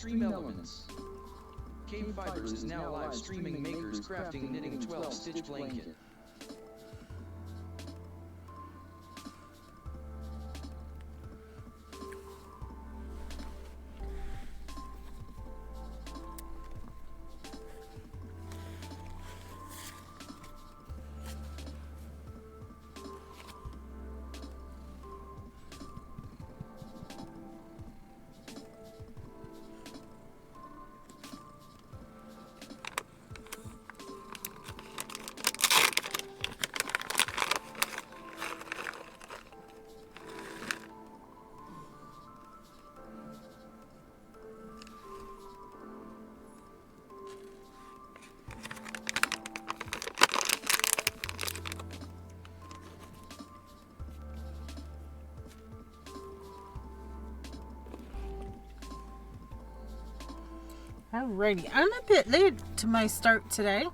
Stream elements. KBfibers is now live streaming makers crafting knitting 12-stitch blanket. Alrighty, I'm a bit late to my start today.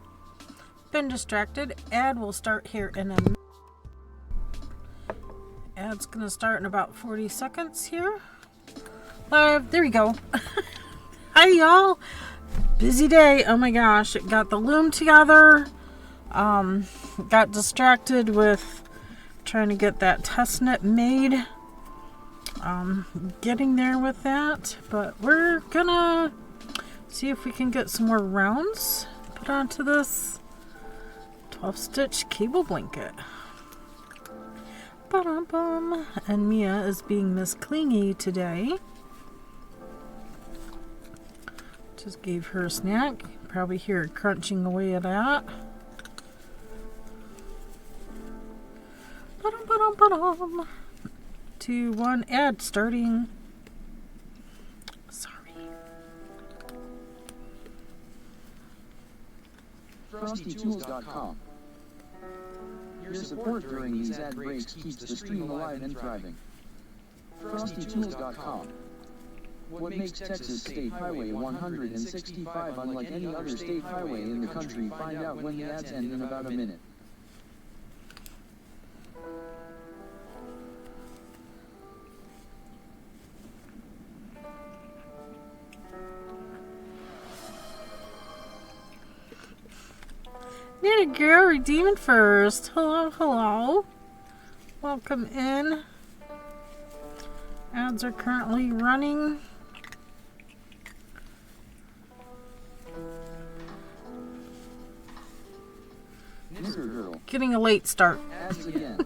Been distracted. Ad will start here in a minute. Ad's gonna start in about 40 seconds here. There we go. Hi y'all. Busy day. Oh my gosh. Got the loom together. Got distracted with trying to get that test knit made. Getting there with that, but we're gonna see if we can get some more rounds put onto this 12-stitch cable blanket. Ba-dum-bum. And Mia is being Miss Clingy today. Just gave her a snack. Probably hear her crunching away at that. Ba-dum, ba-dum, ba-dum. 2, 1, ad starting. FrostyTools.com. Your support during these ad breaks keeps the stream alive and thriving. FrostyTools.com. What makes Texas State Highway 165 unlike any other state highway in the country? Find out when the ads end in about a minute. Knitted girl, redeeming first. Hello, hello. Welcome in. Ads are currently running. Getting a late start. Ads again.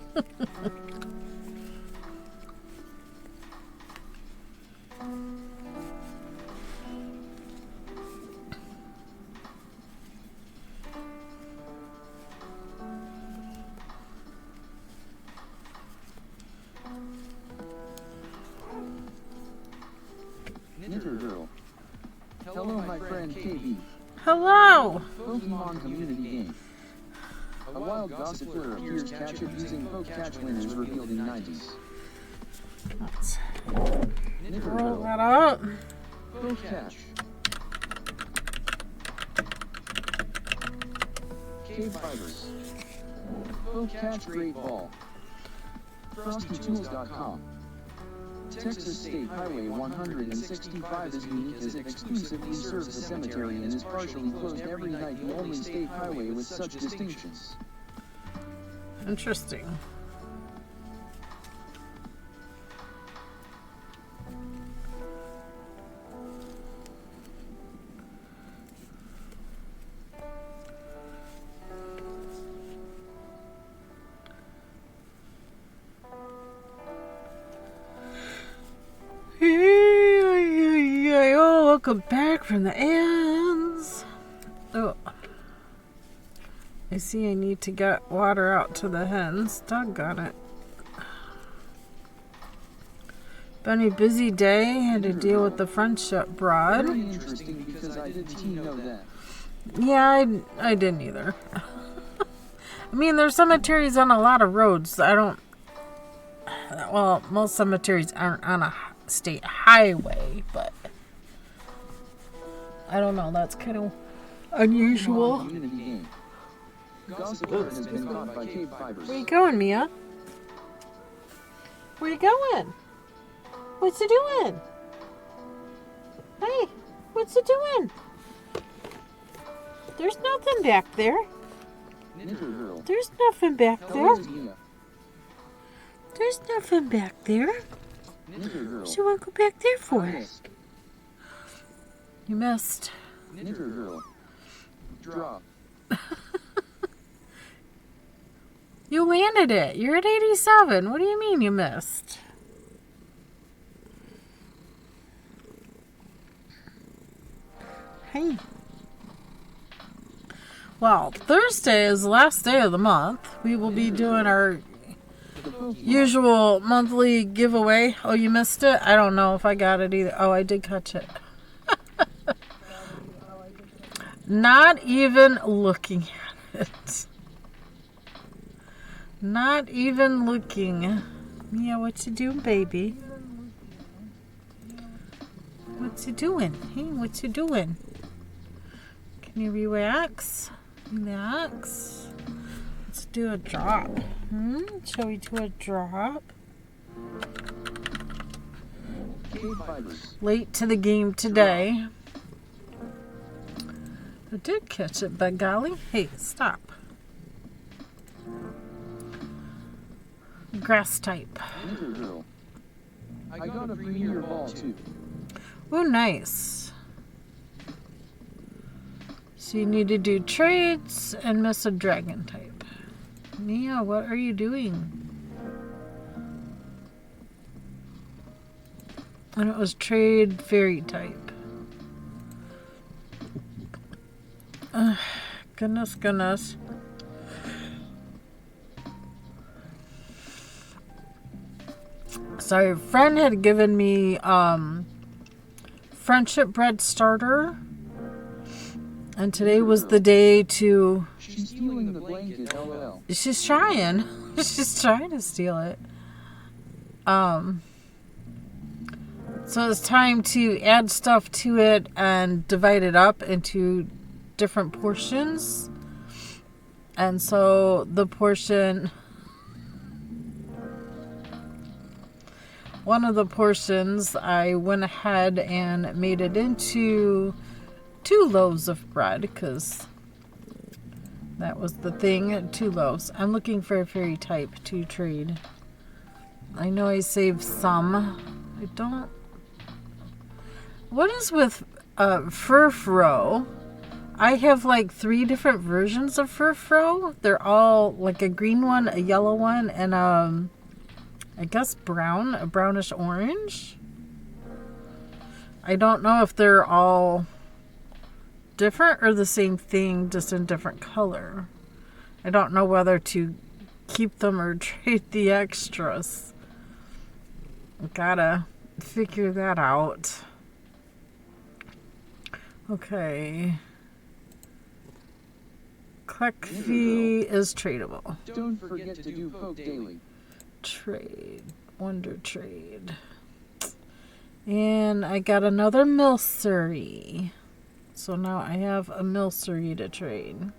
Knitter Girl. Hello, my friend KB. Hello. Pokemon community game. A wild gossipler appears catch it using poke catch winners revealed in 90s. Let's Knitter roll Girl. that up. Poke catch. KBfibers. Poke catch great ball. FrostyTools.com. Texas State Highway 165 is unique as it exclusively serves the cemetery and is partially closed every night, the only state highway with such distinctions. Interesting. Oh, welcome back from the ends. Oh, I see I need to get water out to the hens. Doggone it. Been a busy day. Had to deal with the friendship broad. Very interesting because I didn't know that. Yeah, I didn't either. I mean, there's cemeteries on a lot of roads. Well, most cemeteries aren't on a state highway, but I don't know. That's kind of unusual. Gossipler has been caught by KBfibers. Where you going, Mia? Where you going? What's you doing? Hey, what's it doing? There's nothing back there. There's nothing back there. There's nothing back there. What you want to go back there for? You missed. Drop. You landed it. You're at 87. What do you mean you missed? Hey. Well, Thursday is the last day of the month. We will be doing our usual monthly giveaway. Oh, you missed it? I don't know if I got it either. Oh, I did catch it. Not even looking at it. Not even looking. Mia, what you doing, baby? What you doing? Hey, what you doing? Can you relax? Relax. Let's do a drop. Shall we do a drop? KBfibers. Late to the game today. I did catch it, by golly. Hey, stop. Grass type. I got a premier ball too. Oh, nice. So you need to do trades and miss a dragon type. Mia, what are you doing? And it was trade fairy type. Goodness, goodness. So a friend had given me friendship bread starter, and today was the day to. She's stealing the blanket, LOL. She's trying. She's trying to steal it. So it's time to add stuff to it and divide it up into different portions. And so the portion, one of the portions, I went ahead and made it into 2 loaves of bread because that was the thing. 2 loaves. I'm looking for a fairy type to trade. I know I saved some. I don't. What is with Furfro? I have like 3 different versions of Furfro. They're all like a green one, a yellow one, and I guess brown, a brownish orange. I don't know if they're all different or the same thing, just in different color. I don't know whether to keep them or trade the extras. Gotta figure that out. Okay. Click fee is tradable. Don't forget to do folk daily. Trade. Wonder trade. And I got another Milcery. So now I have a Milcery to trade.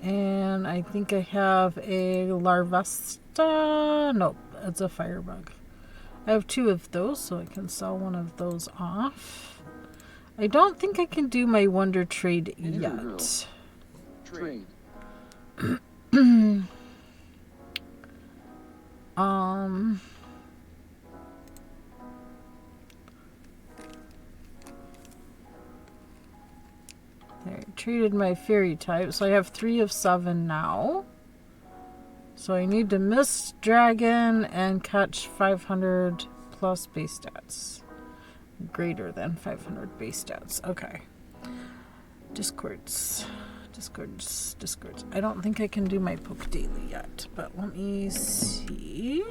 And I think I have a Larvesta. Nope, it's a Firebug. I have 2 of those, so I can sell one of those off. I don't think I can do my Wonder Trade yet. Trade. There, I traded my fairy type, so I have 3 of 7 now. So I need to miss dragon and catch 500 plus base stats. Greater than 500 base stats. Okay. Discords. I don't think I can do my Poke Daily yet, but let me see.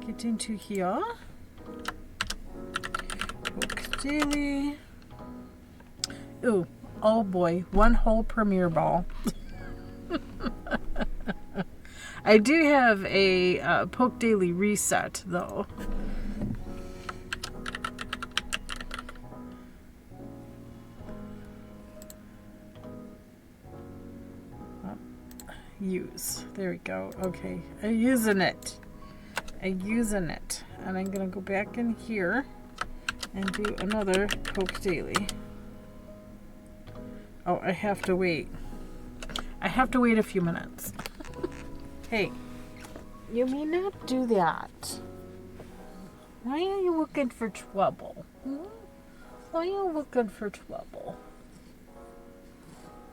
Get into here. Poke Daily. Ooh, oh boy, 1 whole Premier Ball. I do have a Poke Daily reset, though. Use. There we go. Okay. I'm using it. And I'm going to go back in here and do another poke daily. Oh, I have to wait. I have to wait a few minutes. Hey, you may not do that. Why are you looking for trouble? Why are you looking for trouble?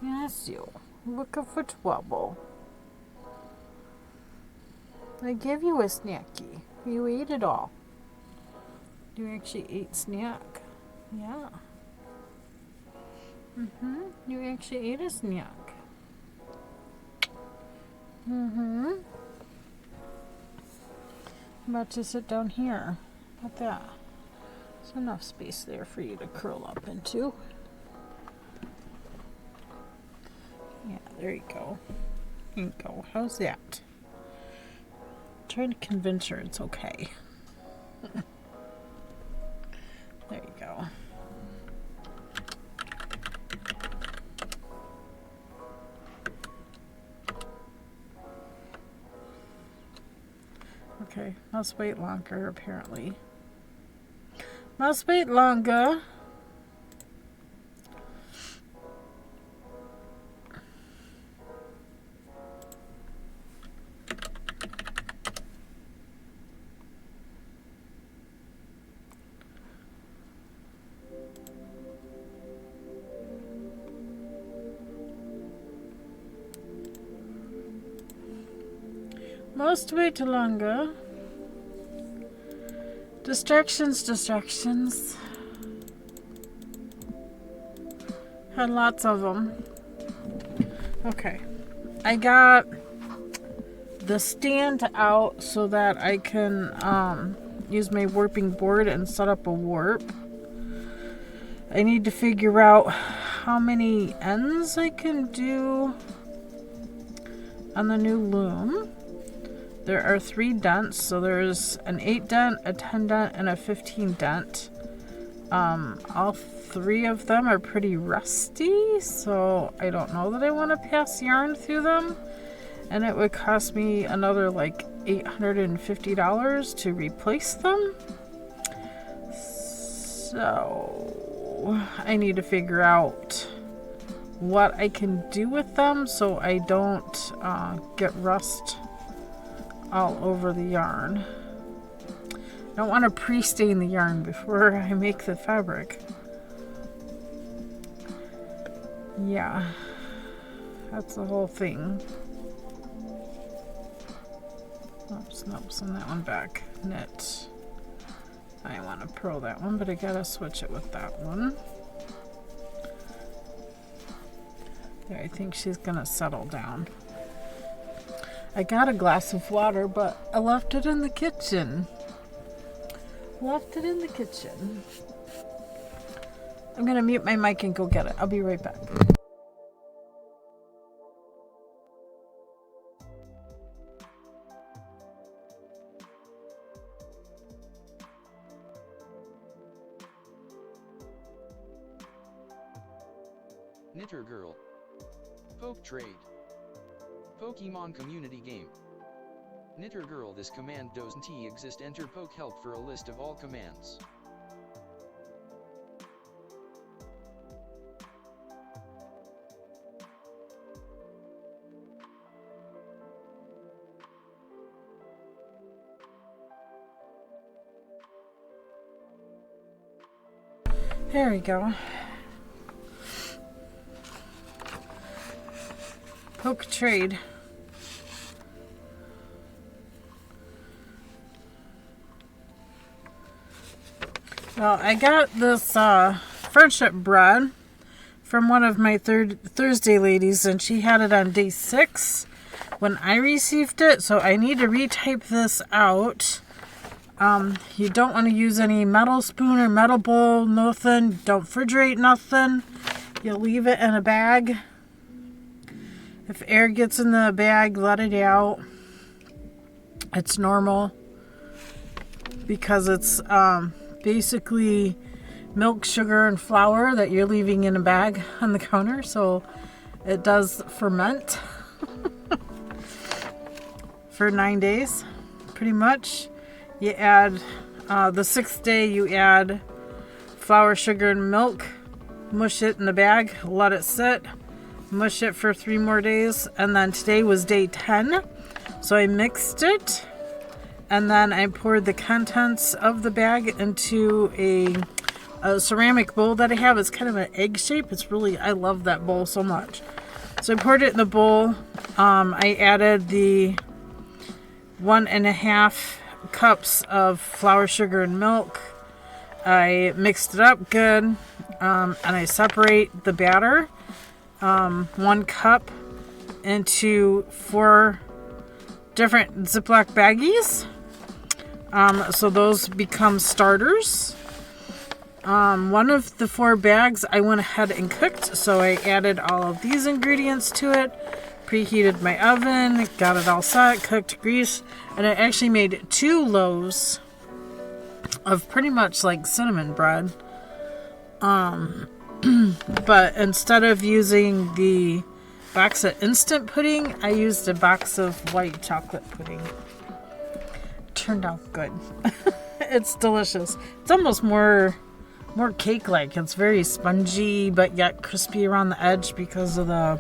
Yes, you. Looking for trouble. I gave you a snacky. You ate it all. You actually ate snack. Yeah. You actually ate a snack. I'm about to sit down here. Like that. There's enough space there for you to curl up into. Yeah, there you go. There you go. How's that? Trying to convince her it's okay. There you go. Okay, must wait longer apparently. Must wait longer. Must wait longer. Distractions. Had lots of them. Okay. I got the stand out so that I can use my warping board and set up a warp. I need to figure out how many ends I can do on the new loom. There are 3 dents, so there's an 8 dent, a 10 dent, and a 15 dent. All 3 of them are pretty rusty, so I don't know that I want to pass yarn through them. And it would cost me another like $850 to replace them. So I need to figure out what I can do with them so I don't get rust all over the yarn. I don't want to pre-stain the yarn before I make the fabric. Yeah, that's the whole thing. Oops, nope, send that one back. Knit. I want to purl that one, but I gotta switch it with that one. There, I think she's gonna settle down. I got a glass of water, but I left it in the kitchen. I'm gonna mute my mic and go get it. I'll be right back. Knitter Girl. Poke Trade. Pokemon community game. Knitter Girl. This command doesn't exist. Enter poke help for a list of all commands. There we go. Poke Trade. Well, I got this friendship bread from one of my Thursday ladies, and she had it on day 6 when I received it, so I need to retype this out. You don't want to use any metal spoon or metal bowl, nothing. Don't refrigerate nothing. You leave it in a bag. If air gets in the bag, let it out. It's normal because it's basically milk, sugar, and flour that you're leaving in a bag on the counter, so it does ferment for 9 days, pretty much. You add, the 6th day you add flour, sugar, and milk. Mush it in the bag. Let it sit. Mush it for 3 more days. And then today was day 10. So I mixed it. And then I poured the contents of the bag into a ceramic bowl that I have. It's kind of an egg shape. It's really, I love that bowl so much. So I poured it in the bowl. I added the 1.5 cups of flour, sugar, and milk. I mixed it up good. And I separate the batter, 1 cup, into 4 different Ziploc baggies. So those become starters. One of the 4 bags I went ahead and cooked, so I added all of these ingredients to it, preheated my oven, got it all set, cooked, grease, and I actually made 2 loaves of pretty much like cinnamon bread. But instead of using the box of instant pudding, I used a box of white chocolate pudding. Turned out good. It's delicious. It's almost more cake-like. It's very spongy but yet crispy around the edge because of the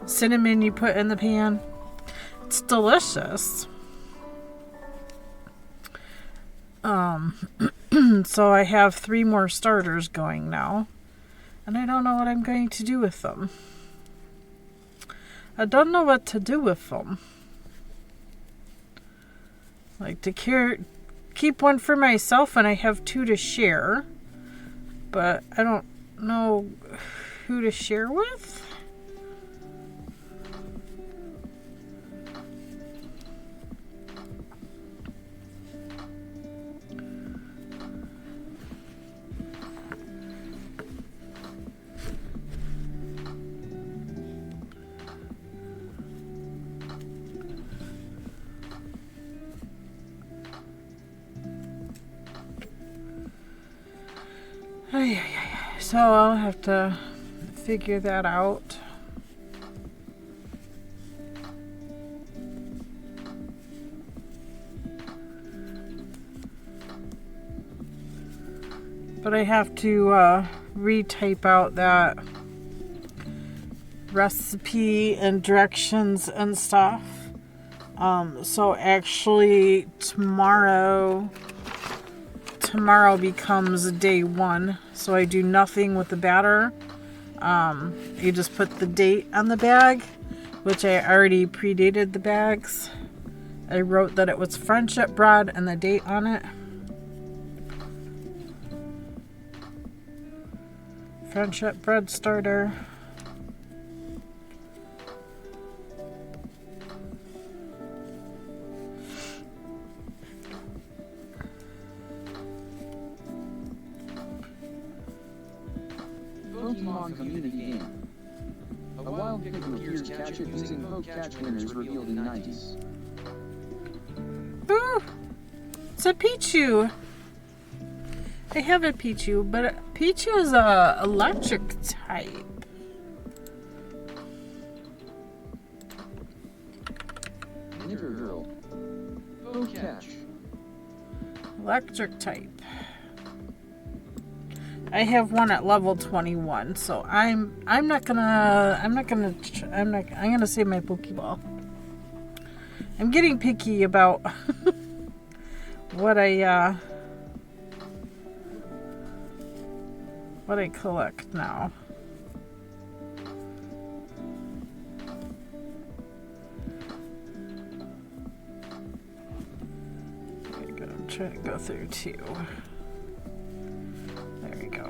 cinnamon you put in the pan. It's delicious. So I have 3 more starters going now, and I don't know what I'm going to do with them. I don't know what to do with them. Like to keep one for myself, and I have 2 to share, but I don't know who to share with. So I'll have to figure that out. But I have to retype out that recipe and directions and stuff. So actually tomorrow becomes day 1. So I do nothing with the batter. You just put the date on the bag, which I already predated the bags. I wrote that it was friendship bread and the date on it. Friendship bread starter. Pokemon community game. A wild pick appears catch it using Poke Catch winners revealed in 90s. Ooh! It's a Pichu! I have a Pichu, but Pichu is a electric type. Knitter Girl. Poke Catch. Electric type. I have one at level 21, so I'm gonna save my Pokeball. I'm getting picky about what I collect now. I'm trying to go through 2. There we go.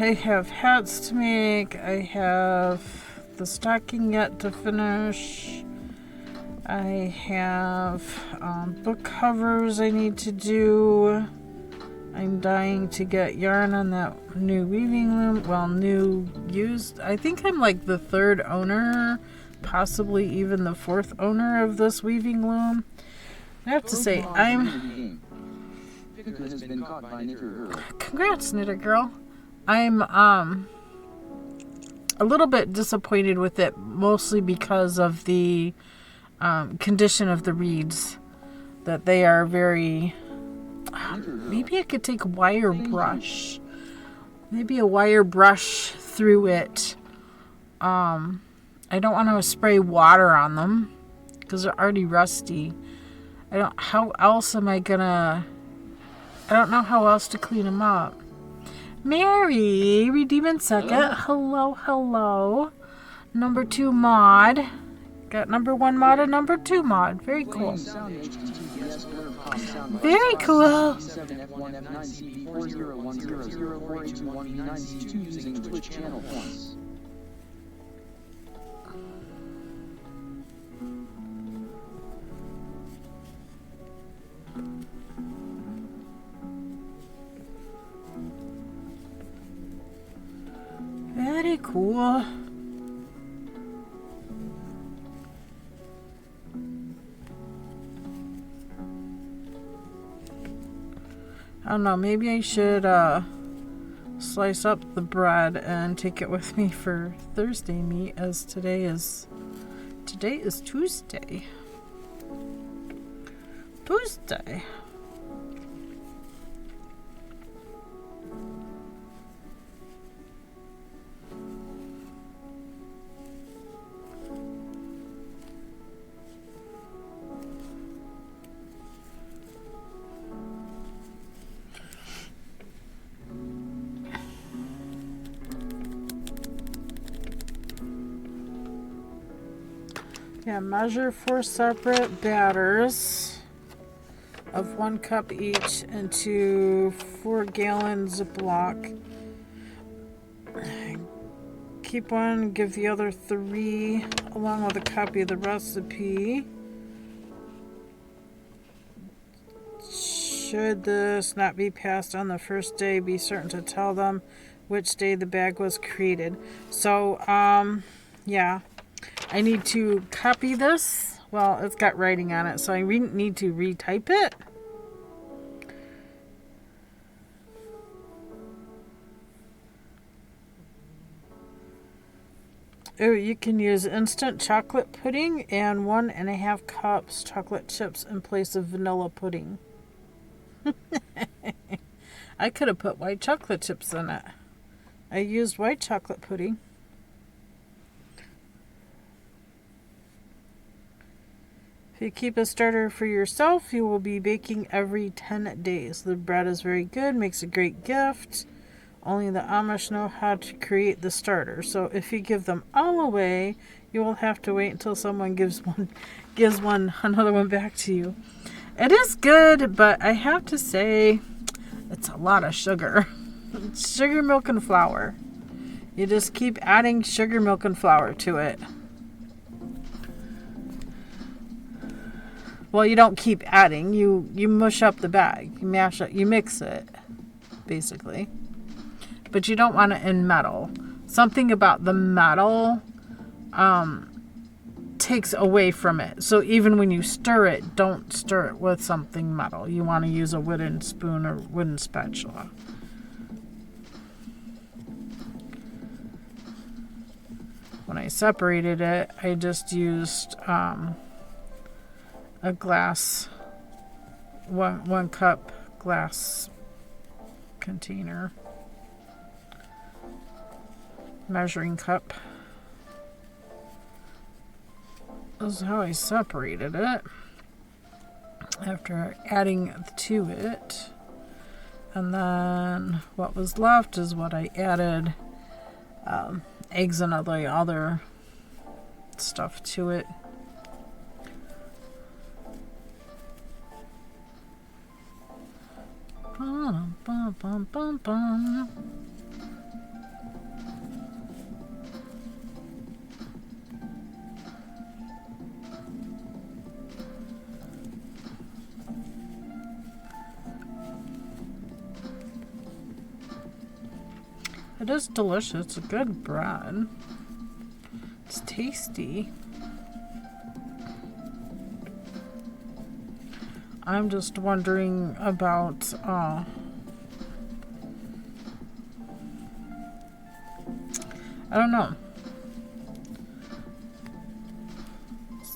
I have hats to make. I have the stocking yet to finish. I have book covers I need to do. I'm dying to get yarn on that new weaving loom. Well, new used. I think I'm like the 3rd owner, possibly even the 4th owner of this weaving loom. I have to say, Congrats, Knitter Girl. I'm a little bit disappointed with it, mostly because of the condition of the reeds. That they are very... maybe I could take a wire brush. Maybe a wire brush through it. I don't want to spray water on them because they're already rusty. How else am I gonna... I don't know how else to clean them up. Mary, Redeeming Second. Hello, hello. Number 2 mod. Got number 1 mod and number 2 mod. Very cool. Very cool. Very cool. I don't know, maybe I should slice up the bread and take it with me for Thursday meat, as today is Tuesday. Tuesday. Yeah, measure 4 separate batters of 1 cup each into 4 gallon Ziploc. Keep one, give the other 3 along with a copy of the recipe. Should this not be passed on the first day, be certain to tell them which day the bag was created. So, yeah. I need to copy this. Well, it's got writing on it, so I need to retype it. Oh, you can use instant chocolate pudding and 1.5 cups chocolate chips in place of vanilla pudding. I could have put white chocolate chips in it. I used white chocolate pudding. If you keep a starter for yourself, you will be baking every 10 days. The bread is very good, makes a great gift. Only the Amish know how to create the starter. So if you give them all away, you will have to wait until someone gives another one back to you. It is good, but I have to say, it's a lot of sugar. It's sugar, milk, and flour. You just keep adding sugar, milk, and flour to it. Well, you don't keep adding. You mush up the bag. You mash it. You mix it, basically. But you don't want it in metal. Something about the metal takes away from it. So even when you stir it, don't stir it with something metal. You want to use a wooden spoon or wooden spatula. When I separated it, I just used a glass, one cup glass container, measuring cup. This is how I separated it after adding to it. And then what was left is what I added, eggs and other stuff to it. Bum, bum, bum, bum, bum. It is delicious. It's a good bread. It's tasty. I'm just wondering about I don't know.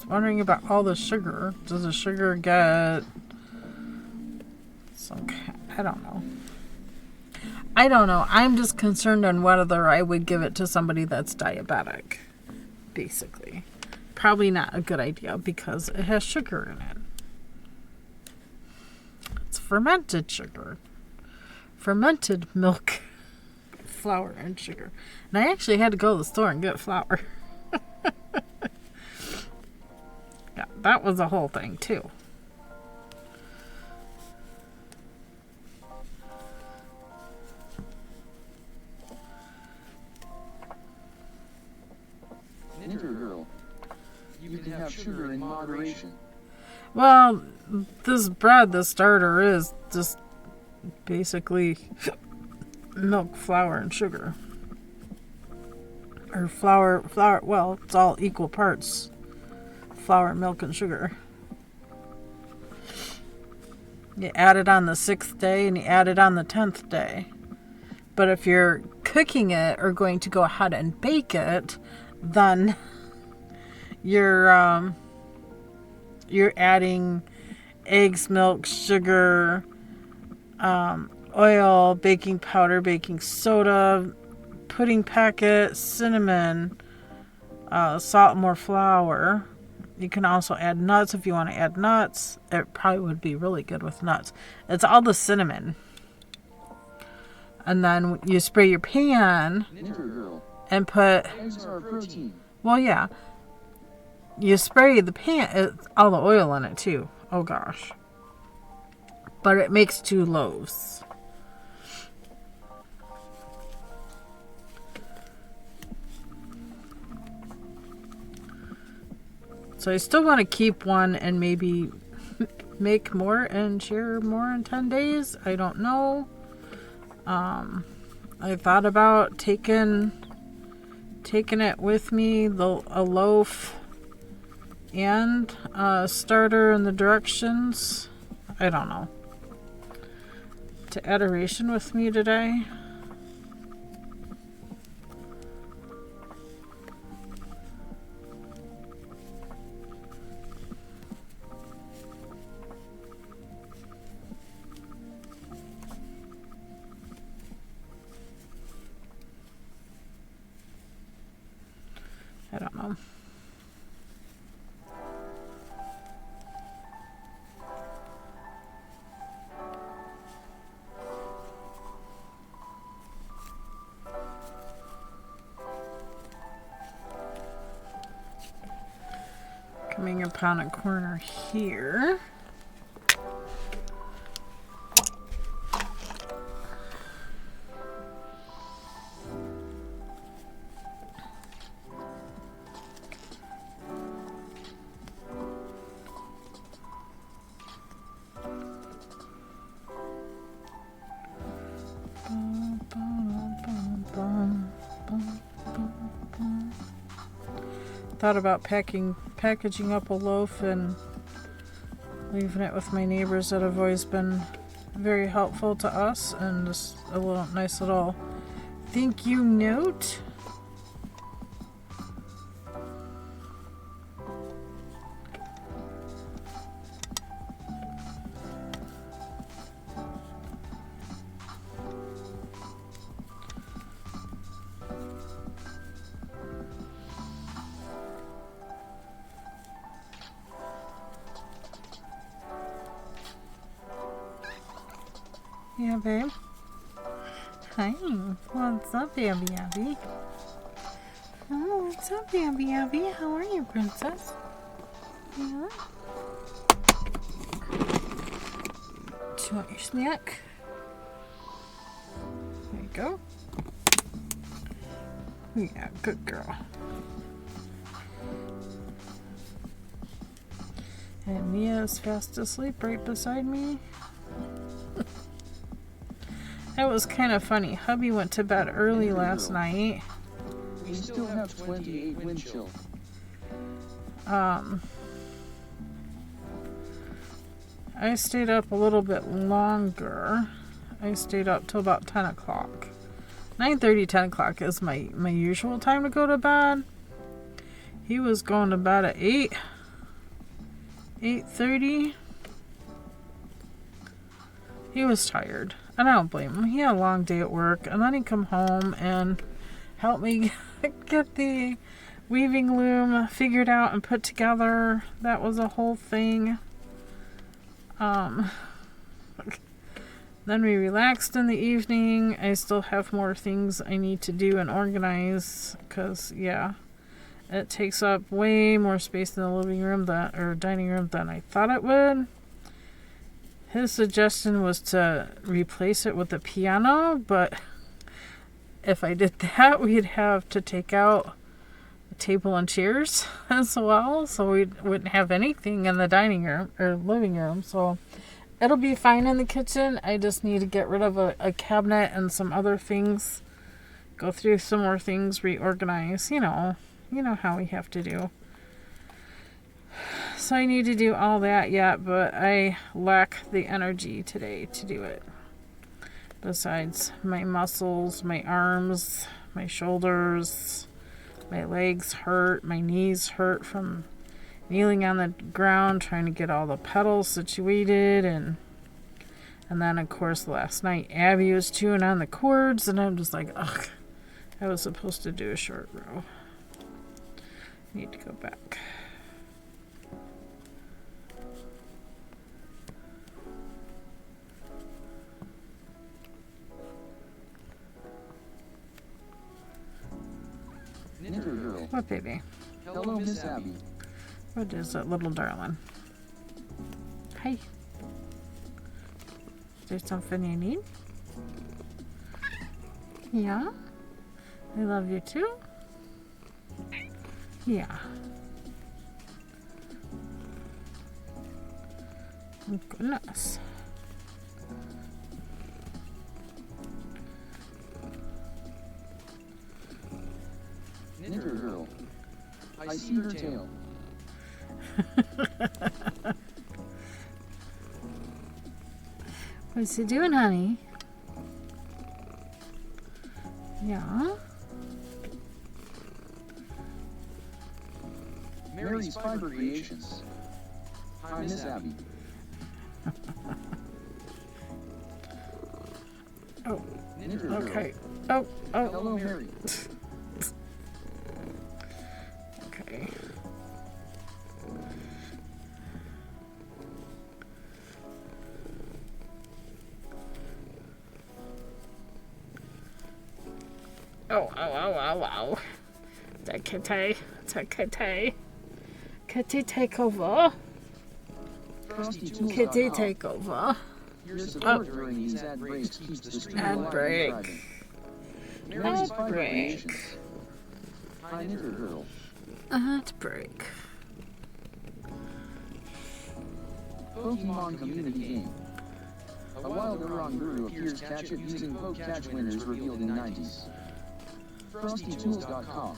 just wondering about all the sugar. Does the sugar get some? I don't know. I'm just concerned on whether I would give it to somebody that's diabetic. Basically, probably not a good idea because it has sugar in it. It's fermented sugar, fermented milk, flour, and sugar. And I actually had to go to the store and get flour. Yeah, that was a whole thing too. Knitter girl, you can have sugar in moderation. Well, this bread, the starter, is just basically milk, flour, and sugar. Or flour, well, it's all equal parts. Flour, milk, and sugar. You add it on the 6th day and you add it on the 10th day. But if you're cooking it or going to go ahead and bake it, then you're adding eggs, milk, sugar, oil, baking powder, baking soda, pudding packet, cinnamon, salt, more flour. You can also add nuts if you want to add nuts. It probably would be really good with nuts. It's all the cinnamon. And then you spray your pan and put... Eggs are protein. Well, yeah. You spray the pan, all the oil in it too. Oh gosh. But it makes 2 loaves. So I still want to keep one and maybe make more and share more in 10 days. I don't know. I thought about taking it with me, a loaf and a starter and the directions. I don't know. To adoration with me today. I don't know. Coming upon a corner here. Thought about packaging up a loaf and leaving it with my neighbors that have always been very helpful to us, and just a nice little thank you note. Yeah, babe. Hi. What's up, Abby Abby? Oh, what's up, Abby Abby? How are you, princess? Yeah? Do you want your snack? There you go. Yeah, good girl. And Mia's fast asleep right beside me. That was kind of funny. Hubby went to bed early last night. We still have 28 wind chill. I stayed up a little bit longer. I stayed up till about 10 o'clock. 9:30, 10 o'clock is my usual time to go to bed. He was going to bed at 8. 8:30. He was tired. And I don't blame him. He had a long day at work. And then he'd come home and help me get the weaving loom figured out and put together. That was a whole thing. Then we relaxed in the evening. I still have more things I need to do and organize because, yeah, it takes up way more space in the living room or dining room than I thought it would. His suggestion was to replace it with a piano, but if I did that, we'd have to take out a table and chairs as well, so we wouldn't have anything in the dining room or living room. So it'll be fine in the kitchen. I just need to get rid of a cabinet and some other things. Go through some more things, reorganize. You know how we have to do. So I need to do all that yet, but I lack the energy today to do it. Besides my muscles, my arms, my shoulders, my legs hurt, my knees hurt from kneeling on the ground trying to get all the pedals situated, and then of course last night Abby was chewing on the cords, and I'm just like, ugh, I was supposed to do a short row. Need to go back. Knitted girl. What, baby? Hello, Miss Abby. What is it, little darling? Hi. Is there something you need? Yeah? I love you too? Yeah. Oh, goodness. Knitter girl. I see her tail. What's he doing, honey? Yeah. Mary's Fiber Creations. Hi, Miss Abby. Oh. Knitter girl. Okay. Oh. Hello, Mary. Okay. Oh. That kitty. It's a kitty. Kitty take over. Kitty take over. Your support during these ad breaks keeps the stream Ad alive break. and thriving. Mary's Ad Fiber break. Creations. Hi, Knitter girl. Ad break. Pokemon community game. A wild Oranguru appears, catch it using poke catch, winners revealed in 90s. FrostyTools.com.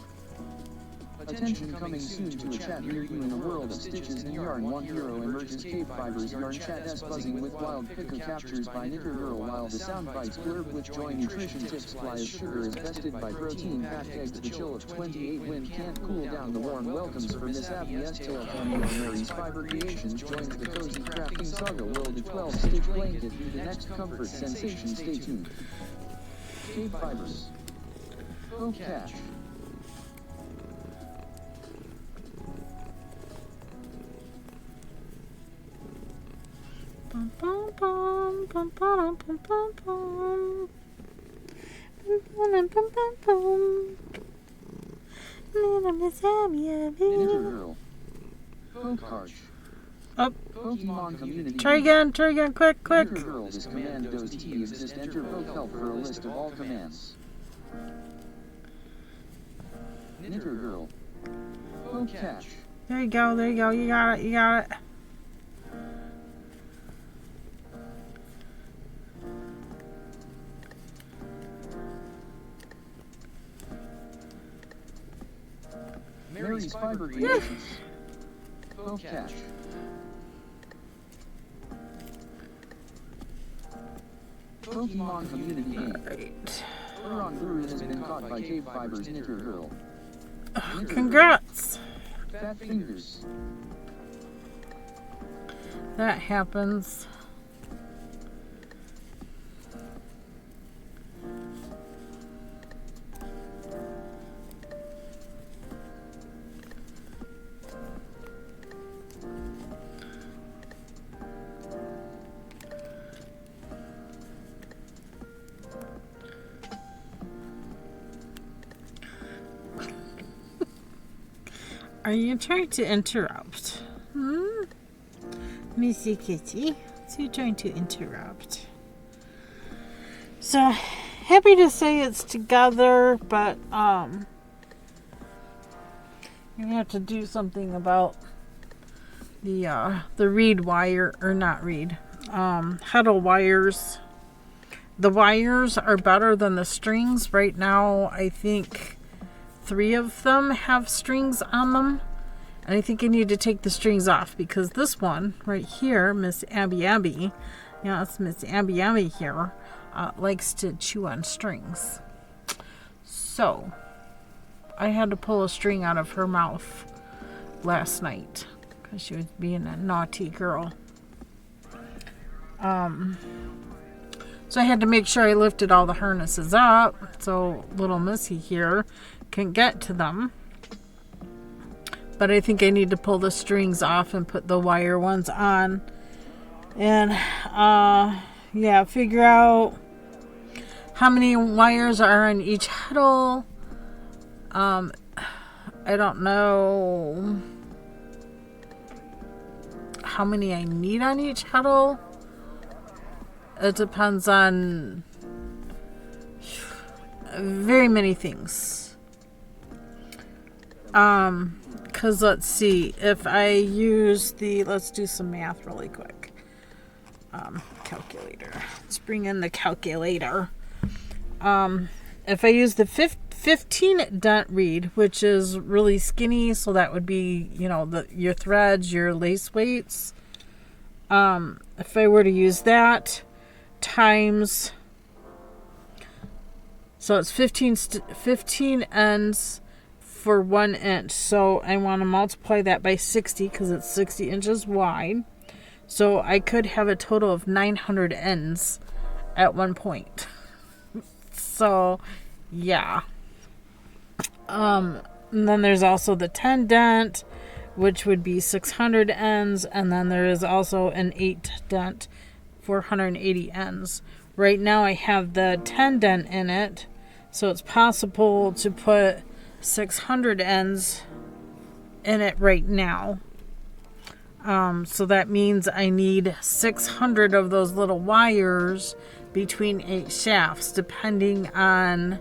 Attention, coming soon to a chat near you in a world of stitches and yarn. One hero emerges. KBfibers yarn chat s buzzing with wild picker captures by Knitter girl, while the sound bites blurb with joy. Nutrition tips fly as sugar is bested by protein packed eggs. The chill of 28 wind can't cool down the warm welcomes for Miss Abby's tail family. Mary's Fiber Creations joins the cozy crafting saga world. A 12-stitch blanket through the next comfort sensation. Stay tuned. KBfibers. Poke catch. Bum, bum, bum, bum, bum, bum, bum, bum. Bum, bum, bum, bum. Little Miss Abby. Knitter girl. Poke catch. Oh, Pokemon community. try again, quick. Knitter girl. This command does T exist. Enter poke help for a list of all commands. Knitter girl. Poke catch. There you go, you got it. Mary's Fiber Creations. Poke catch. Pokemon community game. Right. Oranguru has been caught by KBfibers. Knitter girl. Knitter Congrats. girl. Fat fingers. that happens. Are you trying to interrupt? Missy Kitty, so you're trying to interrupt. So, happy to say it's together, but you have to do something about the reed wire, or not reed, heddle wires. The wires are better than the strings. Right now, I think 3 of them have strings on them. And I think I need to take the strings off, because this one right here, Miss Abby, yeah, it's Miss Abby here, likes to chew on strings. So, I had to pull a string out of her mouth last night, because she was being a naughty girl. So I had to make sure I lifted all the harnesses up, so little Missy here can get to them. But I think I need to pull the strings off and put the wire ones on. And, yeah, figure out how many wires are on each heddle. I don't know how many I need on each heddle. It depends on very many things. Because let's see, if I use let's do some math really quick. Calculator. Let's bring in the calculator. If I use the 15 dent reed, which is really skinny, so that would be, your threads, your lace weights. If I were to use that times, so it's 15 ends for 1 inch. So I want to multiply that by 60, because it's 60 inches wide. So I could have a total of 900 ends at one point. So, yeah. And then there's also the 10 dent, which would be 600 ends. And then there is also an 8 dent, 480 ends. Right now I have the 10 dent in it. So it's possible to put 600 ends in it right now. So that means I need 600 of those little wires between 8 shafts, depending on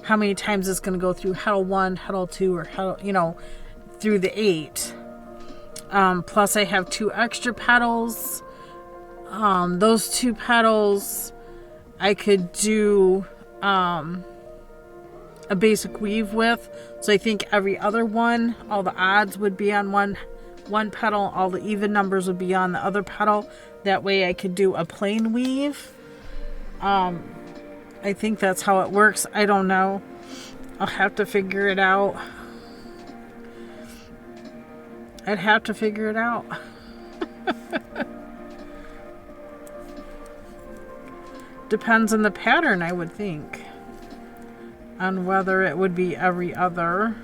how many times it's going to go through heddle 1, heddle 2, or heddle, through the 8. Plus I have 2 extra petals. Those 2 petals I could do a basic weave with. So I think every other one, all the odds would be on one petal, all the even numbers would be on the other petal. That way I could do a plain weave. I think that's how it works. I don't know. I'll have to figure it out. I'd have to figure it out. Depends on the pattern, I would think. On whether it would be every other.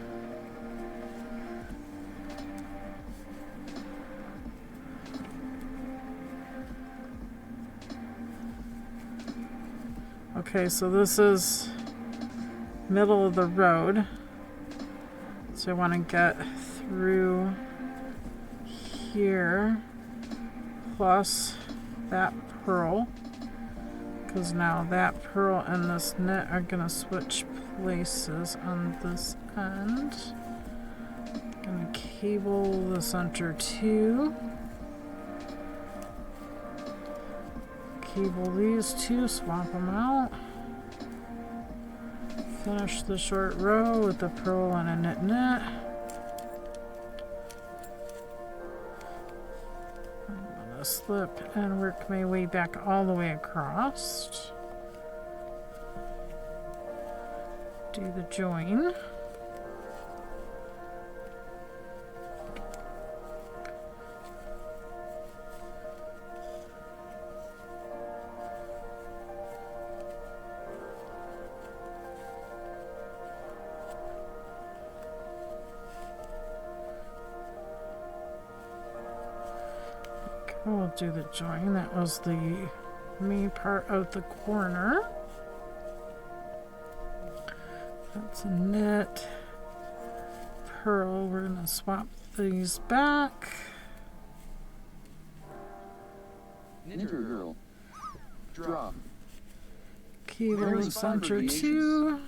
Okay, so this is middle of the road. So I want to get through here plus that purl, because now that purl and this knit are going to switch places on this end. Going to cable the center 2. Cable these 2, swap them out. Finish the short row with the purl and a knit. I'm going to slip and work my way back all the way across. Do the join. We'll do the join. That was the main part of the corner. That's a knit. Purl. We're going to swap these back. Knitted girl. Drop. Cable center 2.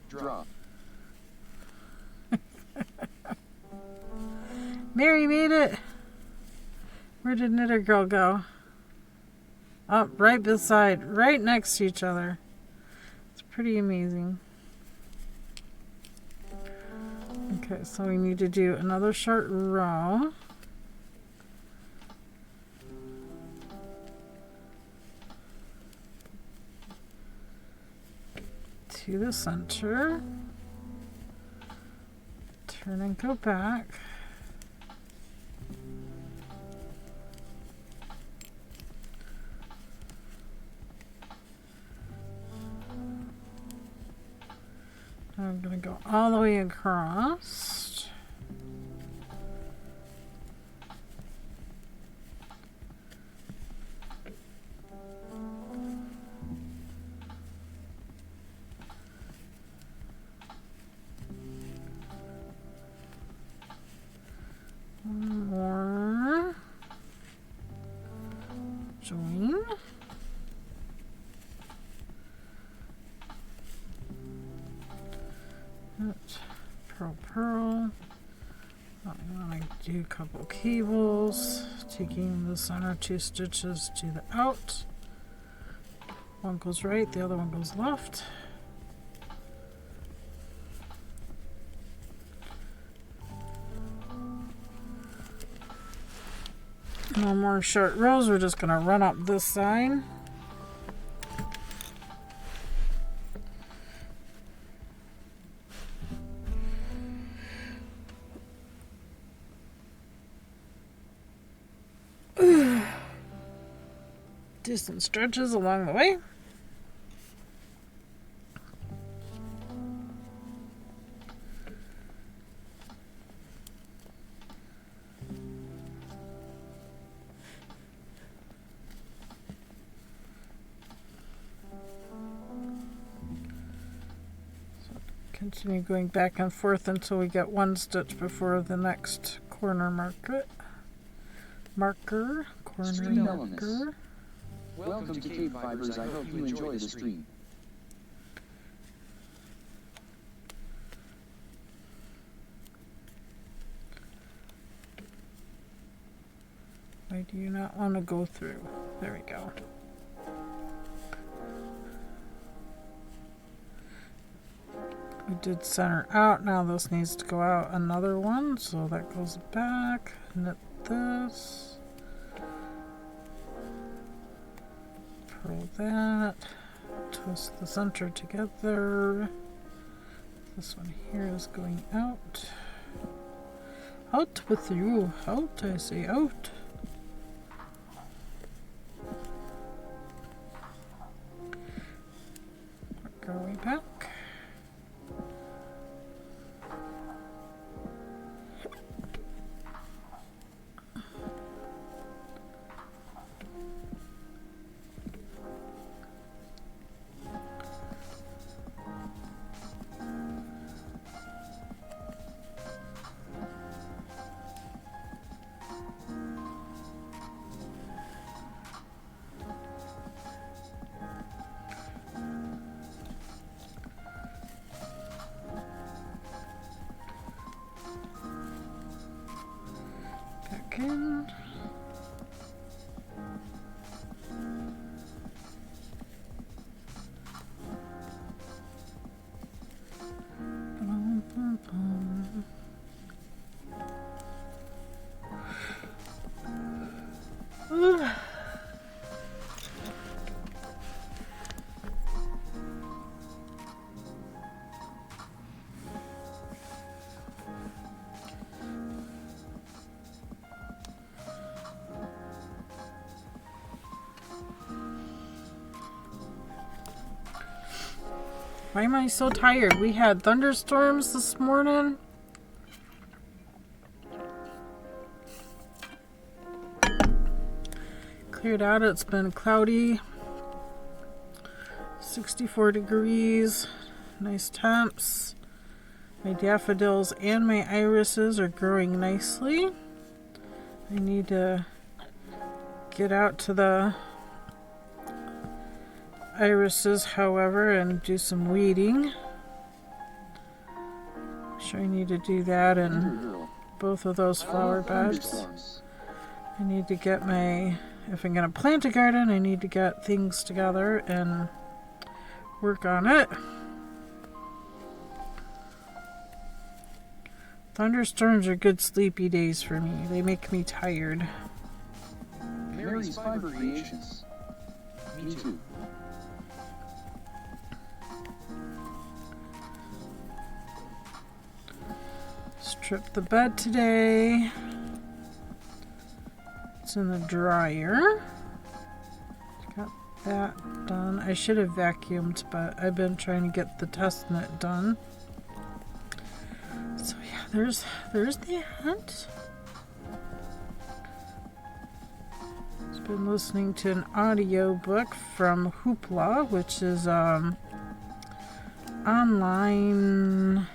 Drop. Mary made it. Where did Knitter Girl go? Up right beside, right next to each other. It's pretty amazing. Okay, so we need to do another short row. To the center. Turn and go back. I'm going to go all the way across. One more. Join. Purl, purl. I'm going to do a couple cables, taking the center 2 stitches to the out. One goes right, the other one goes left. No more short rows, we're just going to run up this side. Do some stretches along the way. Continue going back and forth until we get one stitch before the next corner marker. Corner marker. Welcome to KBfibers. I hope you enjoy the stream. Why do you not want to go through? There we go. We did center out. Now this needs to go out another one, so that goes back. Knit this. Purl that. Twist the center together. This one here is going out. Out with you. Out, I say out. Work our way back. Back in. Bum, bum, bum. Why am I so tired? We had thunderstorms this morning. cleared out. It's been cloudy. 64 degrees. Nice temps. My daffodils and my irises are growing nicely. I need to get out to the irises, however, and do some weeding. Sure, I need to do that in both of those flower beds. I need to get my, if I'm going to plant a garden, I need to get things together and work on it. Thunderstorms are good sleepy days for me. They make me tired. Mary's Fiber Creations. Me too. Strip the bed today. It's in the dryer. Got that done. I should have vacuumed, but I've been trying to get the test net done. So yeah, there's that. I've been listening to an audio book from Hoopla, which is online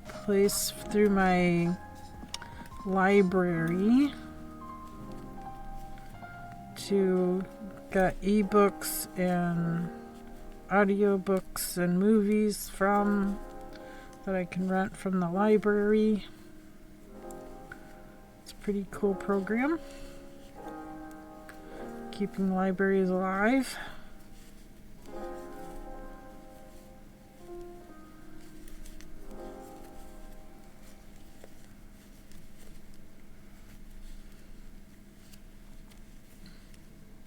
place through my library to get ebooks and audiobooks and movies from that I can rent from the library. It's a pretty cool program. Keeping libraries alive.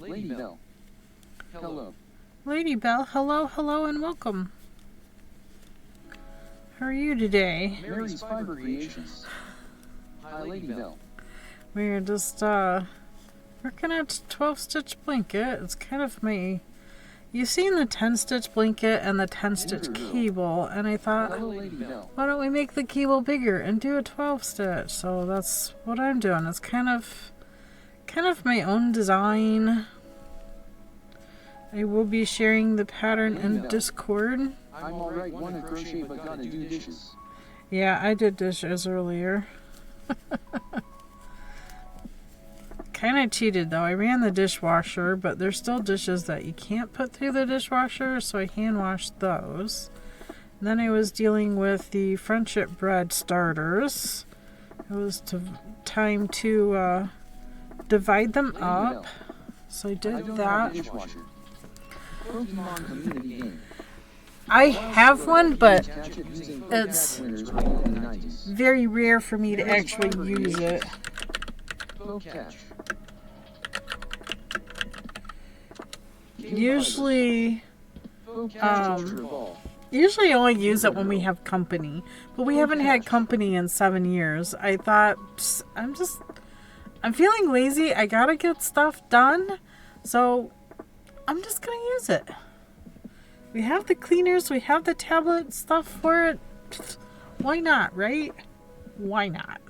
Lady Bell. Hello. Lady Bell, hello, and welcome. How are you today? Mary's Fiber Creations. Hi, Lady Bell. We're just working out 12-stitch blanket. It's kind of my... You've seen the 10-stitch blanket and the 10-stitch cable, and I thought, Hello, Lady Bell. why don't we make the cable bigger and do a 12-stitch? So that's what I'm doing. It's kind of my own design. I will be sharing the pattern in Discord. I'm alright, wanna crochet but gotta do dishes. Yeah, I did dishes earlier. Kind of cheated though. I ran the dishwasher, but there's still dishes that you can't put through the dishwasher, so I hand washed those. And then I was dealing with the friendship bread starters. It was time to divide them up, so I did that. Pokemon community game. I have one, but it's very rare for me to actually use it. Usually I only use it when we have company, but we haven't had company in 7 years. I thought, I'm feeling lazy. I gotta get stuff done, so I'm just gonna use it. We have the cleaners, we have the tablet stuff for it. Why not, right? Why not?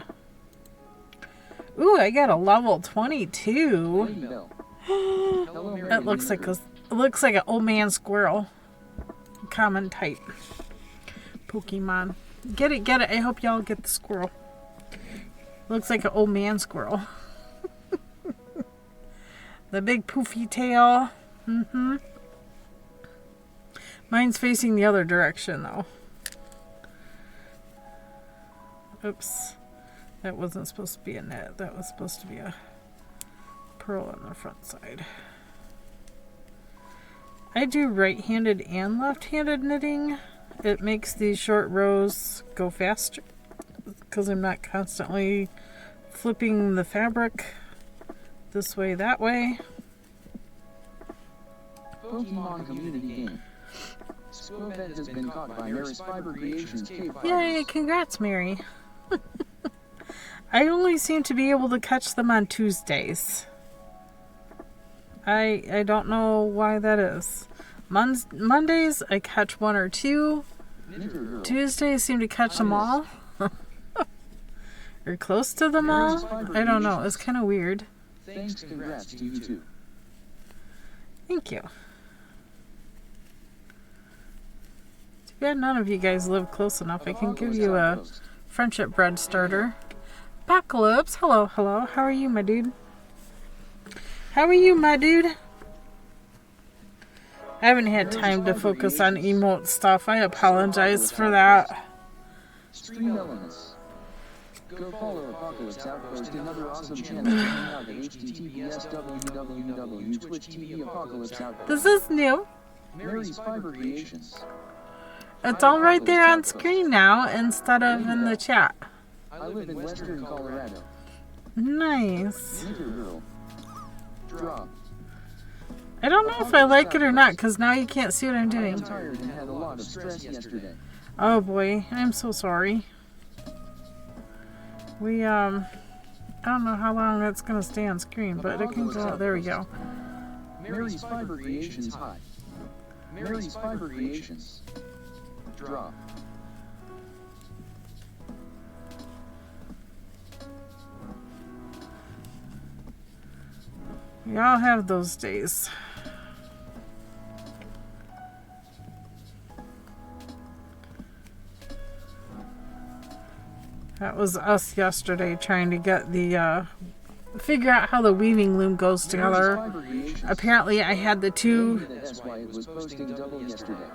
Ooh, I got a level 22. It looks like an old man squirrel. Common type Pokemon. Get it. I hope y'all get the squirrel. Looks like an old man squirrel. The big poofy tail. Mine's facing the other direction though. Oops. That wasn't supposed to be a net. That was supposed to be a pearl on the front side. I do right-handed and left-handed knitting. It makes these short rows go faster because I'm not constantly flipping the fabric this way, that way. Pokemon community game. Squobet has been caught by Mary's Fiber Creations KBfibers. Yay, congrats, Mary. I only seem to be able to catch them on Tuesdays. I don't know why that is. Mondays, I catch 1 or 2. Tuesdays, I seem to catch them all. Or close to them all. I don't know. It's kind of weird. Thanks, congrats to you too. Thank you. Too bad none of you guys live close enough. I can give you a friendship bread starter. Apocalypse, hello, hello. How are you, my dude? How are you, my dude? I haven't had time to focus on emote stuff. I apologize for that. Stream Elements. Go follow Apocalypse Outpost, another awesome channel. Checking out at https://www.twitch.tv Apocalypse Outpost. This is new. Mary's Fiber Creations. It's all right there on screen now instead of in the chat. I live in Western Colorado. Nice. Winter Girl. Draw. I don't know if I like it or not because now you can't see what I'm I'm doing. tired and had a lot of stress yesterday. Oh boy, I'm so sorry. I don't know how long that's going to stay on screen, but it can go. There we go. Mary's Fiber Creations. Hi. Mary's Fiber Creations. Draw. We all have those days. That was us yesterday trying to get the, figure out how the weaving loom goes together. Apparently I had the two. That's why it was posting double yesterday.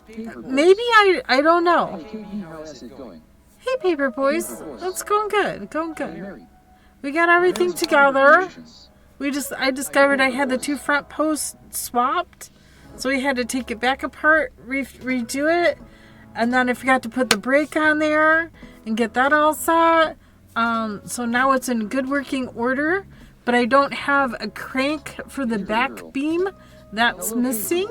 Maybe I don't know. KB, how is it going? Hey Paper Boys, it's going good, going good. Mary. We got everything together. I discovered I had the two front posts swapped, so we had to take it back apart, redo it, and then I forgot to put the brake on there and get that all set. So now it's in good working order, but I don't have a crank for the back beam. That's missing.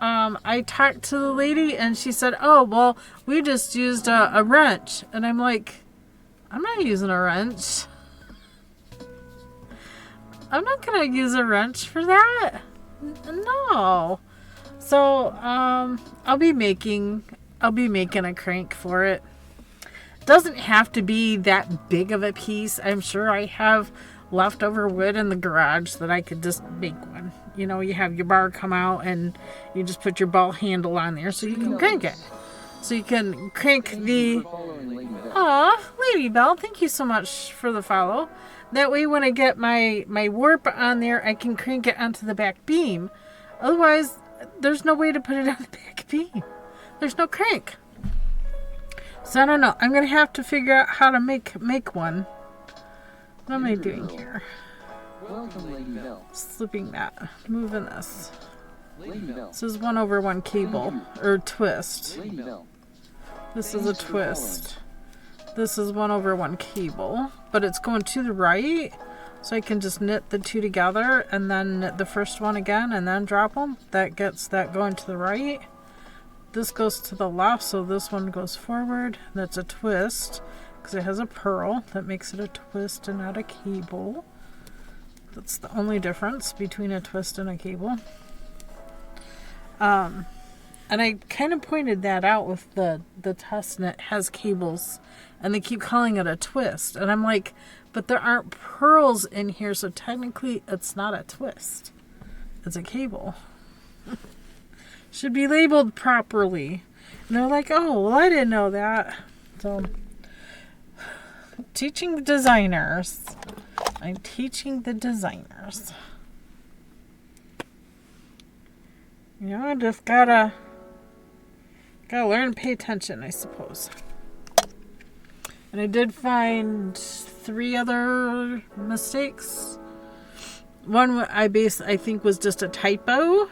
I talked to the lady and she said, oh, well, we just used a wrench. And I'm like, I'm not using a wrench. I'm not going to use a wrench for that. No. So, I'll be making a crank for it. Doesn't have to be that big of a piece. I'm sure I have leftover wood in the garage that I could just make one. You know, you have your bar come out and you just put your ball handle on there so you can crank it. So you can crank the... Aw, Lady Bell, thank you so much for the follow. That way when I get my warp on there, I can crank it onto the back beam. Otherwise, there's no way to put it on the back beam. There's no crank. So I don't know. I'm going to have to figure out how to make one. What am I doing here? Welcome, Lady Bell. Slipping that. Moving this. Lady Bell. This is 1/1 cable. Or twist. Lady Bell. This is a twist. This is 1/1 cable. But it's going to the right. So I can just knit the two together. And then knit the first one again. And then drop them. That gets that going to the right. This goes to the left. So this one goes forward. That's a twist. Because it has a purl. That makes it a twist and not a cable. That's the only difference between a twist and a cable. And I kind of pointed that out with the test knit has cables and they keep calling it a twist. And I'm like, but there aren't purls in here, so technically it's not a twist. It's a cable. Should be labeled properly. And they're like, oh, well, I didn't know that. So, teaching designers. I'm teaching the designers. You know, I just gotta learn to pay attention, I suppose. And I did find 3 other mistakes. One I think was just a typo.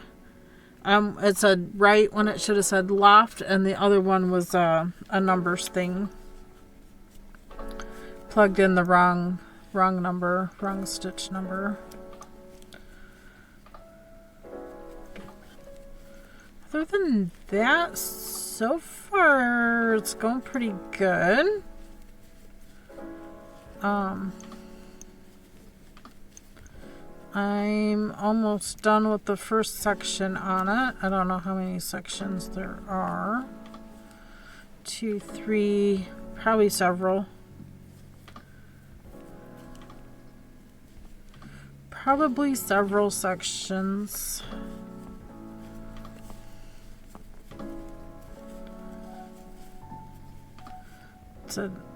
It said right when it should have said loft, and the other one was a numbers thing. Plugged in the wrong number, wrong stitch number. Other than that, so far it's going pretty good. I'm almost done with the first section on it. I don't know how many sections there are. 2, 3, probably several. probably several sections.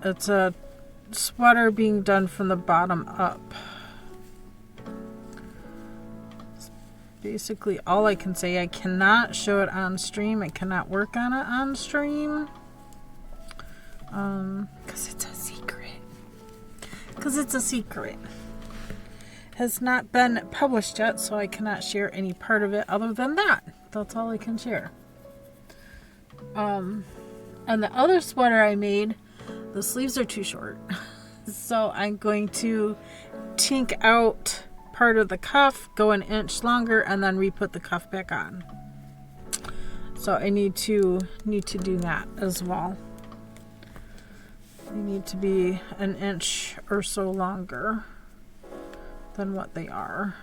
It's a sweater being done from the bottom up. It's basically all I can say. I cannot show it on stream. I cannot work on it on stream. Because it's a secret. Has not been published yet, so I cannot share any part of it other than that. That's all I can share. And the other sweater I made, the sleeves are too short. So I'm going to tink out part of the cuff, go an inch longer, and then re-put the cuff back on. So I need to do that as well. They need to be an inch or so longer than what they are.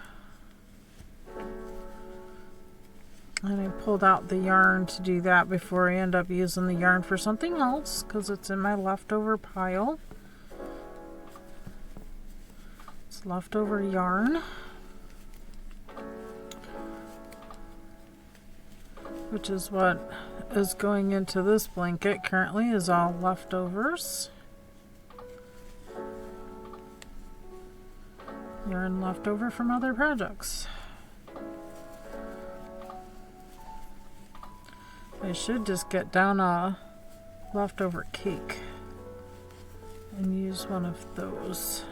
And I pulled out the yarn to do that before I end up using the yarn for something else, because it's in my leftover pile. It's leftover yarn, which is what is going into this blanket currently, is all leftovers. Yarn left over from other projects. I should just get down a leftover cake and use one of those.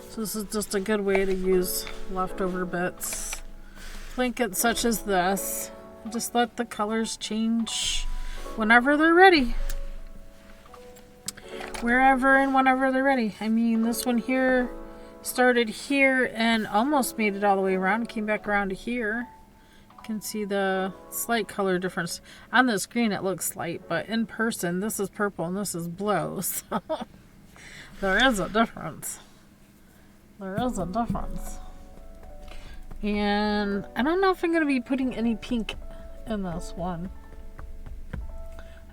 So this is just a good way to use leftover bits. Blankets such as this. Just let the colors change whenever they're ready. Wherever and whenever they're ready. I mean, this one here started here and almost made it all the way around. Came back around to here. You can see the slight color difference. On the screen it looks slight, but in person this is purple and this is blue. So there is a difference. There is a difference. And I don't know if I'm going to be putting any pink in this one.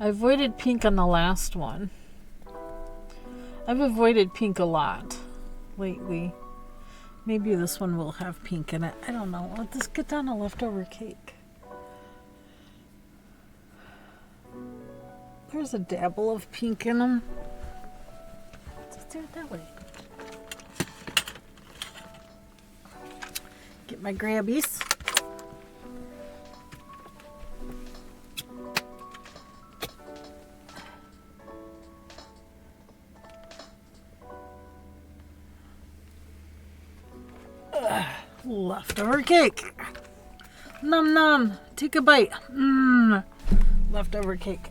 I avoided pink on the last one. I've avoided pink a lot lately. Maybe this one will have pink in it. I don't know. Let's just get down a leftover cake. There's a dabble of pink in them. Let's do it that way. Get my grabbies. Leftover cake. Nom nom. Take a bite. Mmm. Leftover cake.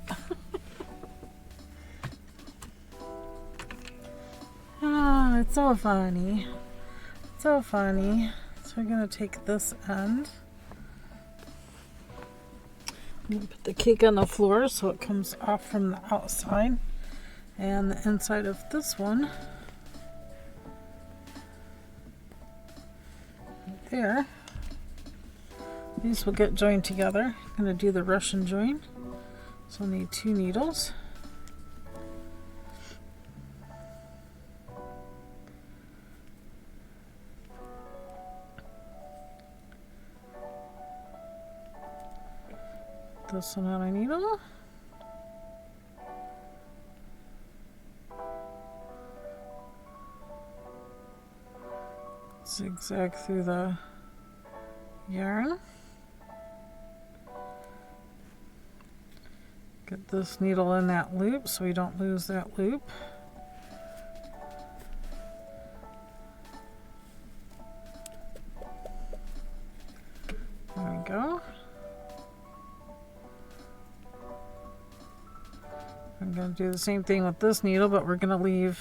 Oh, it's so funny. So funny. So we're going to take this end. I'm going to put the cake on the floor so it comes off from the outside. And the inside of this one. There. These will get joined together. I'm going to do the Russian join. So I'll need 2 needles. This one on a needle. Zigzag through the yarn. Get this needle in that loop so we don't lose that loop. There we go. I'm going to do the same thing with this needle, but we're going to leave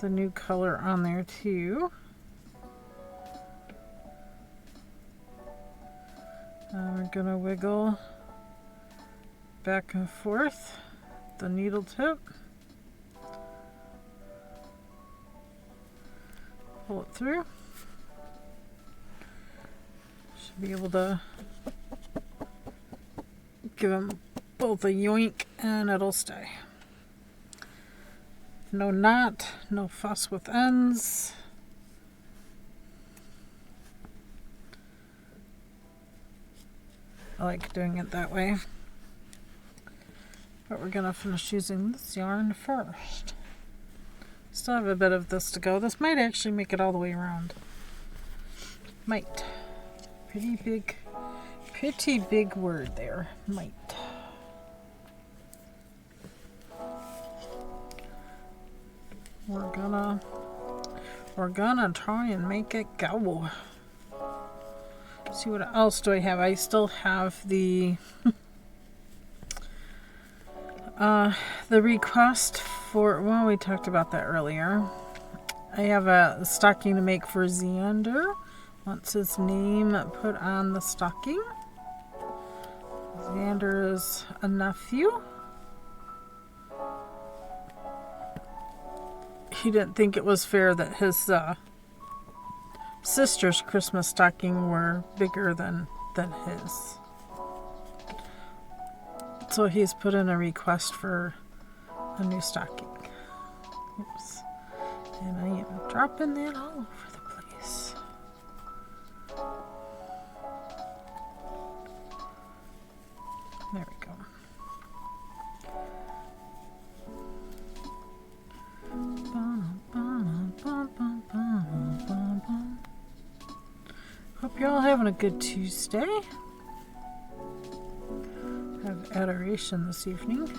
the new color on there too. We're going to wiggle back and forth the needle tip. Pull it through. Should be able to give them both a yoink and it'll stay. No knot, no fuss with ends. I like doing it that way. But we're going to finish using this yarn first. Still have a bit of this to go. This might actually make it all the way around. Might. Pretty big word there. Might. We're gonna try and make it go. See what else do I have? I still have the the request for, well, we talked about that earlier. I have a stocking to make for Xander. Wants his name put on the stocking. Xander is a nephew. He didn't think it was fair that his sister's Christmas stocking were bigger than his. So he's put in a request for a new stocking. Oops. And I am dropping that all over the place. There we go. Hope you're all having a good Tuesday. Have adoration this evening.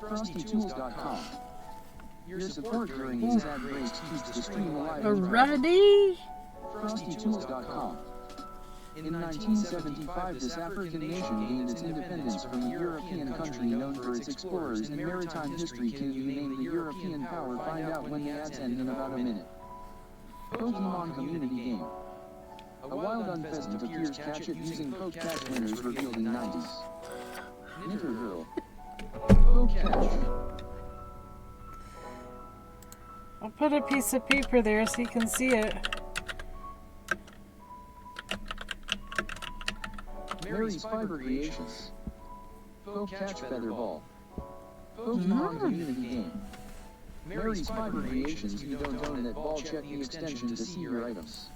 FrostyTools.com. Your support during these ad breaks keeps the stream alive. Alrighty. FrostyTools.com. In 1975, this African nation gained its independence from a European country known for its explorers and maritime history. Can you name the European power? Find out when the ads end in about a minute. Pokemon Community Game. A wild unpheasant appears. Catch it using poke catch. Winners revealed in 90s. Knitter Girl. Poke catch. I'll put a piece of paper there so you can see it. Mary's Fiber Creations. Poke catch feather ball. Pokemon Community Game. Mary's Fiber Creations. You don't own that ball. Check the extension to see your items.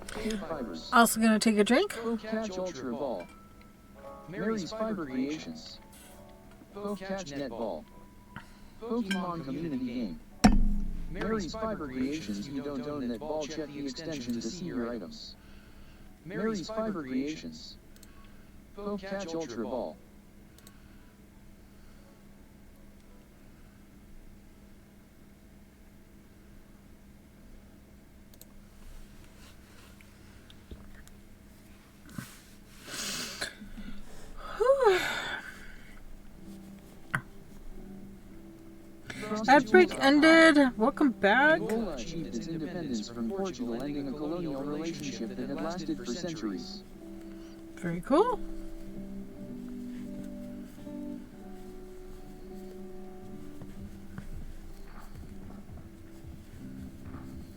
KBfibers. Also gonna take a drink. Poke catch Ultra Ball. Mary's Fiber Creations. Poke catch net ball. Pokemon Community Game. Mary's Fiber Creations. You don't own that ball. Check the extension to see your items. Mary's Fiber Creations. Poke catch Ultra Ball. Ad break ended. Welcome back. Angola achieved its independence from Portugal, ending a colonial relationship that had lasted for centuries. Very cool.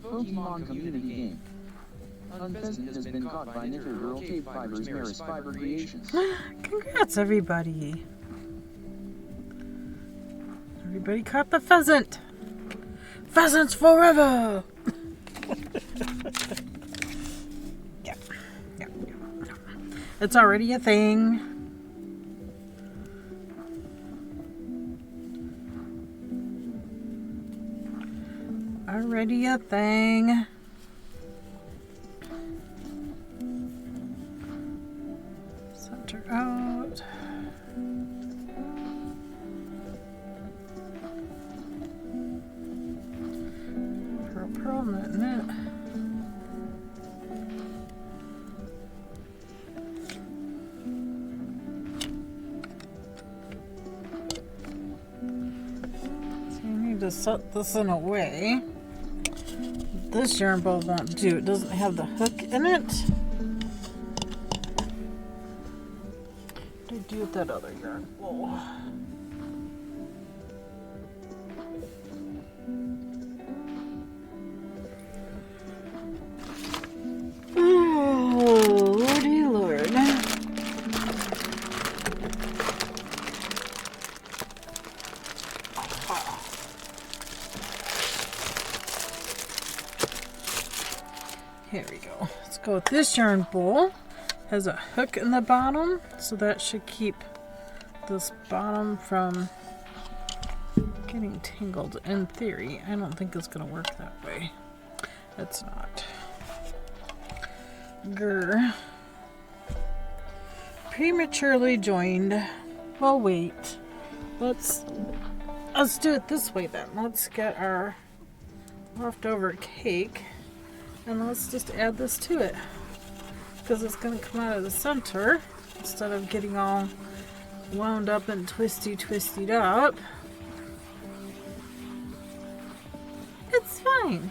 Pokemon Community Game. Unpheasant has been caught by Knitter Girl. KBfibers. Mary's Fiber Creations. Congrats, everybody. Everybody caught the pheasant. Pheasants forever. Yeah. It's already a thing. already a thing. Center out. Pearl knit. So you need to set this in a way. This yarn ball won't do. It doesn't have the hook in it. What do I do with that other yarn ball? Oh, Lordy Lord. Here we go. Let's go with this yarn bowl. Has a hook in the bottom, so that should keep this bottom from getting tangled. In theory, I don't think it's going to work that way. It's not. Grr. Prematurely joined. Well, wait. Let's do it this way then. Let's get our leftover cake and let's just add this to it, because it's going to come out of the center instead of getting all wound up and twisted up. It's fine.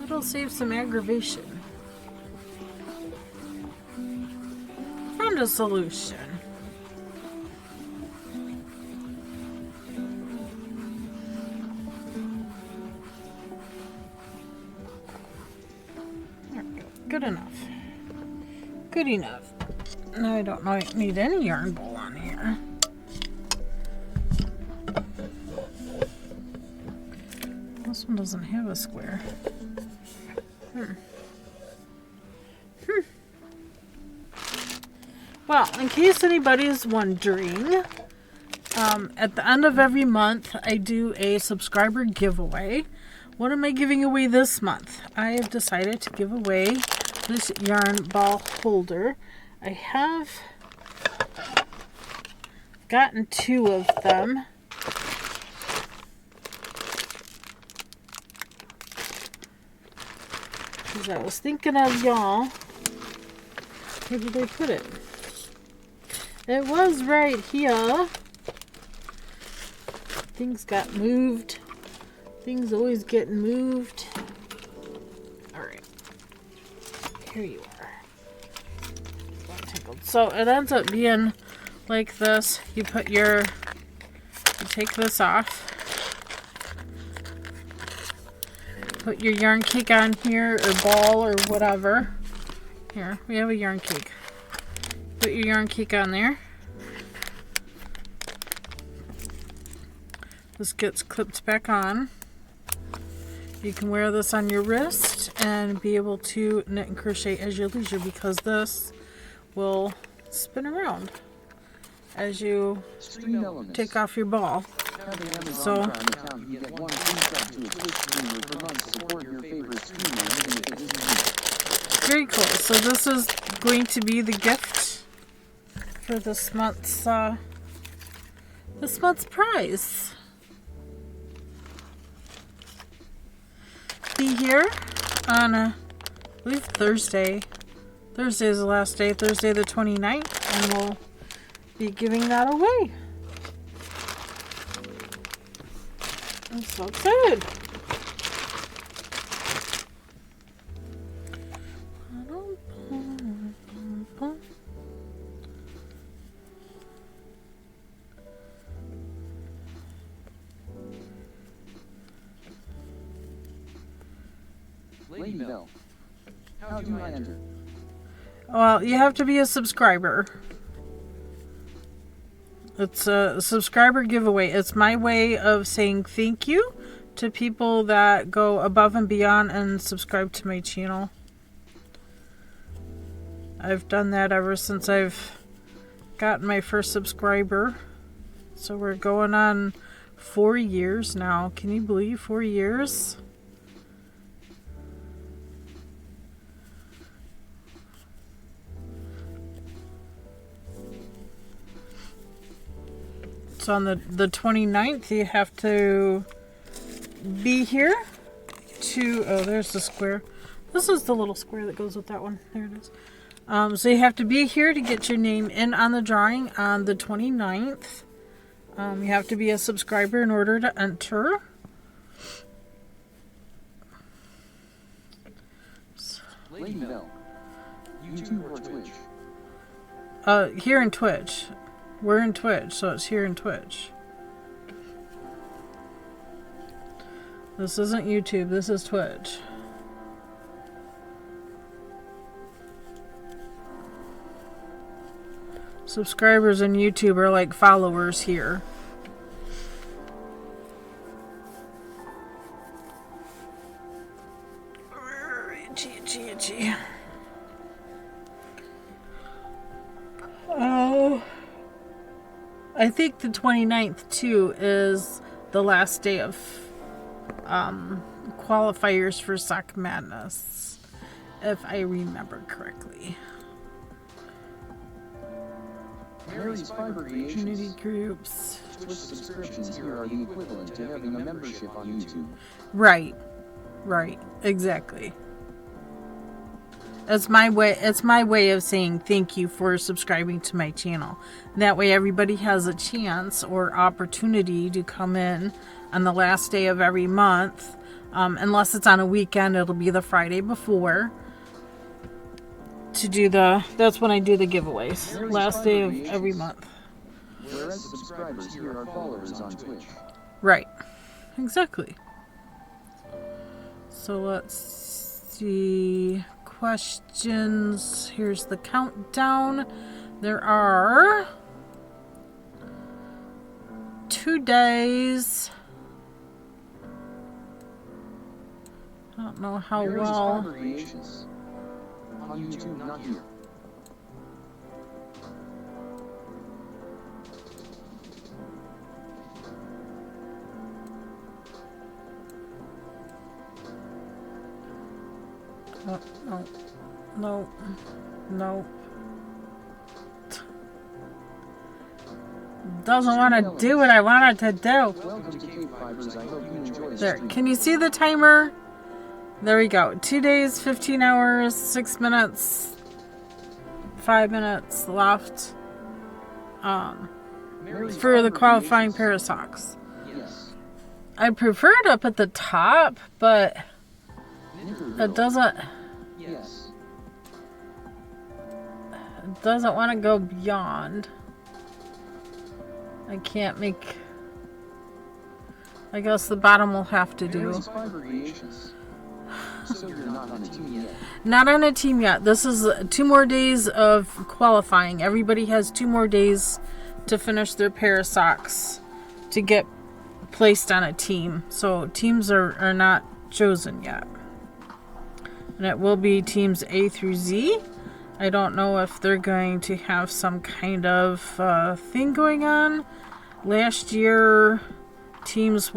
It'll save some aggravation. Found a solution. There we go. Good enough. Good enough. Now I don't need any yarn bowl on here. This one doesn't have a square. Well, in case anybody's wondering, at the end of every month, I do a subscriber giveaway. What am I giving away this month? I have decided to give away this yarn ball holder. I have gotten 2 of them. Because I was thinking of y'all. Where did I put it? It was right here. Things got moved. Things always get moved. Alright. Here you are. So it ends up being like this. You take this off. Put your yarn cake on here, or ball, or whatever. Here, we have a yarn cake. Put your yarn cake on there. This gets clipped back on. You can wear this on your wrist and be able to knit and crochet as your leisure, because this will spin around as you take off your ball. So very cool. So this is going to be the gift for this month's prize. Be here on I believe Thursday. Thursday is the last day, Thursday the 29th, and we'll be giving that away. I'm so excited. Lady Bell, how do I enter? Well, you have to be a subscriber. It's a subscriber giveaway. It's my way of saying thank you to people that go above and beyond and subscribe to my channel. I've done that ever since I've gotten my first subscriber. So we're going on 4 years now. Can you believe 4 years? So on the 29th, you have to be here to, oh, there's the square. This is the little square that goes with that one. There it is. So you have to be here to get your name in on the drawing on the 29th. You have to be a subscriber in order to enter. Lady Bell. YouTube or Twitch? Here in Twitch. We're in Twitch, so it's here in Twitch. This isn't YouTube, this is Twitch. Subscribers on YouTube are like followers here. Itchy. Oh, I think the 29th too is the last day of qualifiers for Sock Madness, if I remember correctly. Mary's Fiber Community Creations. groups. Twitch subscriptions here are the equivalent to having a membership on YouTube. Right, exactly. It's my way of saying thank you for subscribing to my channel. That way everybody has a chance or opportunity to come in on the last day of every month. Unless it's on a weekend, it'll be the Friday before. That's when I do the giveaways. Last day of every month. Whereas subscribers here are followers on Twitch. Right. Exactly. So let's see. Questions. Here's the countdown. There are 2 days. I don't know how Mary's well. Fiber Creations. On YouTube, not here. No. Doesn't want to do what I want it to do. Welcome to KBfibers. I hope you enjoy this There, stream. can you see the timer? There we go. 2 days, 15 hours, 6 minutes, 5 minutes left for the qualifying pair of socks. Yes. I prefer it up at the top, but it doesn't Yes. want to go beyond. I can't make. I guess the bottom will have to do. Mary's Fiber Creations. So you're not on a team yet. Not on a team yet. This is 2 more days of qualifying. Everybody has 2 more days to finish their pair of socks to get placed on a team. So teams are not chosen yet. And it will be teams A through Z. I don't know if they're going to have some kind of thing going on. Last year, teams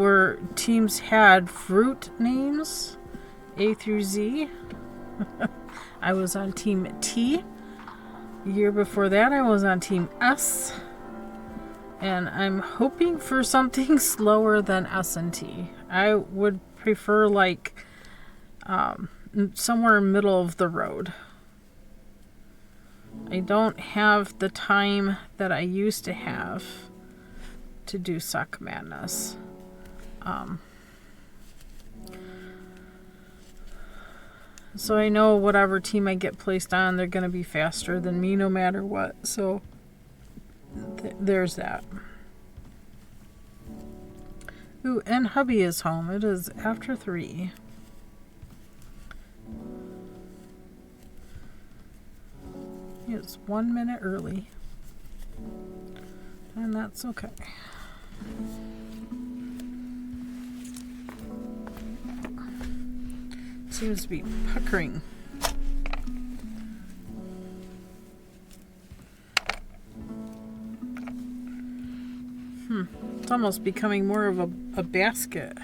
had fruit names, A through Z. I was on team T. The year before that, I was on team S. And I'm hoping for something slower than S and T. I would prefer like somewhere middle of the road. I don't have the time that I used to have to do Sock Madness. So I know whatever team I get placed on, they're going to be faster than me no matter what. So there's that. Ooh, and hubby is home. It is after 3. It's 1 minute early. And that's okay. Seems to be puckering. It's almost becoming more of a basket.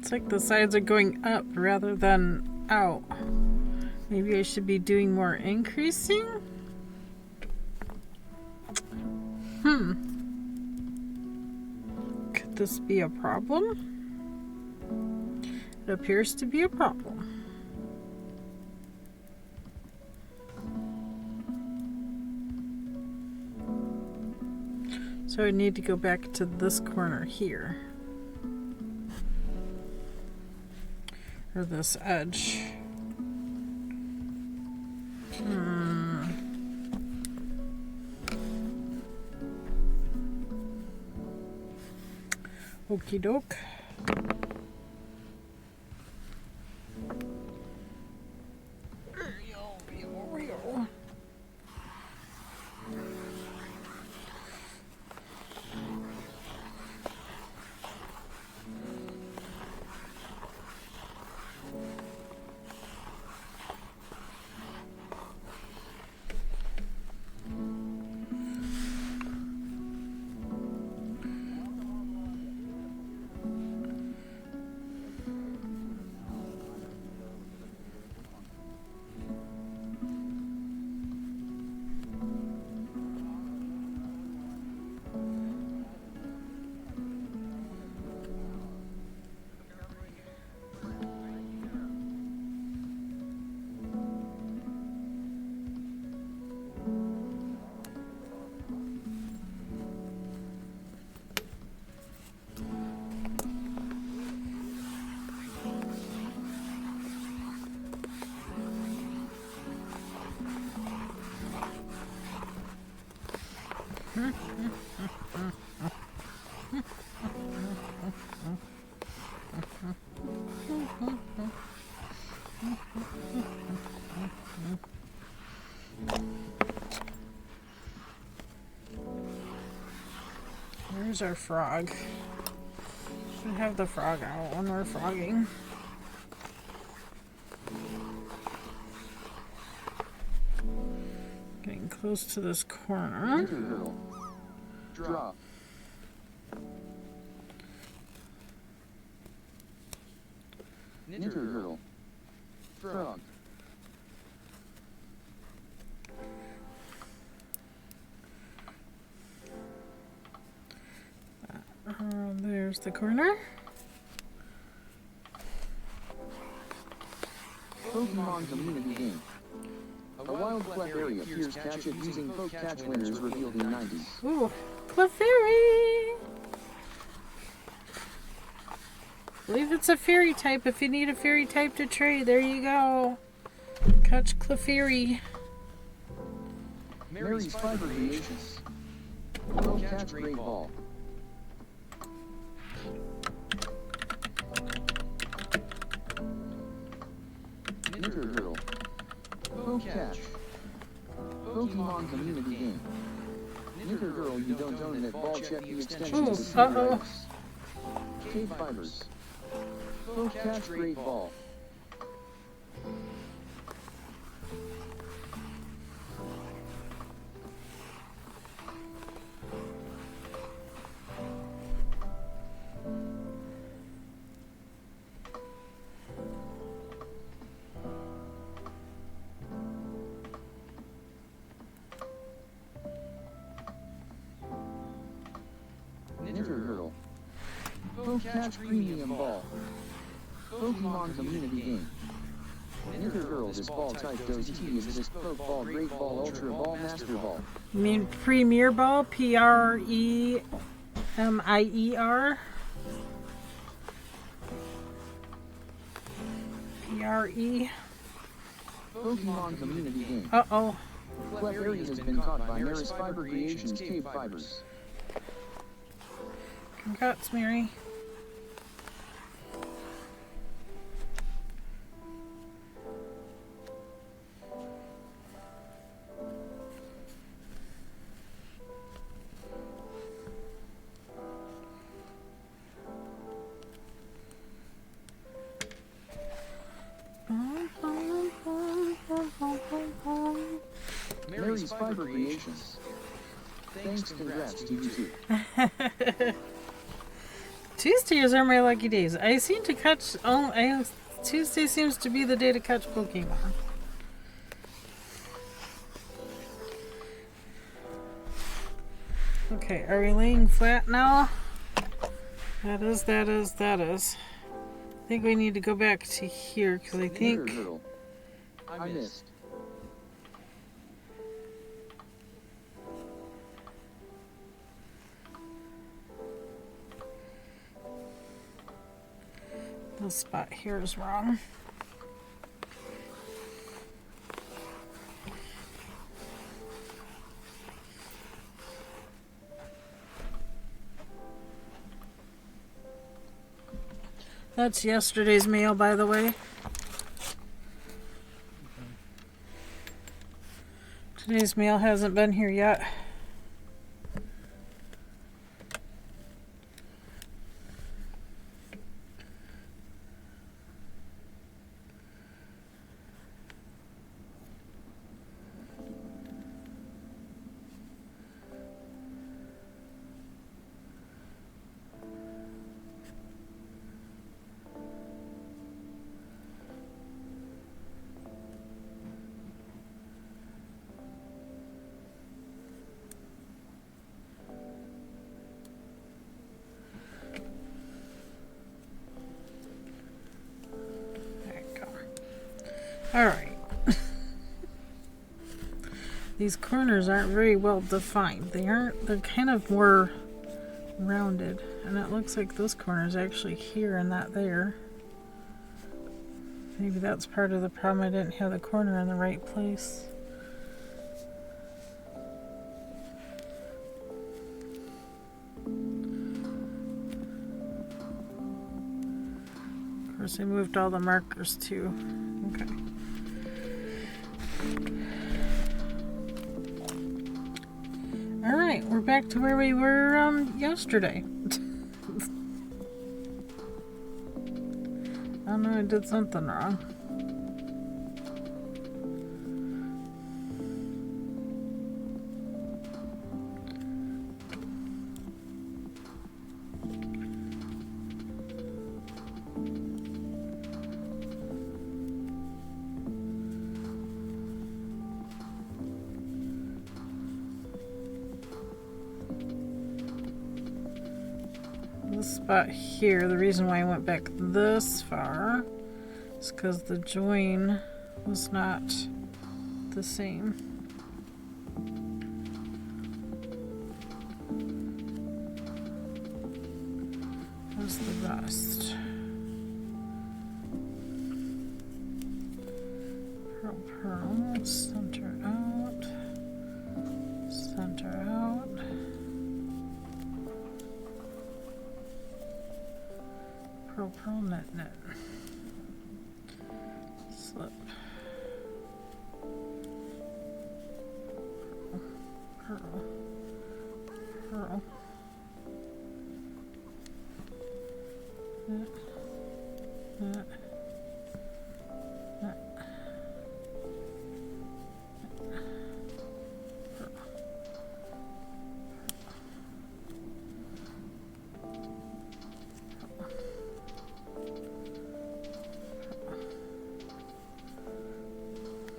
It's like the sides are going up rather than out. Maybe I should be doing more increasing? Could this be a problem? It appears to be a problem. So I need to go back to this corner here. Or this edge. Okie doke. Here's our frog. We have the frog out when we're frogging. Getting close to this corner. Drop. Knitter girl. Frog. There's the corner. Pokemon community game. A wild clef area appears. Catch it using poke catch winners revealed in 90s. Ooh, Clefairy! I believe it's a fairy type. If you need a fairy type to trade, there you go. Catch Clefairy. Mary's Fiber Creations. Poke catch Great Ball. Knitter girl. Poke catch. Pokemon community game. Knitter girl, you don't own it. Ball check the extensions to uh-oh. KBfibers. Poke catch Great Ball. Knitter girl. Poke catch Premium Ball. Pokemon community game. Knitter girl, this ball type goes T is this Poke Ball, Great Ball, Ultra Ball, Master Ball. You mean Premier Ball? Premier? PRE? Pokemon community game. Uh-oh. Clefairy has been caught by Mary's Fiber Creations KBfibers. Congrats, Mary. Fiber Creations. Thanks, congrats to you too. Tuesdays are my lucky days. I seem to catch. Tuesday seems to be the day to catch Pokemon. Okay, are we laying flat now? That is. I think we need to go back to here because I think. Girl. I missed. This spot here is wrong. That's yesterday's mail, by the way. Today's mail hasn't been here yet. Alright. These corners aren't very well defined. They're kind of more rounded. And it looks like this corner is actually here and not there. Maybe that's part of the problem. I didn't have the corner in the right place. Of course, I moved all the markers too. Okay. Alright, we're back to where we were yesterday. I know I did something wrong. This spot here, the reason why I went back this far is because the join was not the same. As the rest. Pearl, pearl, center out, center out. Pearl, pearl, knit, knit. Slip. Pearl, pearl. Knit, knit, knit.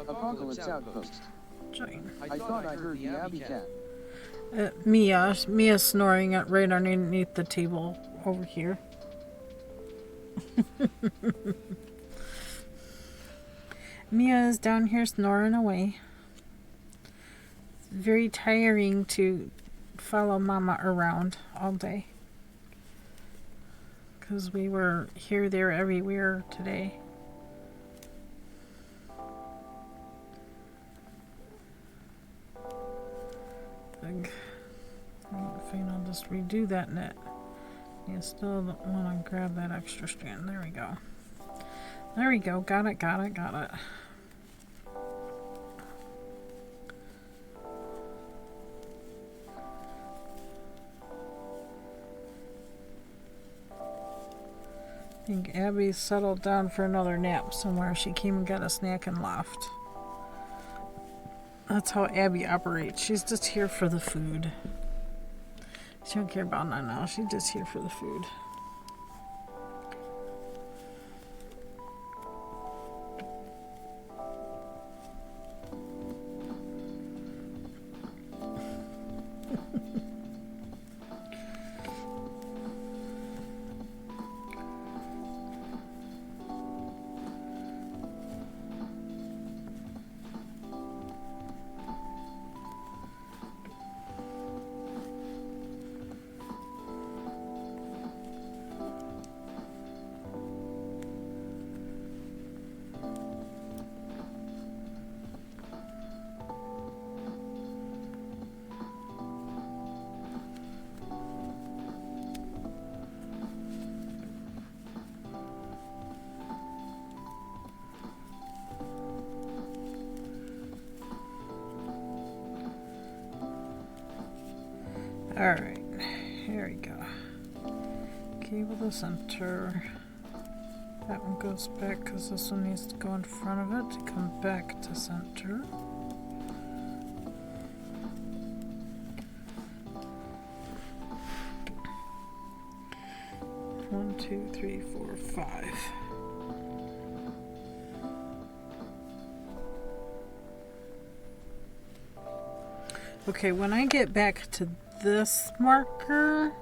Apocalypse Outpost. Join. I thought I heard the Abby cat. Mia snoring right underneath the table over here. Mia is down here snoring away. It's very tiring to follow Mama around all day. Because we were here, there, everywhere today. Fine, I'll just redo that knit. You still don't want to grab that extra strand. There we go. There we go. Got it, got it, got it. I think Abby settled down for another nap somewhere. She came and got a snack and left. That's how Abby operates. She's just here for the food. She don't care about nothing else. She's just here for the food. Alright, here we go. Cable to center. That one goes back because this one needs to go in front of it to come back to center. One, two, three, four, five. Okay, when I get back to this marker,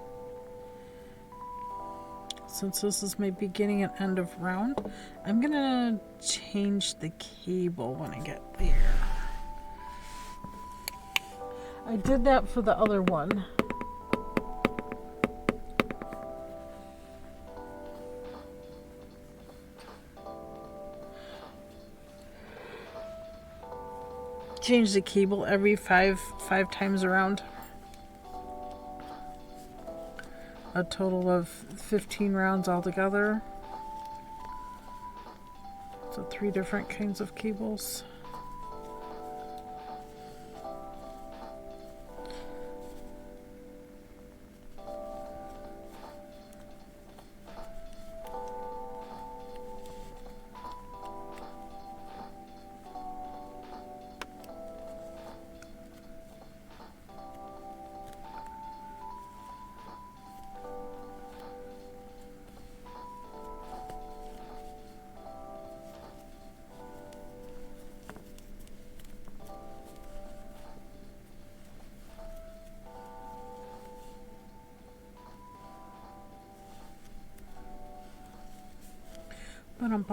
since this is my beginning and end of round, I'm gonna change the cable when I get there. I did that for the other one. Change the cable every five times around. A total of 15 rounds altogether. So 3 different kinds of cables.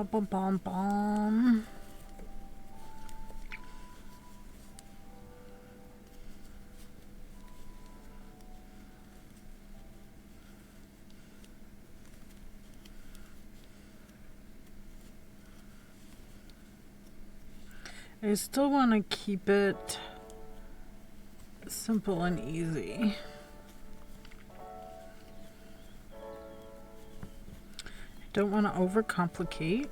Bum. I still want to keep it simple and easy. Don't want to overcomplicate.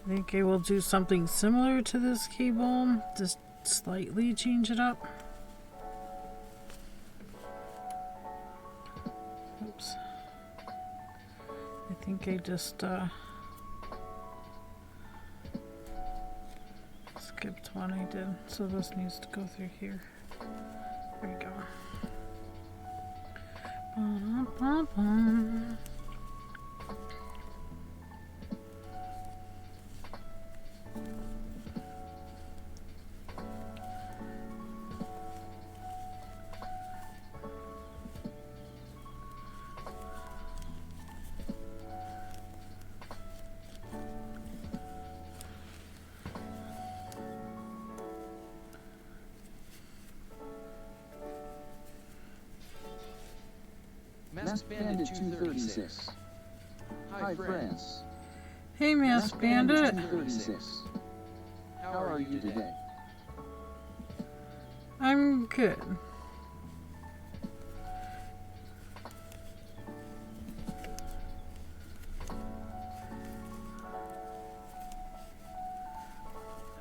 I think I will do something similar to this cable, just slightly change it up. Oops. I think I just skipped one I did, so this needs to go through here. There we go. Masked Bandit 236. Hi friends. Hey Masked Bandit. 236. How are you today? I'm good.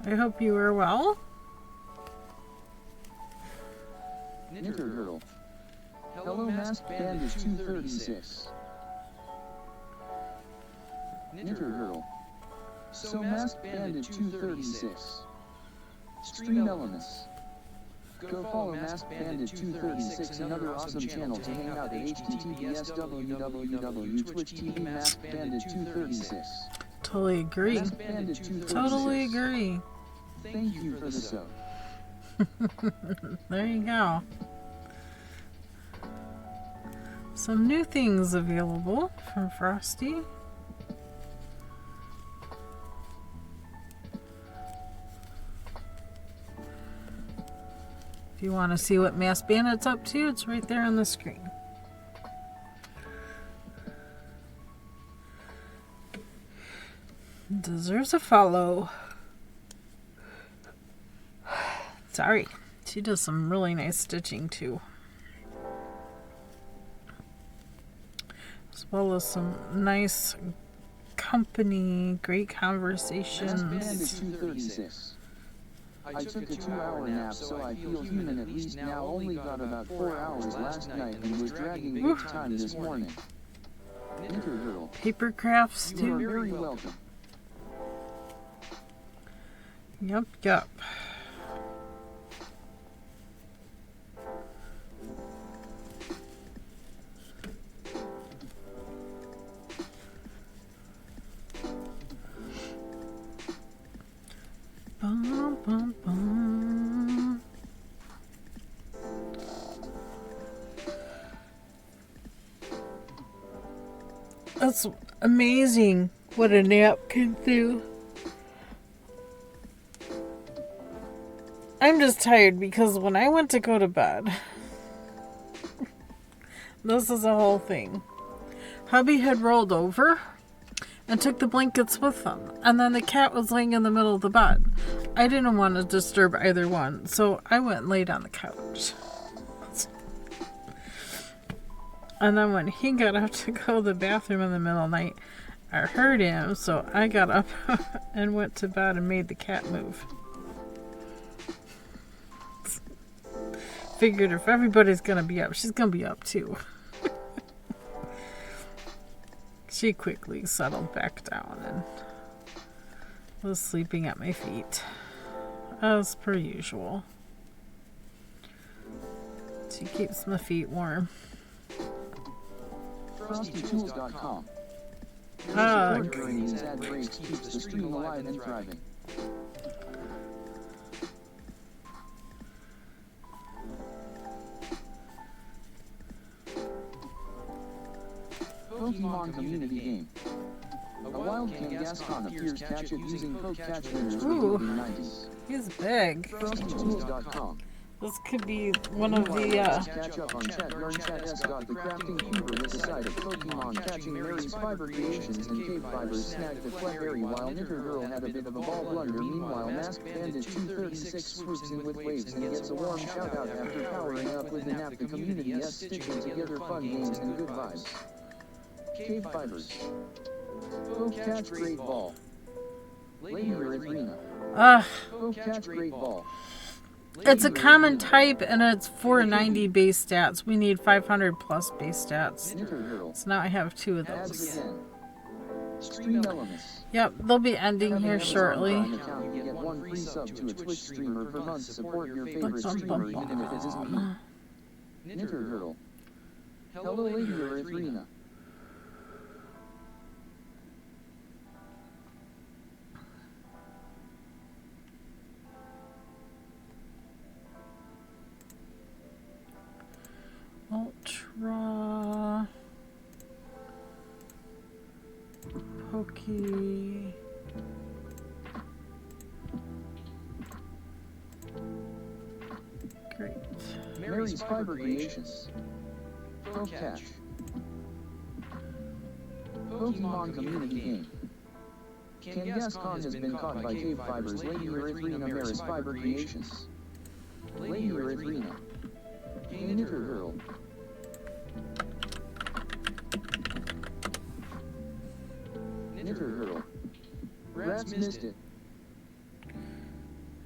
I hope you are well. Knitter Girl. Hello Masked Bandit 236. Knitter Girl. So Masked Bandit 236. Stream Elements. Go follow Masked Bandit 236, another awesome channel to hang out at https://www.twitch.tv Masked Bandit 236. Totally agree. Masked Bandit 236. Totally agree. Thank you for the sub. There you go. Some new things available from Frosty. If you want to see what Masked Bandit's up to, it's right there on the screen. Deserves a follow. Sorry. She does some really nice stitching too. As well as some nice company, great conversations. Masked Bandit 236. I took a 2-hour nap, so I feel human at least now. Only got about 4 hours last night and was dragging big time this morning. Knitter Girl. Paper crafts You are too. very welcome. Yep. Bum, bum, bum. That's amazing what a nap can do. I'm just tired because when I went to go to bed, this is a whole thing. Hubby had rolled over and took the blankets with him, and then the cat was laying in the middle of the bed. I didn't want to disturb either one, so I went and laid on the couch. And then when he got up to go to the bathroom in the middle of the night, I heard him, so I got up and went to bed and made the cat move. Figured if everybody's gonna be up, she's gonna be up too. She quickly settled back down and was sleeping at my feet, as per usual. She keeps my feet warm. FrostyTools.com. Ugh. During these ad breaks keeps the stream alive and thriving. Pokemon community game. A wild Kangaskhan appears. Catch it using poke catch winners Ooh. in the 90s. He's big. FrostyTools.com. This could be one of the, Catch up on chat. Yarn Chat S got the crafting cuber with the side of Pokemon catching Mary's fiber creations and KBfibers snagged the Fletberry while Knitter Girl had a bit of a ball blunder. Meanwhile, Masked Bandit 236 swoops in with waves and gets a warm shout out after powering up with the nap. The community is stitching together fun games and good vibes. KBfibers. Poke catch great ball. Lady Erythrina. Poke catch great ball. It's a common type and it's 490 base stats. We need 500 plus base stats. Knitter Girl. So now I have 2 of Ads those. again. Stream Elements. Yep, they'll be ending here shortly. You get 1 free sub to a Twitch streamer per month. Support your favorite streamer even if it isn't me. Knitter Girl. Hello Lady Erythrina. Ultra Pokey Great. Mary's Fiber Creations. Poke catch. Pokemon community game. Kangaskhan has been caught by KBfibers. Lady Erythrina. Mary's Fiber Creations. Lady Erythrina. Knitter Girl. Knitter Girl. Rats missed it.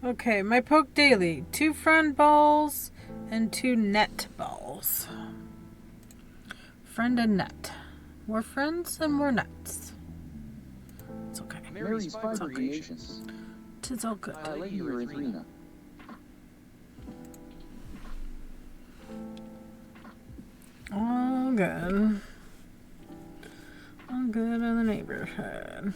Okay, my poke daily. 2 friend balls and 2 net balls. Friend and net. More friends and more nets. Mary's Fiber Creations. Tis all good. I like your arena. All good. All good in the neighborhood.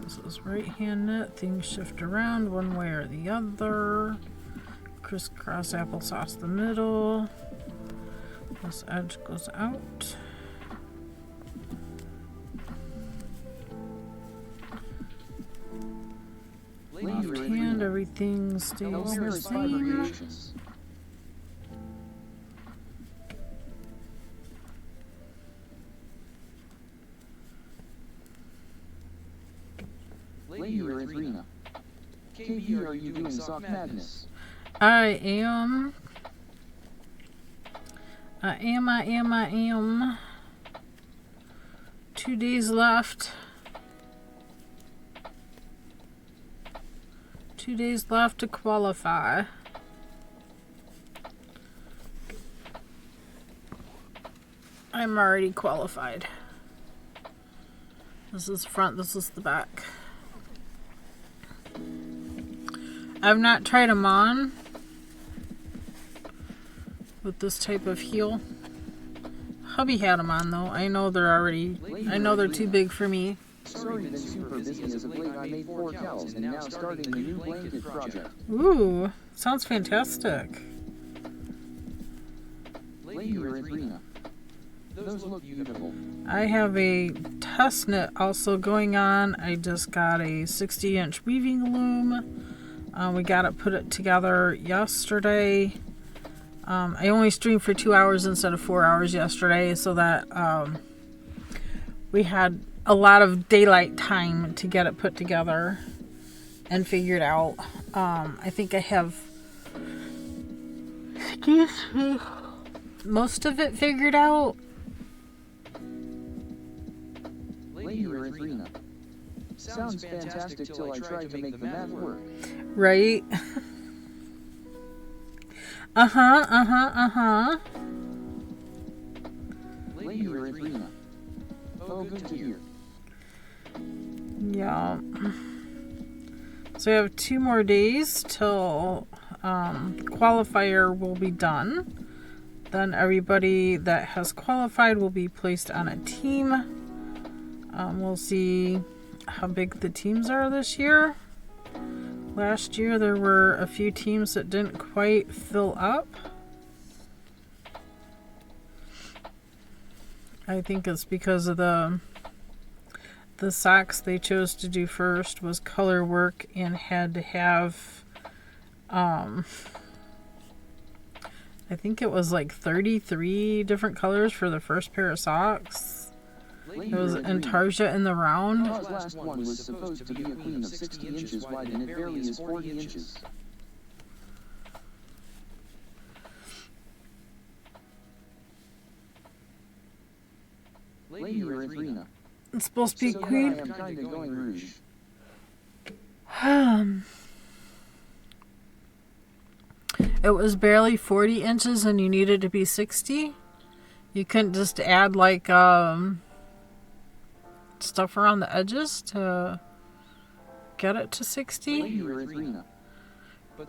This is right hand knit. Things shift around one way or the other. Crisscross applesauce the middle. This edge goes out. Left hand, everything stays the same. Lady Arena. KB, are you doing sock madness? I am. 2 days left. 2 days left to qualify. I'm already qualified. This is front, this is the back. I've not tried them on with this type of heel. Hubby had them on though. I know they're too big for me. Sorry, been super busy as of late. I made 4 cows and now starting a new blanket project. Ooh, sounds fantastic. Lady Arena. Those look beautiful. I have a test knit also going on. I just got a 60-inch weaving loom. We got it put together yesterday. I only streamed for 2 hours instead of 4 hours yesterday, so that we had a lot of daylight time to get it put together and figured out. I think I have, excuse me, most of it figured out. Lady Arena. Sounds fantastic till I tried to make the math work. Right? Lady Arena. Oh, good to hear. Yeah. So we have 2 more days till qualifier will be done. Then everybody that has qualified will be placed on a team. We'll see how big the teams are this year. Last year there were a few teams that didn't quite fill up. I think it's because of the socks they chose to do first was color work and had to have I think it was like 33 different colors for the first pair of socks. It was Intarsia in the round. Pa's last one was supposed to be a queen of 60 inches wide and it barely is 40 inches. Lady Arena. It's supposed to be queen. I am kinda going rouge. It was barely 40 inches and you needed to be 60. You couldn't just add like stuff around the edges to get it to 60. Lady Arena.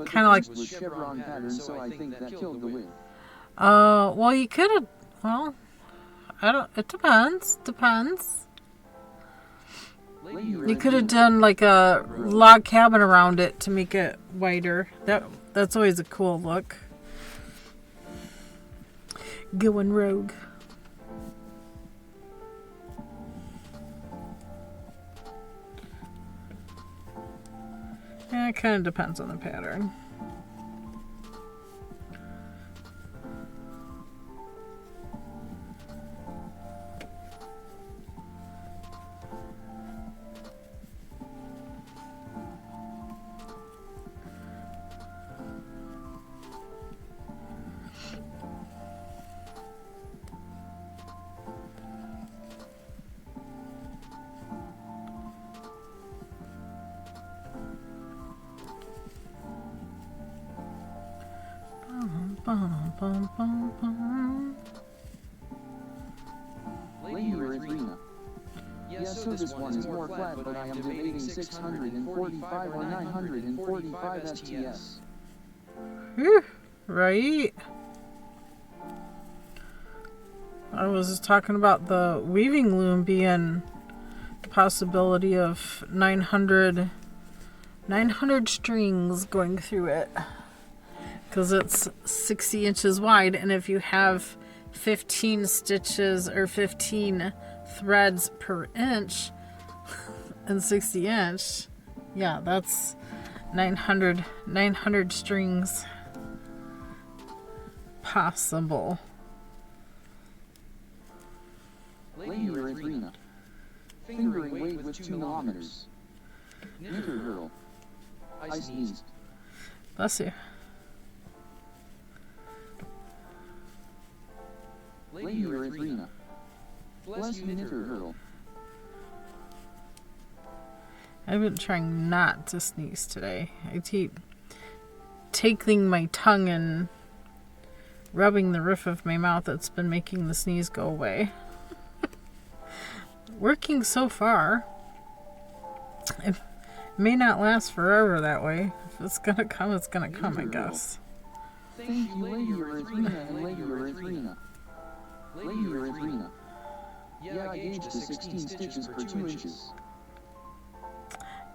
Kind of like was chevron pattern, so I think that killed the width. well, you could have, well, I don't, it depends. You could have done like a log cabin around it to make it wider. That's always a cool look. Going rogue. Yeah, it kind of depends on the pattern. Lady Arena. So this one is more flat, but I am debating 645 or 945 STS. Whew, right? I was talking about the weaving loom being the possibility of 900 strings going through it. Because it's 60 inches wide, and if you have 15 stitches or 15 threads per inch and 60 inch, yeah, that's 900 strings possible. Lady Erythrina. Fingering weight with 2 millimeters. Knitter girl. I sneezed. Bless you. Lady Erythrina. Bless you, knitter girl. I've been trying not to sneeze today. I keep taking my tongue and rubbing the roof of my mouth. That's been making the sneeze go away. Working so far. It may not last forever that way. If it's gonna come, it's gonna come, I guess. Thank you, Lady Erythrina and Lady Erythrina. Lady Erythrina. Yeah, I gauged the 16 stitches per 2 inches.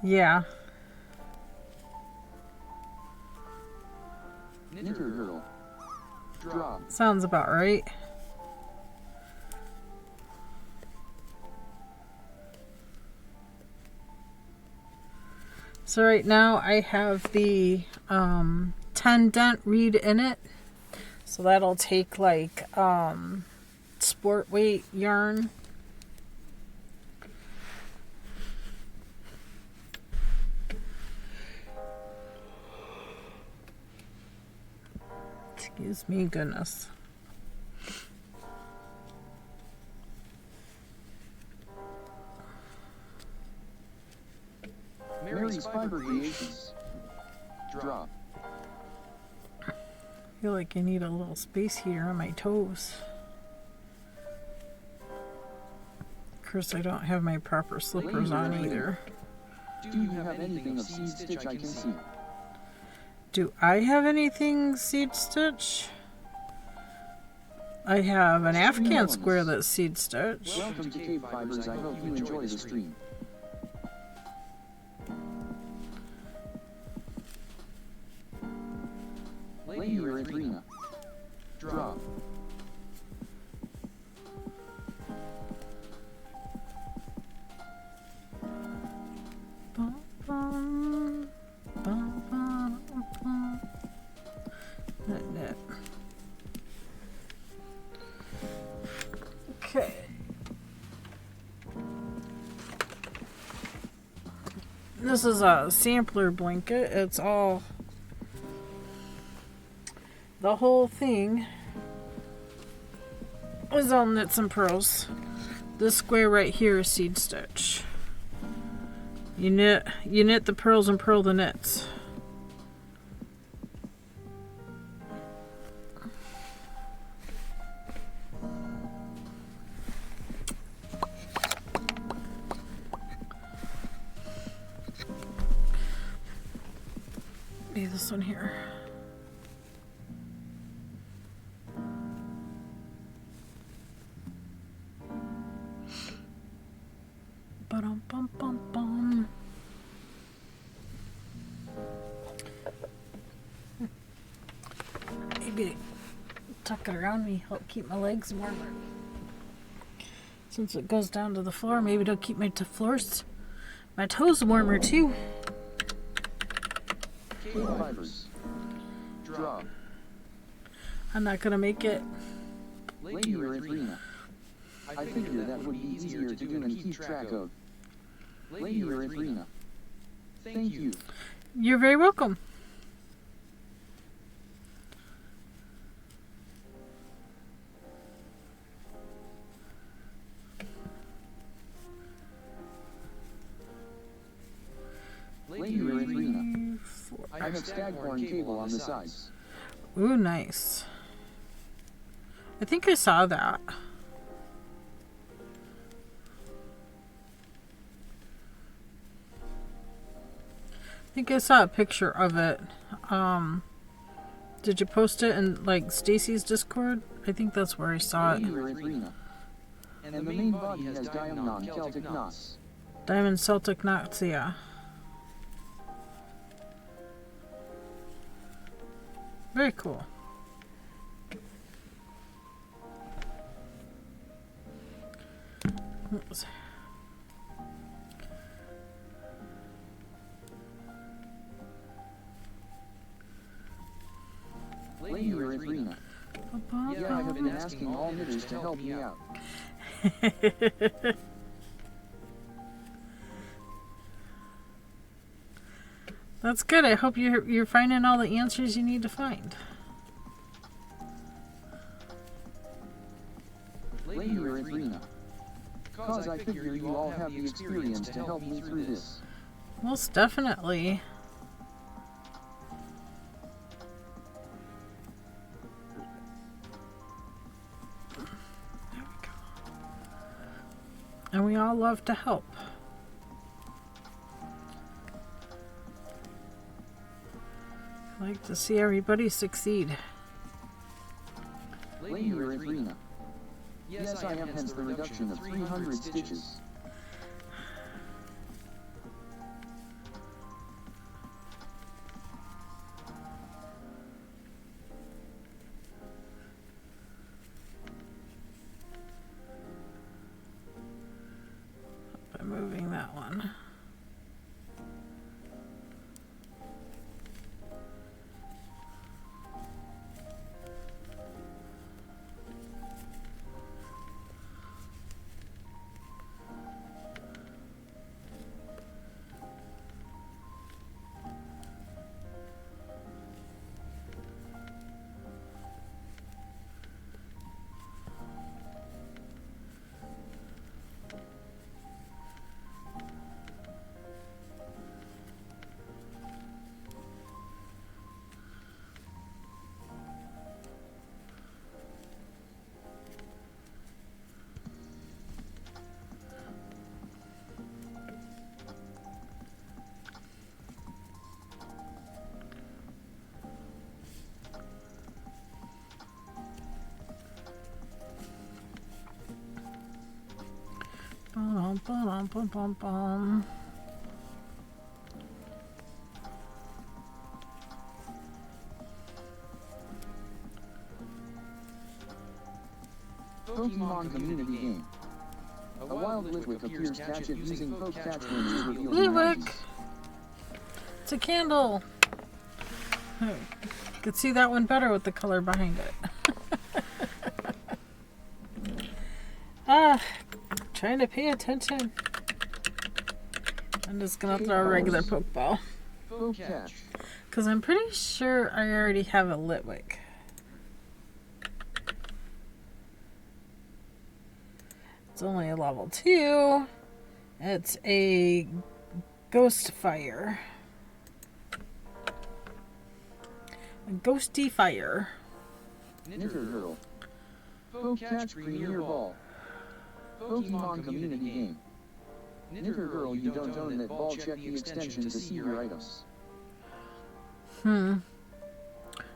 Yeah. Knitter girl. Drop. Sounds about right. So right now I have the 10 dent reed in it. So that'll take like sport weight yarn. Excuse me, goodness. Mary's Fiber Creations. Drop. I feel like I need a little space here on my toes. Of course, I don't have my proper slippers on either. Do you have anything of seed stitch I can see? Do I have anything seed stitch? I have an Afghan square that's seed stitch. Welcome to KBfibers. I hope you enjoy the stream. Lady Erythrina. Drop. Okay. This is a sampler blanket. It's all, the whole thing is all knits and purls. This square right here is seed stitch. You knit the purls and purl the knits. Maybe this one here. Ba-dum-bum-bum-bum. Maybe tuck it around me, help keep my legs warmer. Since it goes down to the floor, maybe it'll keep my my toes warmer too. KBfibers. Drop. I'm not gonna make it. Lady Erythrina. I figured that would be easier to do and keep track of. Lady Erythrina. Thank you. You're very welcome. Lady Erythrina. I have staghorn cable on the sides. Ooh, nice. I think I saw that. think I saw a picture of it. Did you post it in like Stacy's Discord? I think that's where I saw it. And the main body has diamond Celtic knots. Diamond Celtic knots, yeah. Very cool. Oops. Lady Erythrina. Yeah, I have been asking all knitters to help me out. That's good. I hope you're finding all the answers you need to find. Lady Erythrina. Cause I figure you all have the experience to help me through this. Most definitely. There we go. And we all love to help. I like to see everybody succeed. Lady Erythrina. Yes, I am, hence the reduction of 300 stitches. By moving that one. Bum, bum, bum, bum, bum. Pokemon community game. A wild Litwick appears, catch it using poke catch winners revealed Litwick! It's a candle! You could see that one better with the color behind it. Trying to pay attention. I'm just gonna throw a regular Pokeball. Poke catch. Because I'm pretty sure I already have a Litwick. It's only a level 2. It's a Ghost Fire. A Ghosty Fire. Knitter Girl. Poke catch Premier Ball. Pokemon community game. Knitter Girl, you don't own that ball, check the extension to see your items.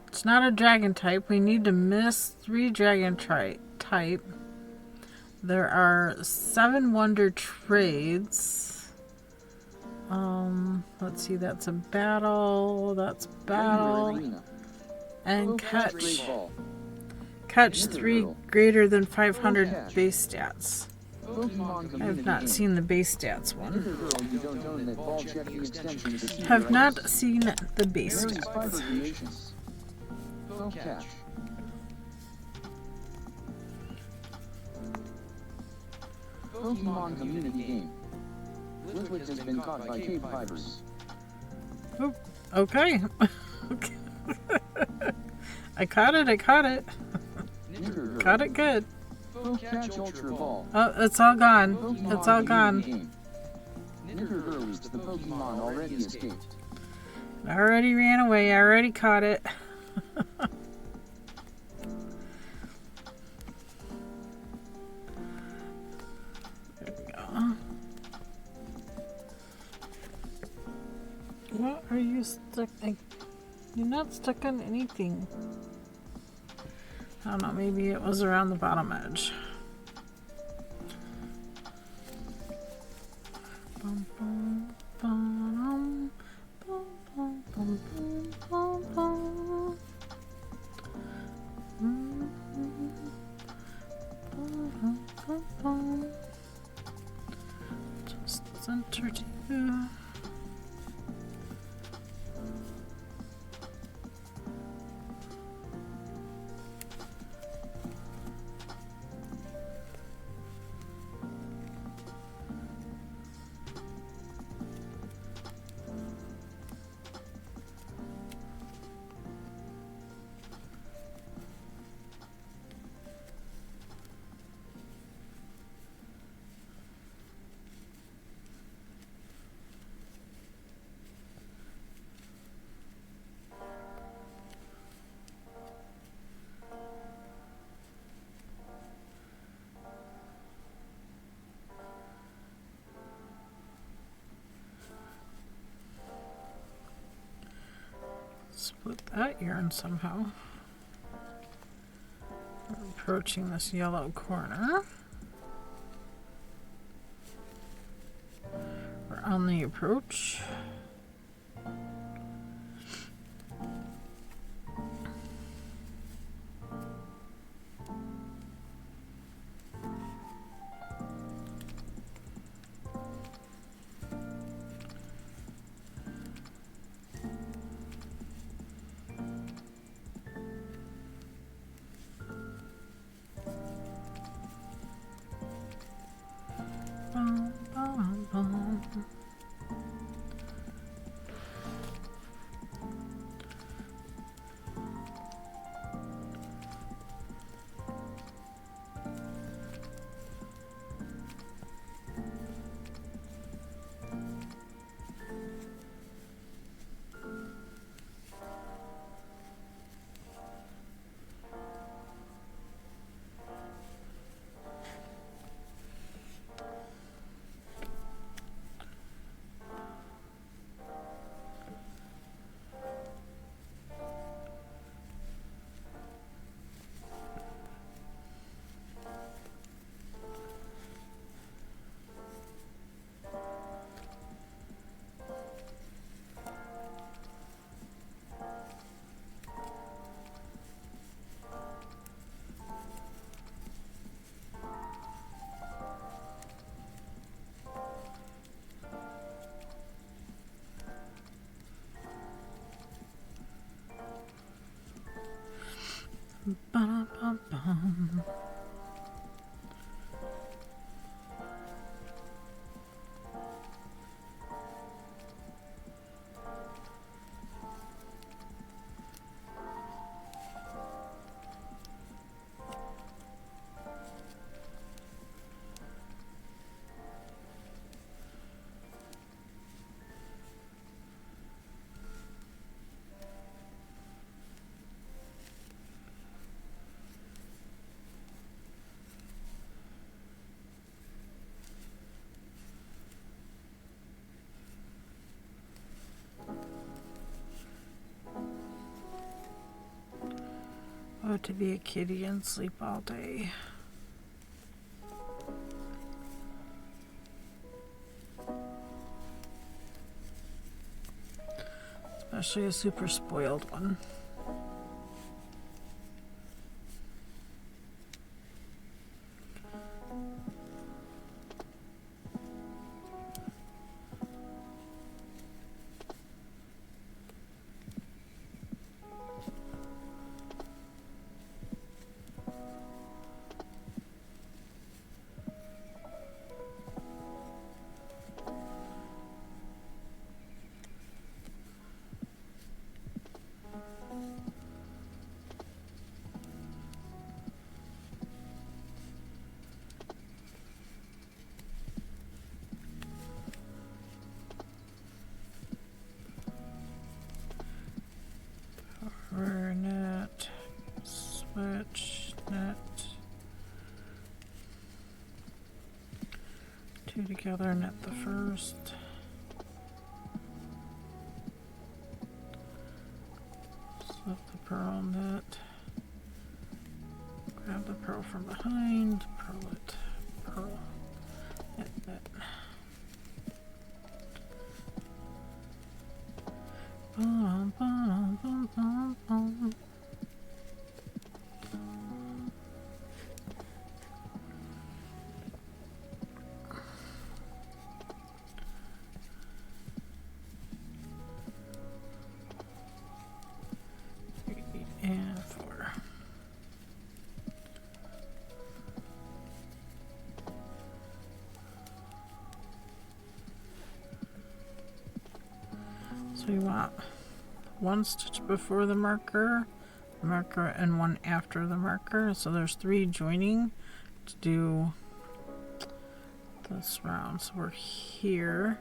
It's not a dragon type. We need to miss 3 dragon type. There are 7 wonder trades. Let's see, that's a battle. That's battle. And catch 3 greater than 500 base stats. I have not seen the base stats one. Have not seen the base stats. Pokemon community game. Litwick has been caught by KBfibers. Oh, okay. I caught it. Caught it good. Catch Ultra Ball. Oh, it's all gone. It's all gone. Knitter Girls, the Pokemon already escaped. Already ran away. I already caught it. There we go. What are you stuck? You're not stuck on anything. I don't know, maybe it was around the bottom edge. Bum, bum, bum, bum, bum, bum, bum, bum. Bum, bum. Just center two. Split that yarn somehow. We're approaching this yellow corner. We're on the approach. Bum, bum, bum. Ba-da-ba-bum. Oh, to be a kitty and sleep all day. Especially a super spoiled one. Power net, switch net, two together, net the first. purl knit, grab the purl from behind, purl it, purl, knit, knit. Bum, bum, bum, bum, bum. And 4. So you want 1 stitch before the marker, and 1 after the marker. So there's 3 joining to do this round. So we're here.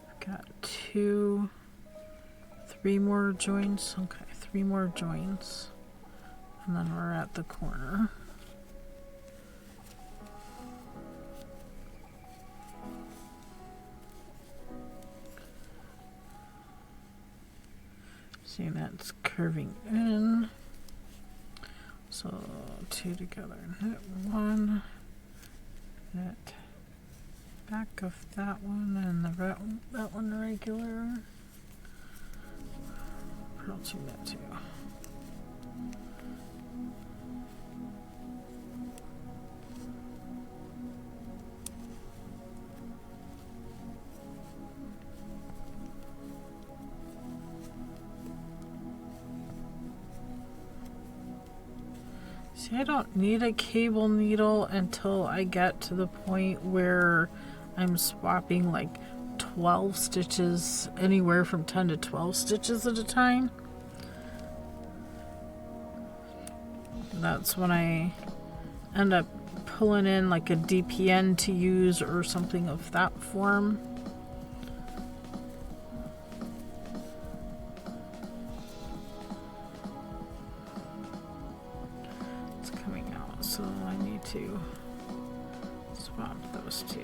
We've got 2, 3 more joins. Okay, 3 more joins. And then we're at the corner. See, that's curving in. So 2 together, knit 1, knit back of that one, and that one regular. Purl 2, knit 2. See, I don't need a cable needle until I get to the point where I'm swapping like 12 stitches, anywhere from 10 to 12 stitches at a time. That's when I end up pulling in like a DPN to use or something of that form. So I need to swap those 2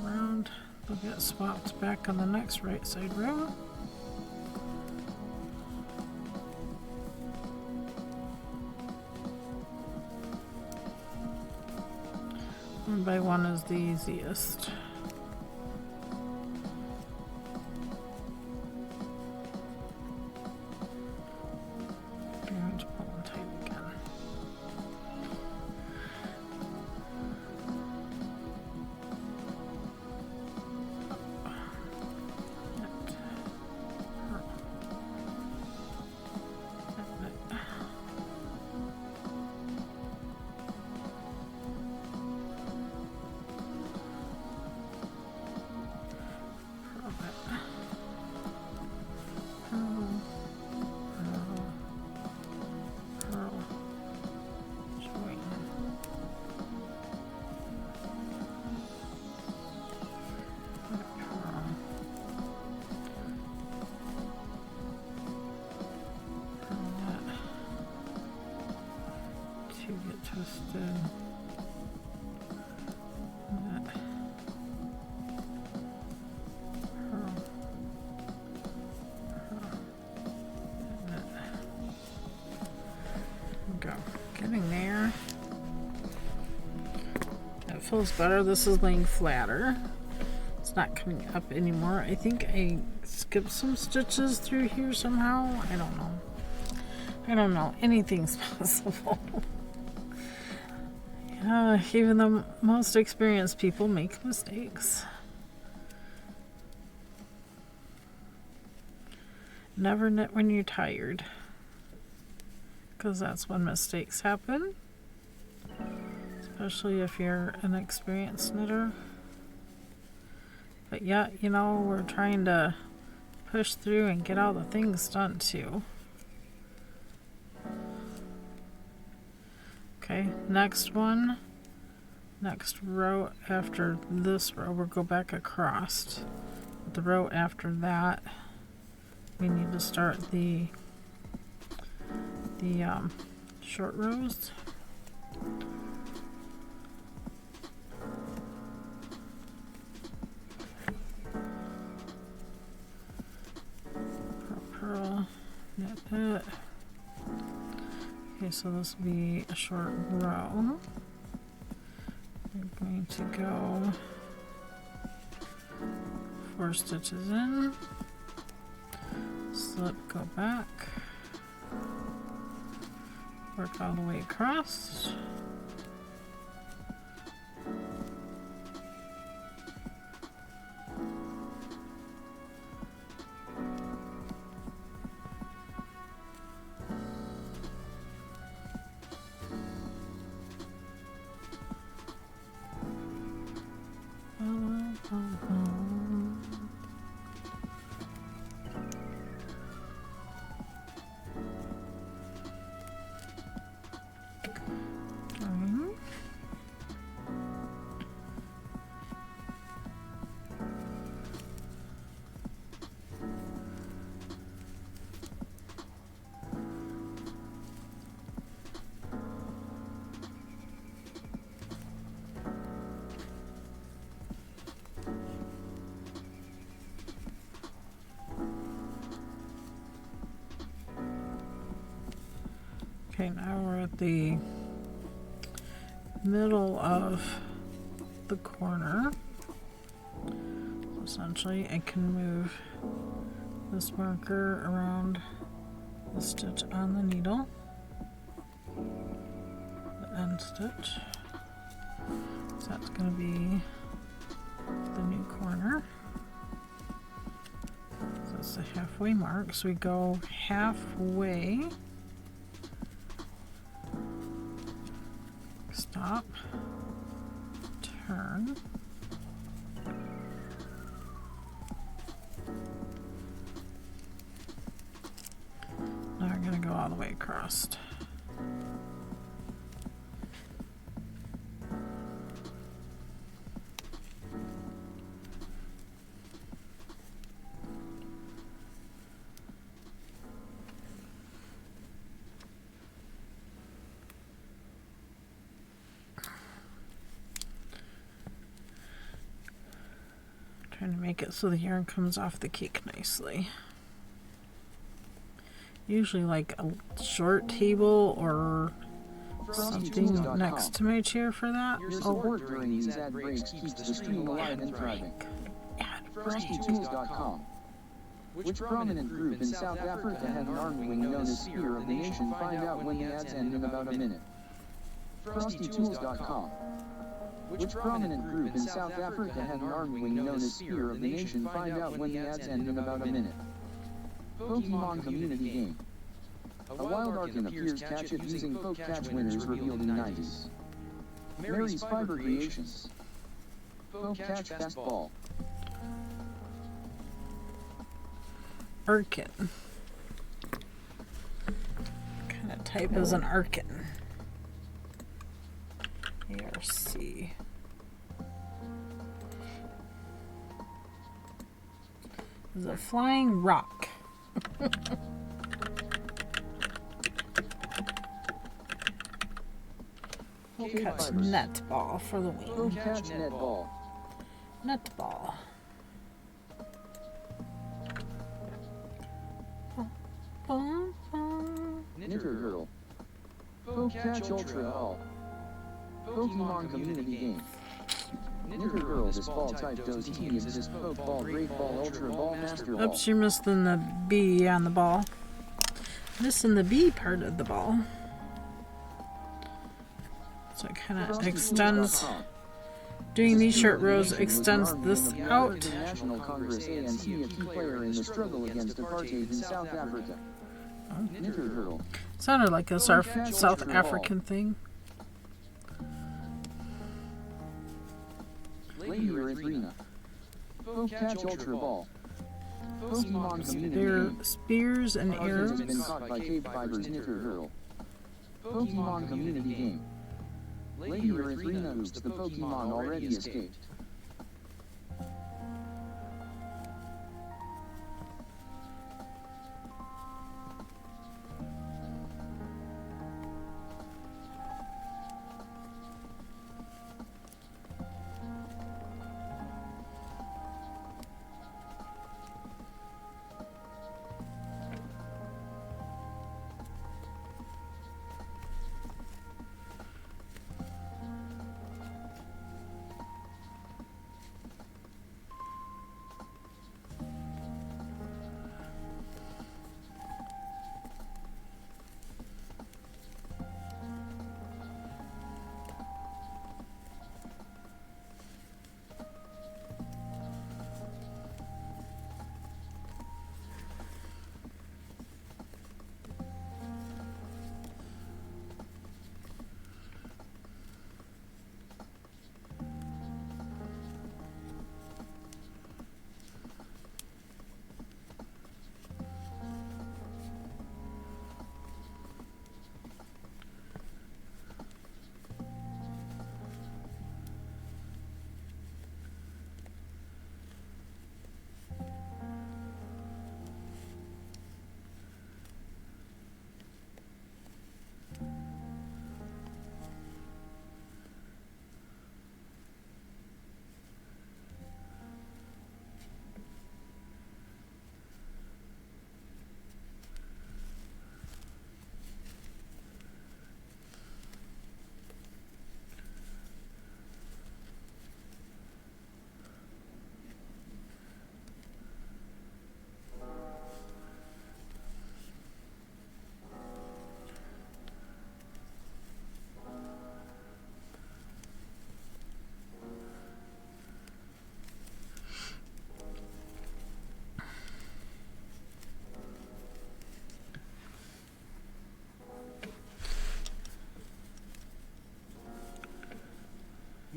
around. They'll get swapped back on the next right side row. One by one is the easiest. And pull and tight again. Twisted. That. Purl. Go. Getting there. That feels better. This is laying flatter. It's not coming up anymore. I think I skipped some stitches through here somehow. I don't know. I don't know. Anything's possible. Even the most experienced people make mistakes. Never knit when you're tired, because that's when mistakes happen, especially if you're an experienced knitter. But yeah, you know, we're trying to push through and get all the things done too. Okay, next one, next row after this row, we'll go back across. The row after that, we need to start the short rows. Purl, knit it. Okay, so this will be a short row. We're going to go 4 stitches in, slip, go back, work all the way across. Okay, now we're at the middle of the corner. Essentially, I can move this marker around the stitch on the needle, the end stitch. So that's going to be the new corner. So that's the halfway mark. So we go halfway. Stop, turn, now we're going to go all the way across. Trying to make it so the yarn comes off the cake nicely. Usually like a short table or something next to my chair for that. Your support during these ad breaks keeps the stream alive and thriving. FrostyTools.com. Which prominent group in South Africa had an arm wing known as Spear of the Nation? Find out when the ads end in about a minute. FrostyTools.com. Which prominent group in South Africa had an arm wing known as Spear of the Nation? Find out when the ads end in about a minute. Pokemon Community Game. A wild Arkin appears, catch it using Poke Catch, winners revealed in 90s. Mary's Fiber Creations. Poke Catch Fastball. Arkin. What kind of type is an Arkin? ARC. Is a flying rock. Catch netball for the wing. Catch netball. Netball. Knitter Girl. Poke Catch Ultra All. Pokemon Community Game. Knitter Girl. This ball type does T exists. Poke Ball, Great Ball, Ultra Ball, Master Ball. Oops, you're missing the B on the ball. Missing the B part of the ball. So it kind of extends. Doing these short rows extends this out. International Congress ANC, a key player in the struggle against apartheid in South Africa. Knitter Girl. Sounded like a South African thing. Lady Erythrina. Poke Catch Ultra Ball. Pokemon Community Game. Spears and arrows. Has been caught by KBfibers. Knitter Girl. Pokemon Community Game. Lady Erythrina oops, the Pokemon already escaped.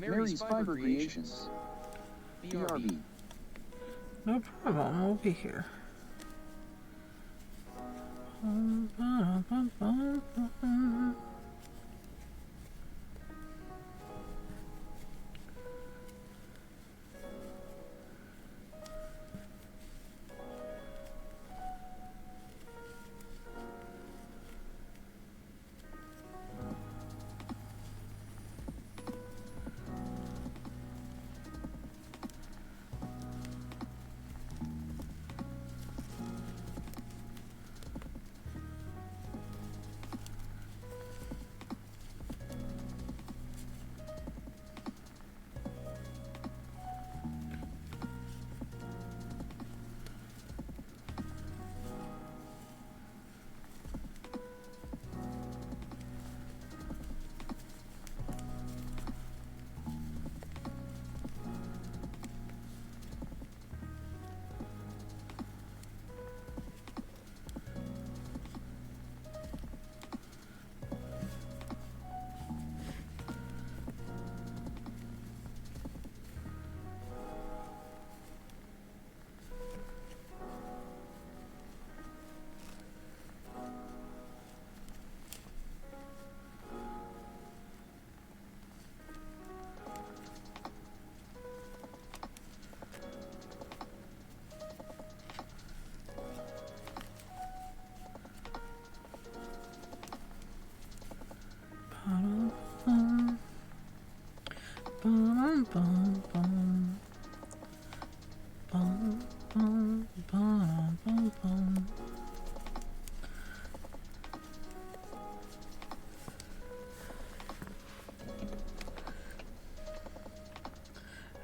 Mary's Fiber Creations. BRB. No problem, we'll be here.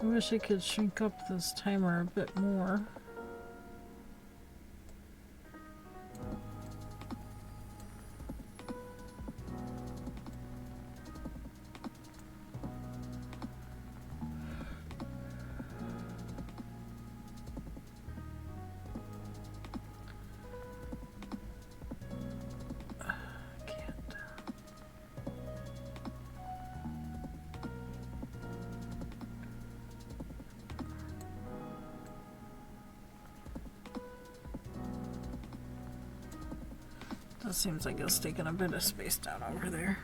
I wish I could shrink up this timer a bit more. That seems like it's taking a bit of space down over there.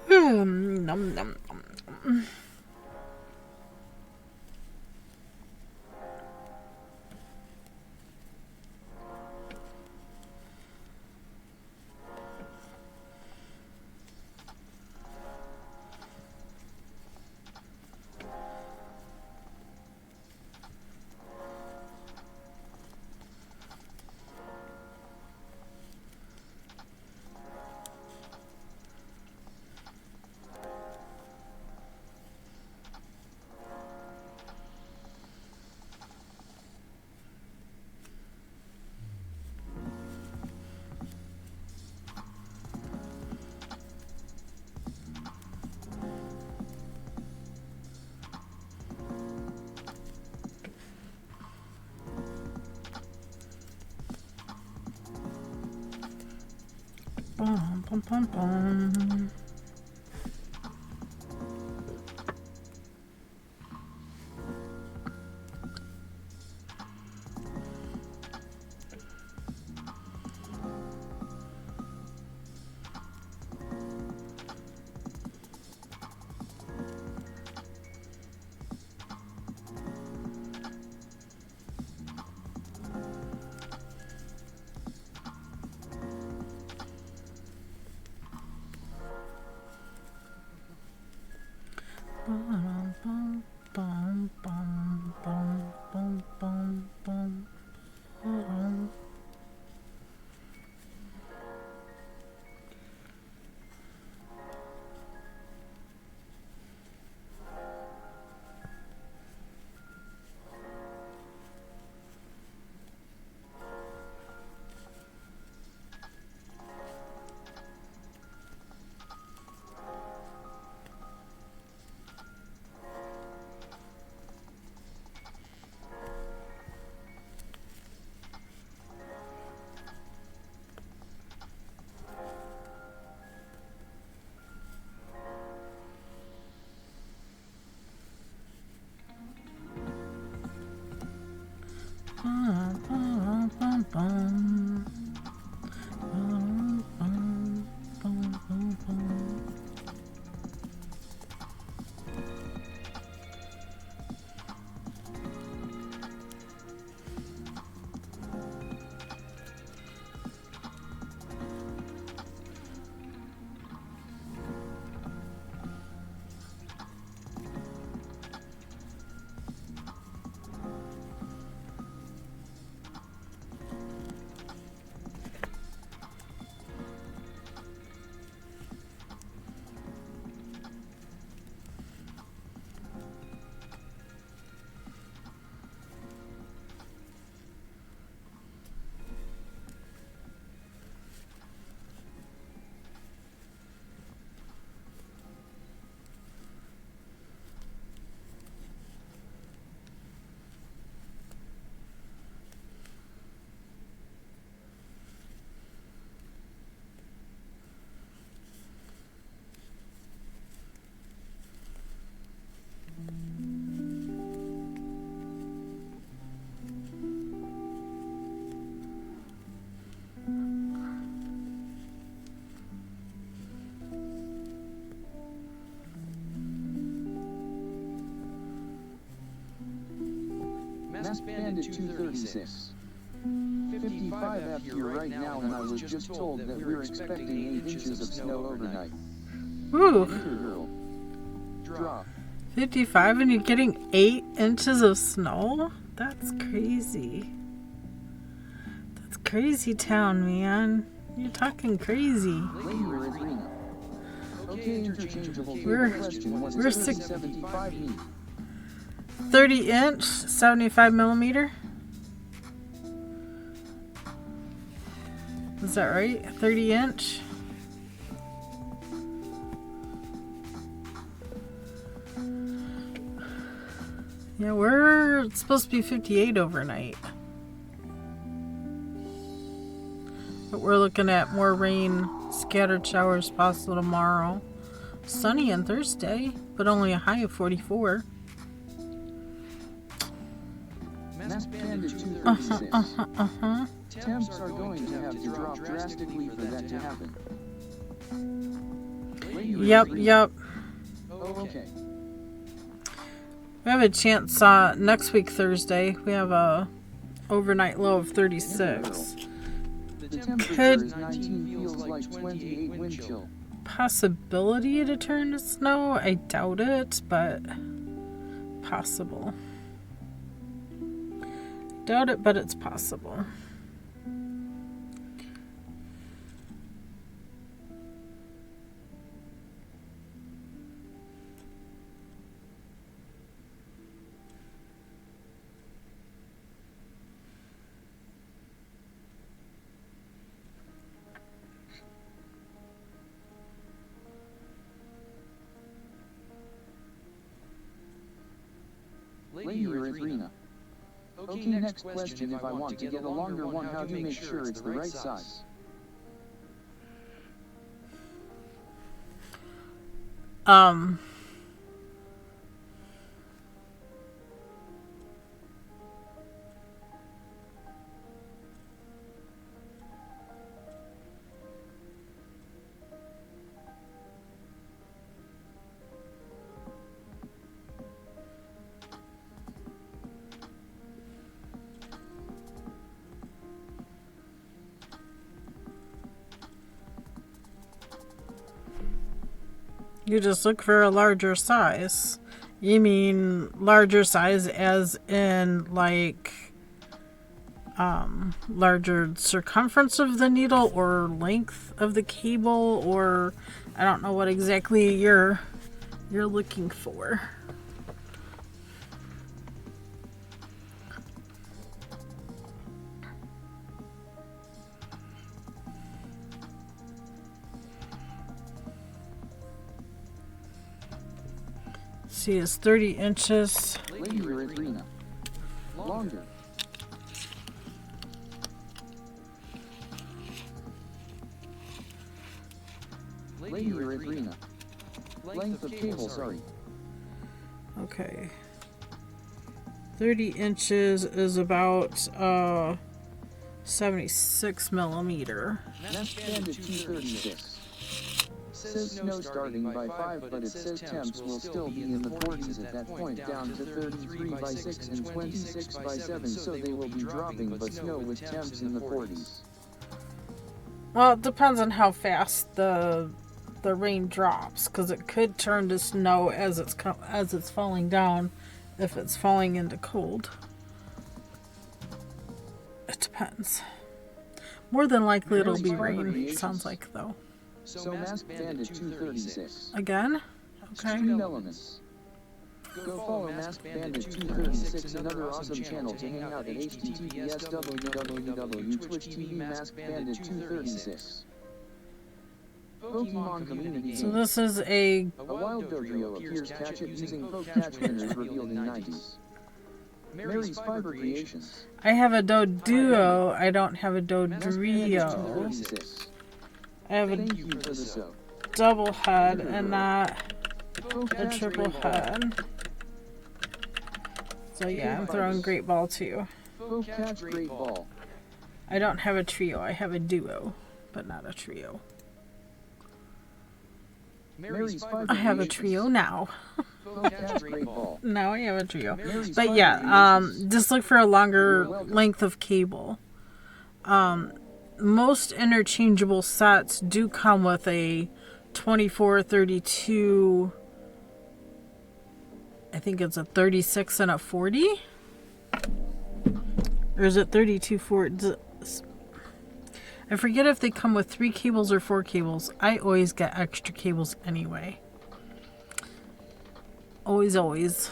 Nom, nom, nom, nom. Bum, bum, bum, bum. Bum, bum, bum, bum. Bum, bum, bum, bum, bum. Masked Bandit 236. 55F here right now, and I was just told that we're expecting 8 inches of snow overnight. Ooh. Girl. Drop. 55 and you're getting 8 inches of snow? That's crazy. That's crazy town, man. You're talking crazy. Okay, interchangeable. We're Question was 75 30 inch, 75 millimeter. Is that right? 30 inch. Yeah, we're supposed to be 58 overnight. But we're looking at more rain, scattered showers possible tomorrow. Sunny on Thursday, but only a high of 44. Masked Bandit 236. Temps are going to have to drop drastically for that to happen. Yep. Oh, okay. We have a chance next week Thursday. We have a overnight low of 36. The temperature is 19, feels like 28 wind chill. Possibility to turn to snow? I doubt it, but possible. Doubt it, but it's possible. Lady Erythrina. Okay, next question. If I want to get a longer one, how do you make sure it's the right size? You just look for a larger size. You mean larger size as in like larger circumference of the needle or length of the cable, or I don't know what exactly you're looking for. See, it's 30 inches. Lady Erythrina. Longer. Lady Erythrina. Length of cable, sorry. Okay. 30 inches is about 76 millimeter. Nest Bandit 236. Says snow starting by 5, but it says temps will still be in the 40s at that point, down to 33 by 6 and 26 by 7, so they will be dropping, but snow with temps in the 40s. Well, it depends on how fast the rain drops, because it could turn to snow as it's falling down, if it's falling into cold. It depends. More than likely it'll be rain, sounds like, though. So Masked Bandit 236. Again? Okay. Extreme Elements. Go follow Masked Bandit 236, another awesome channel to hang out at https://www.twitch.tv Masked Bandit 236. Pokemon Community So Game. this is a wild Dodrio appears catch it using Poke Catch winners revealed in 90s. Mary's Fiber Creations. I have a Doduo, I don't have a Dodrio. 236. I have a Thank you for the soap. double head and not Poke a Catch triple Great Ball. head. So yeah, I'm throwing Great Ball too. Poke Catch Great Ball. I don't have a trio, I have a duo, but not a trio. Mary's Fiber I have a Creations. trio now. Poke Catch Great Ball. Now I have a trio. Mary's But Fiber yeah, Creations. just look for a longer You're welcome. length of cable. Most interchangeable sets do come with a 24, 32, I think it's a 36 and a 40? Or is it 32, 40? I forget if they come with 3 cables or 4 cables. I always get extra cables anyway. Always, always.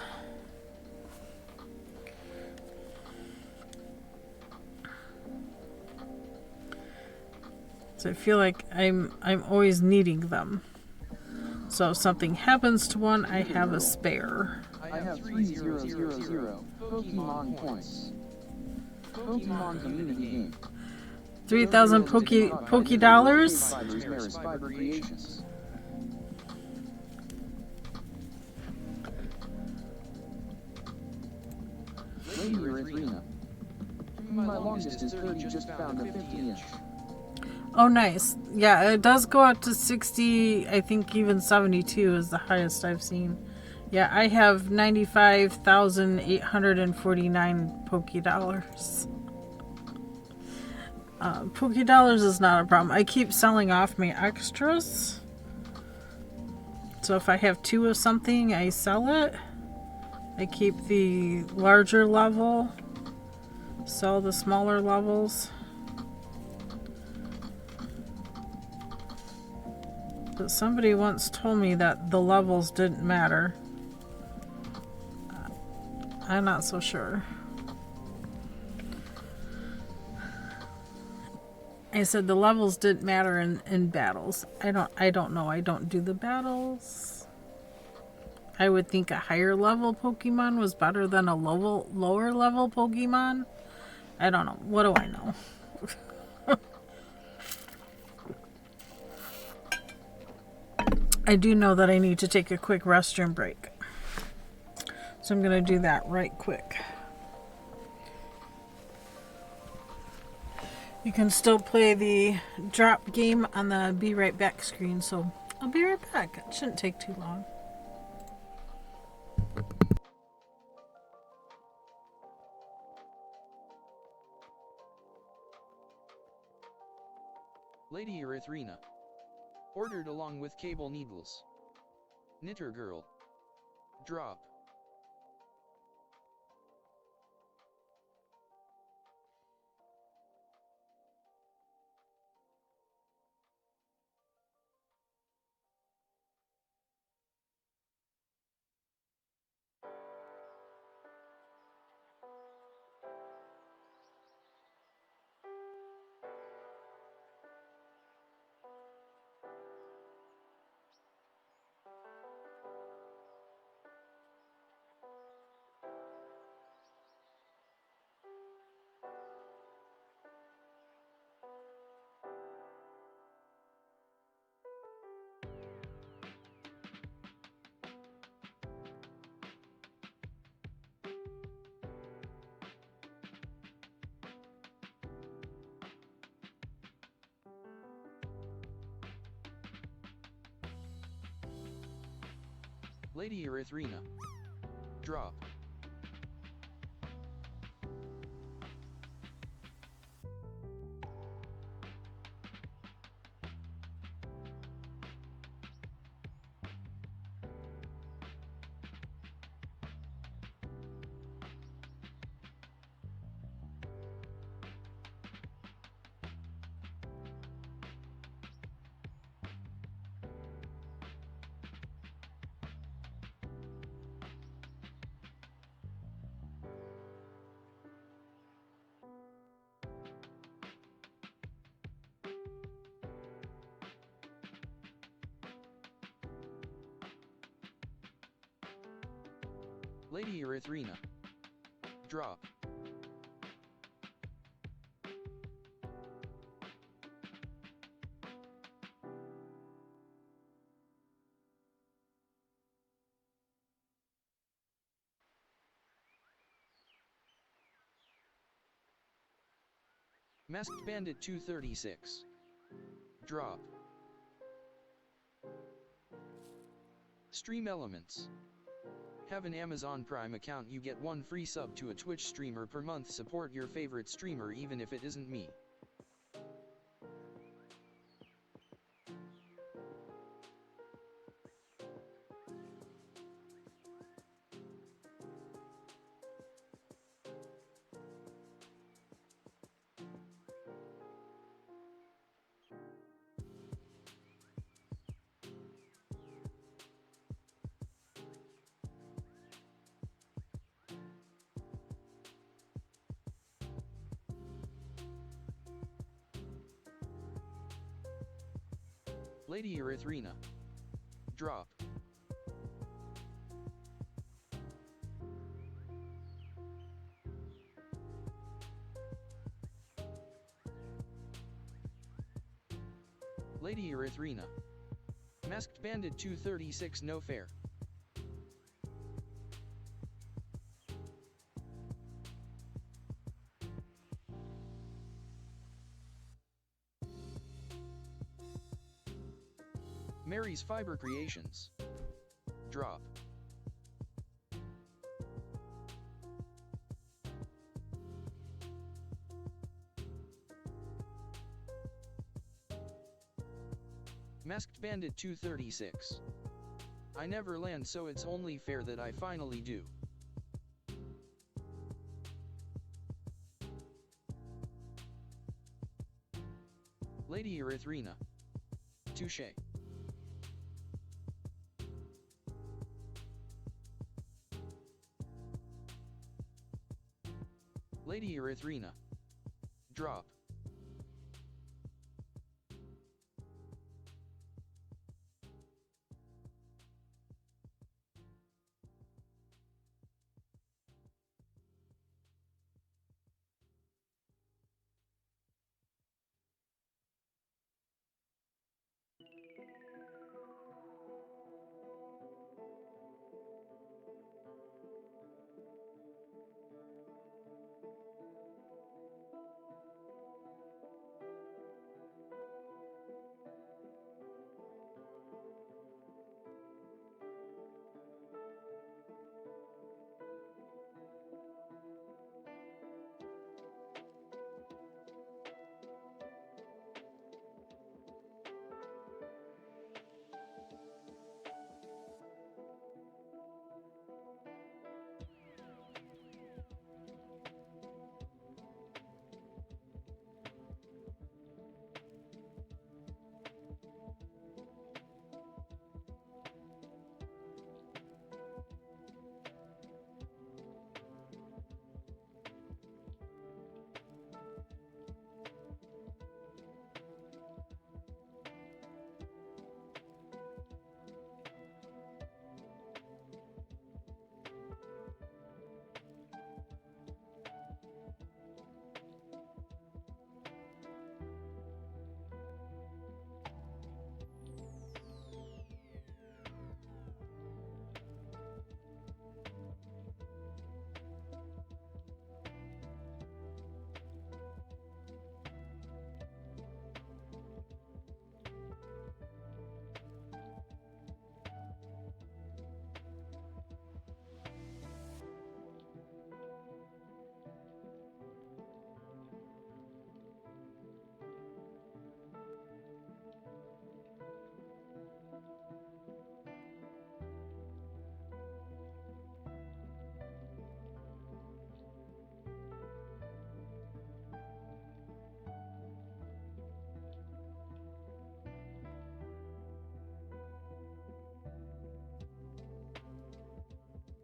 So I feel like I'm always needing them. So if something happens to one, I have a spare. I have 3000 Pokemon points. Pokemon Community Game. 3,000 Poke dollars. Mary's Fiber Creations. Lady Erythrina. My longest is 30, just found a 50-inch. Oh, nice. Yeah, it does go up to 60. I think even 72 is the highest I've seen. Yeah, I have 95,849 Poke dollars. Poke dollars is not a problem. I keep selling off my extras. So if I have 2 of something, I sell it. I keep the larger level, sell the smaller levels. But somebody once told me that the levels didn't matter. I'm not so sure. I said the levels didn't matter in battles. I don't know. I don't do the battles. I would think a higher level Pokemon was better than a lower level Pokemon. I don't know. What do I know? I do know that I need to take a quick restroom break. So I'm going to do that right quick. You can still play the drop game on the be right back screen, so I'll be right back. It shouldn't take too long. Lady Erythrina. Ordered along with cable needles. Knitter Girl. Drop. Lady Erythrina. Drop. Lady Erythrina. Drop. Masked Bandit 236. Drop. Stream Elements. Have an Amazon Prime account, you get 1 free sub to a Twitch streamer per month. Support your favorite streamer even if it isn't me. Lady Erythrina. Drop. Lady Erythrina. Masked Bandit 236 no fair. Mary's Fiber Creations. Drop. Masked Bandit 236. I never land, so it's only fair that I finally do. Lady Erythrina. Touché. Lady Erythrina. Drop.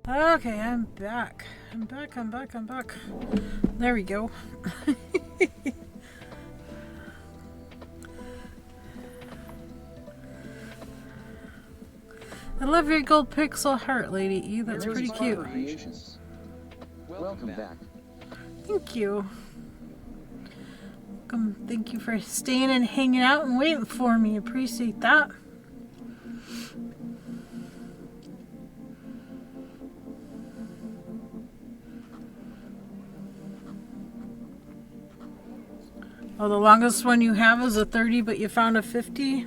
Okay, I'm back. I'm back. There we go. I love your gold pixel heart, Lady E. That's pretty cute. Welcome back. Thank you. Thank you for staying and hanging out and waiting for me. Appreciate that. Oh, the longest one you have is a 30, but you found a 50?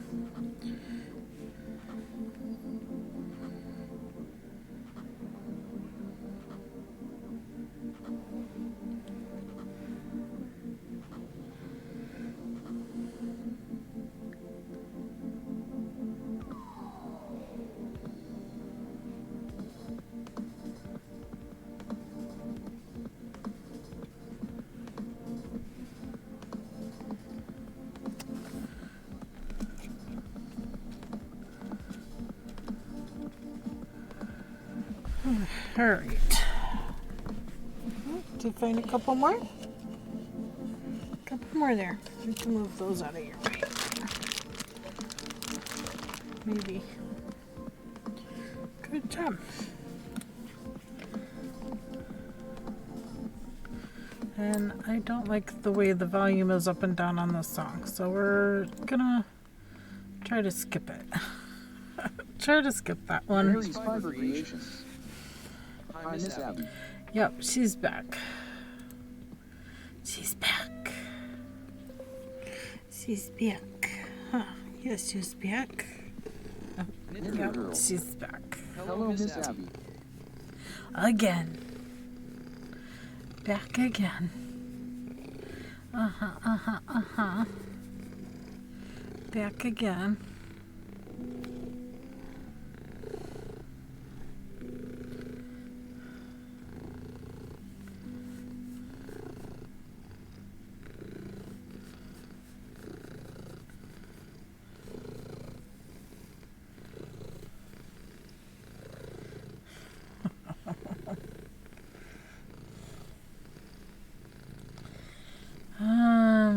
Alright. Did I find a couple more? Couple more there. We can move those out of your way. Maybe. Good job. And I don't like the way the volume is up and down on this song, so we're gonna try to skip it. Try to skip that one. Mary's Fiber Creations. Hi, Miss Abby. Yep, she's back. She's back. She's back. Huh. Yes, she's back. Oh, yep, she's back. Hello, Miss Abby. Again. Back again. Back again.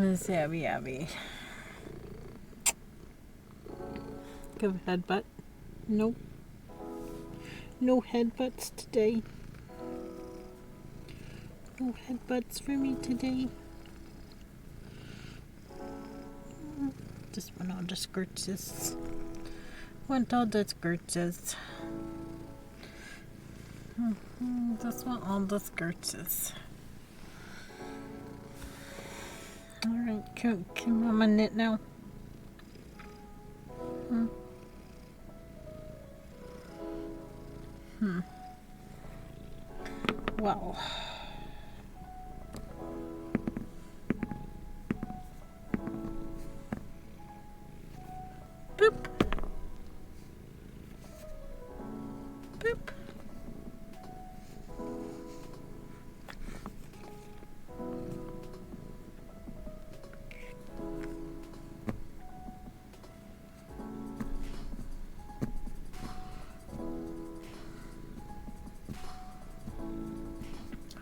Miss Abby. Give a headbutt. Nope. No headbutts today. No headbutts for me today. Just want all the skirts. Want all the skirts. Just want all the skirts. Alright, can Mama knit now? Well. Boop. Boop.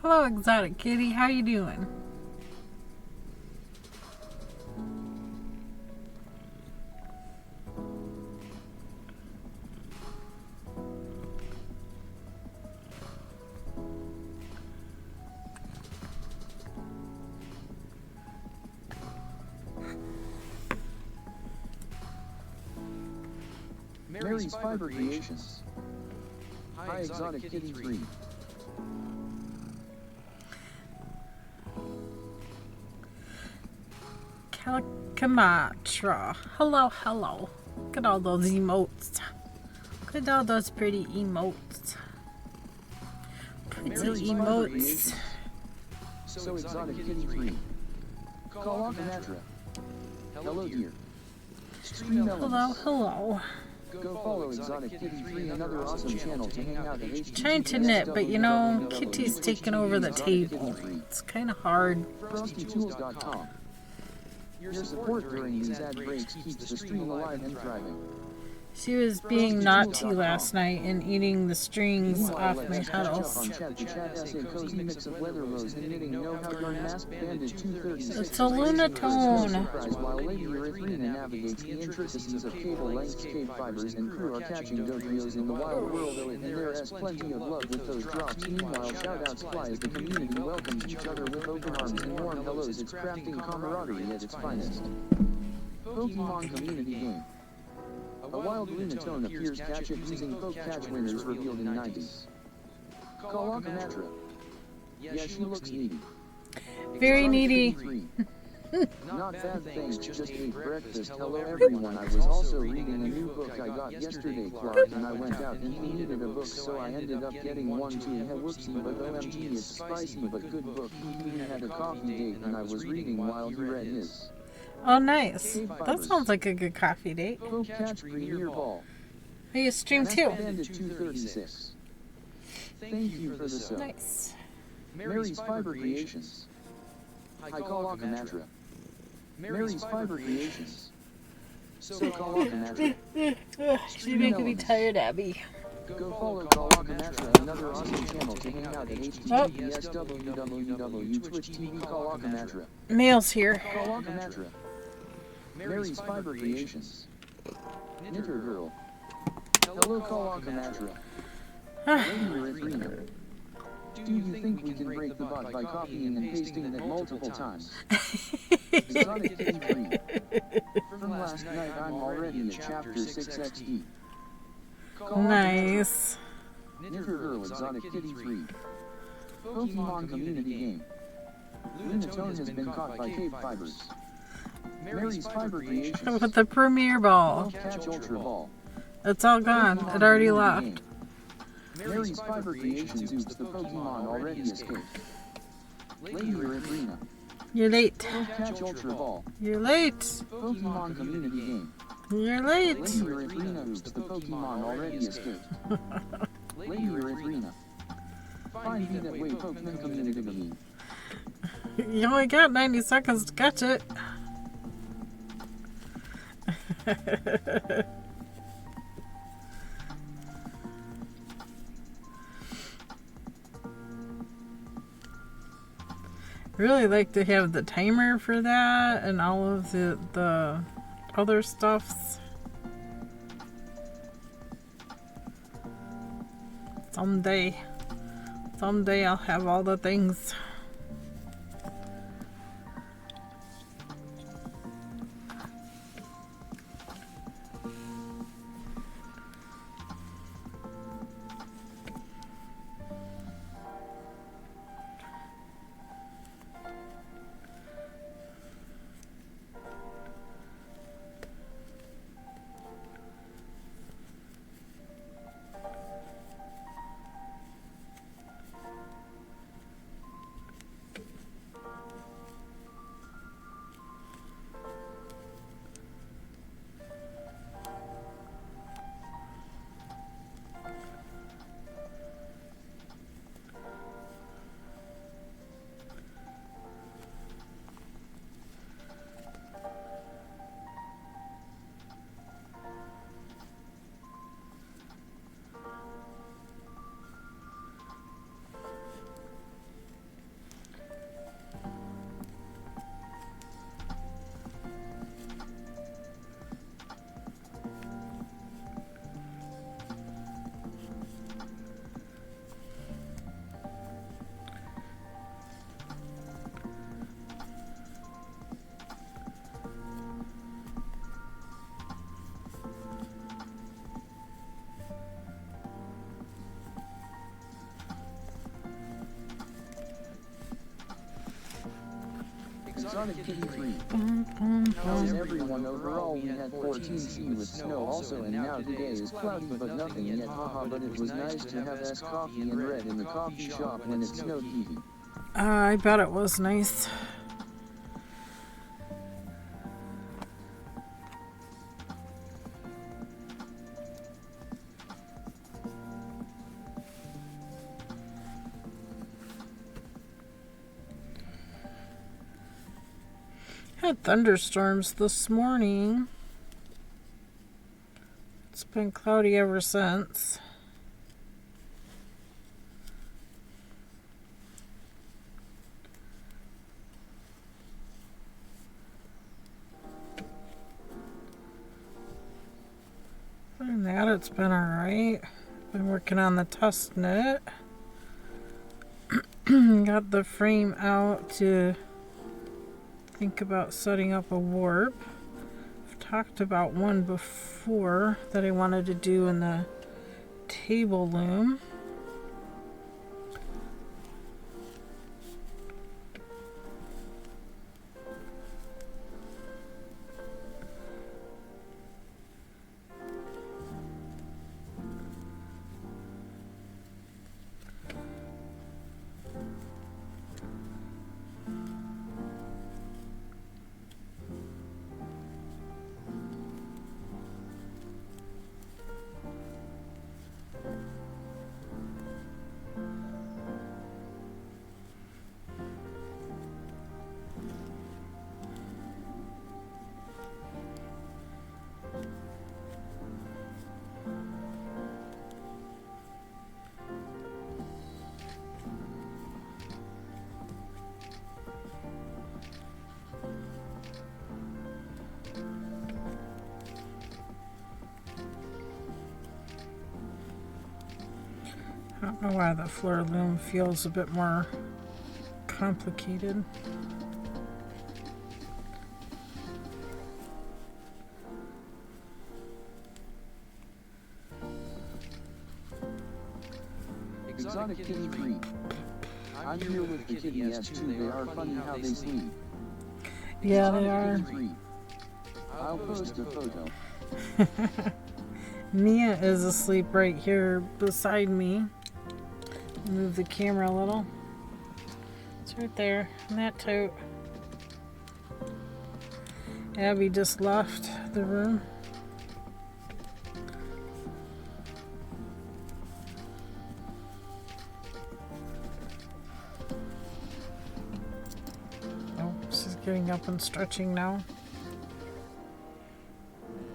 Hello, Exotic Kitty. How you doing? Mary's Fiber Creations. Hi, Exotic Kitty 3. Calicamatra. Hello. Look at all those emotes. Look at all those pretty emotes. Pretty emotes. So Exotic Kitty 3. Calicamatra. Hello, dear. Hello. Go follow Exotic Kitty 3, another awesome channel to hang out at HTTPS. Trying to knit, but you know, Kitty's taking over the table. It's kind of hard. FrostyTools.com. Your support during these ad breaks keeps the stream alive and thriving. She was being naughty last night and eating the strings off my huddles. It's a Lunatone. While Lady Erythrina navigates the intricacies of cable lengths, KBfibers and crew are catching dodrios in the wild world, and there is plenty of love with those drops. Meanwhile, shoutouts fly as the community welcomes each other with open arms and warm hellos. It's crafting camaraderie at its finest. Pokemon Community Game. A wild Lunatone appears, catch it using Poke Catch winners revealed in 90s. Kalakamatra. Yeah, she looks needy. Very needy. Not bad, thanks, just ate breakfast. Hello everyone, I was also reading a new book I got yesterday, Clark, and I went out and he needed a book, so I ended up getting one too. Whoopsie, but OMG, it's spicy but good book. He even had a coffee date and I was reading while he read his. Oh, nice. That sounds like a good coffee date. Poke Catch Premier Ball. Hey, you stream too. Bandit 236. Thank you for the sub. Nice. Mary's Fiber Creations. Hi Kalakamatra. Mary's Fiber Creations. So Kalakamatra. You're making me tired, Abby. Go follow Kalakamatra, another awesome channel to hang out at https www.twitch.tv Kalakamatra. Mail's here. Kalakamatra. Mary's Fiber Creations. Knitter Girl. Hello Kalakamatra. Lady Erythrina. Do you think we can break the bot by copying and pasting it multiple times? Exotic Kitty 3. From last night I'm already at chapter 6XD. Nice. Knitter Girl Exotic Kitty 3. Pokemon Community Game. Lunatone has been caught by KBfibers. Mary's Fiber Creations. With the Premier Ball. Catch Ultra Ball. It's all gone. It already left. Mary's Fiber Creations. Oops, the Pokemon already escaped. Lady Erythrina. You're late. Catch Ultra Ball. You're late. Pokemon Community Game. You're late. Lady Erythrina. Oops, the Pokemon already escaped. Lady Erythrina. Find me that way, Pokemon Community Game. You only got 90 seconds to catch it. Really like to have the timer for that and all of the other stuffs. Someday I'll have all the things. Exotic Kitty 3. How's everyone? Overall we had 14C with snow also, and now today is cloudy but nothing yet, haha, but it was nice to have S coffee and red in the coffee shop when it snowed heavy. I bet it was nice. Had thunderstorms this morning. It's been cloudy ever since. Other than that, it's been alright. Been working on the tusk knit. Got the frame out to think about setting up a warp. I've talked about one before that I wanted to do in the table loom. I don't know why the floor loom feels a bit more complicated. Exotic kitty breed. I'm here with the kitty S2. They are funny how they sleep. Yeah, they are. I'll post a photo. Mia is asleep right here beside me. Move the camera a little. It's right there in that tote. Abby just left the room. Oh, she's getting up and stretching now.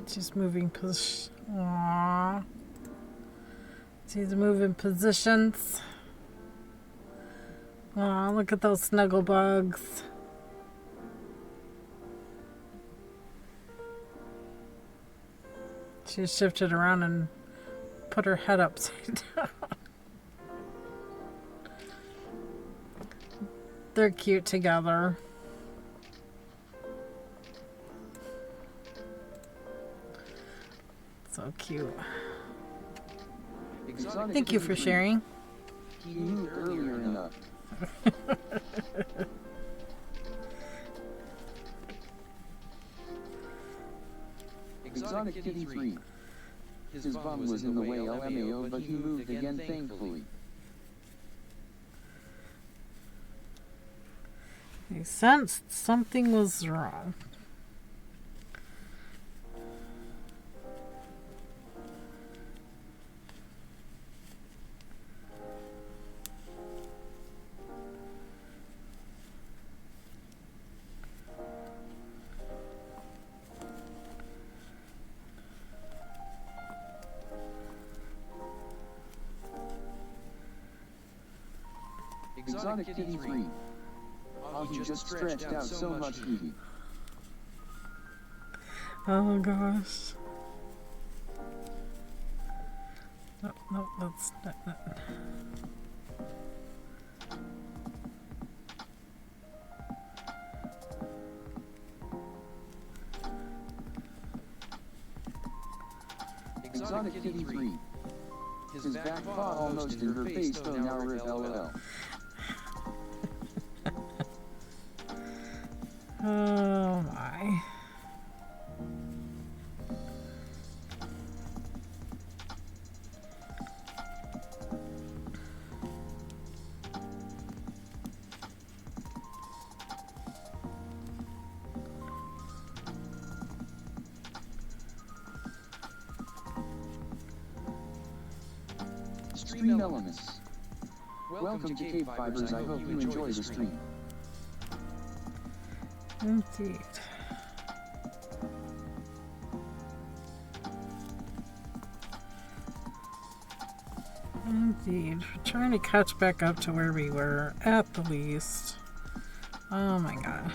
She's moving position. Aww. She's moving positions. Aw, look at those snuggle bugs. She shifted around and put her head upside down. They're cute together. So cute. Thank you for sharing. He moved earlier enough. Exotic kitty 3. His bum was in the way LMAO, but he moved again thankfully. He sensed something was wrong. Exotic kitty 3. Oh, he just stretched out so much heat. Oh gosh. No, no, that's not. Exotic kitty 3. His back paw almost in her face, though now rip LOL. Oh my. Stream elements. Welcome to KBfibers. I hope you enjoy the stream. Indeed. Indeed. Trying to catch back up to where we were, at the least. Oh my gosh.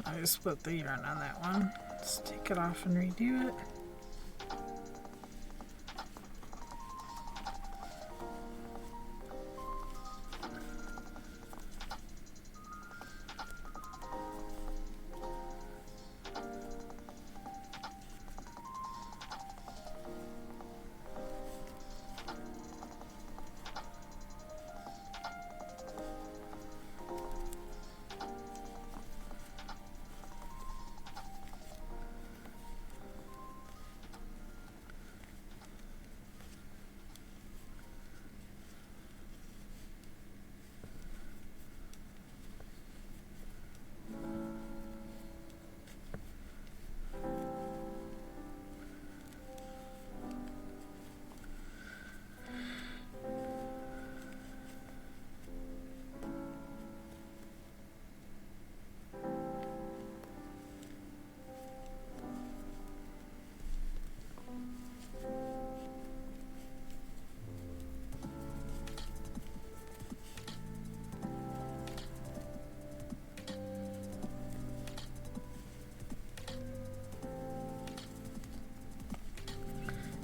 I split the yarn on that one. Let's take it off and redo it.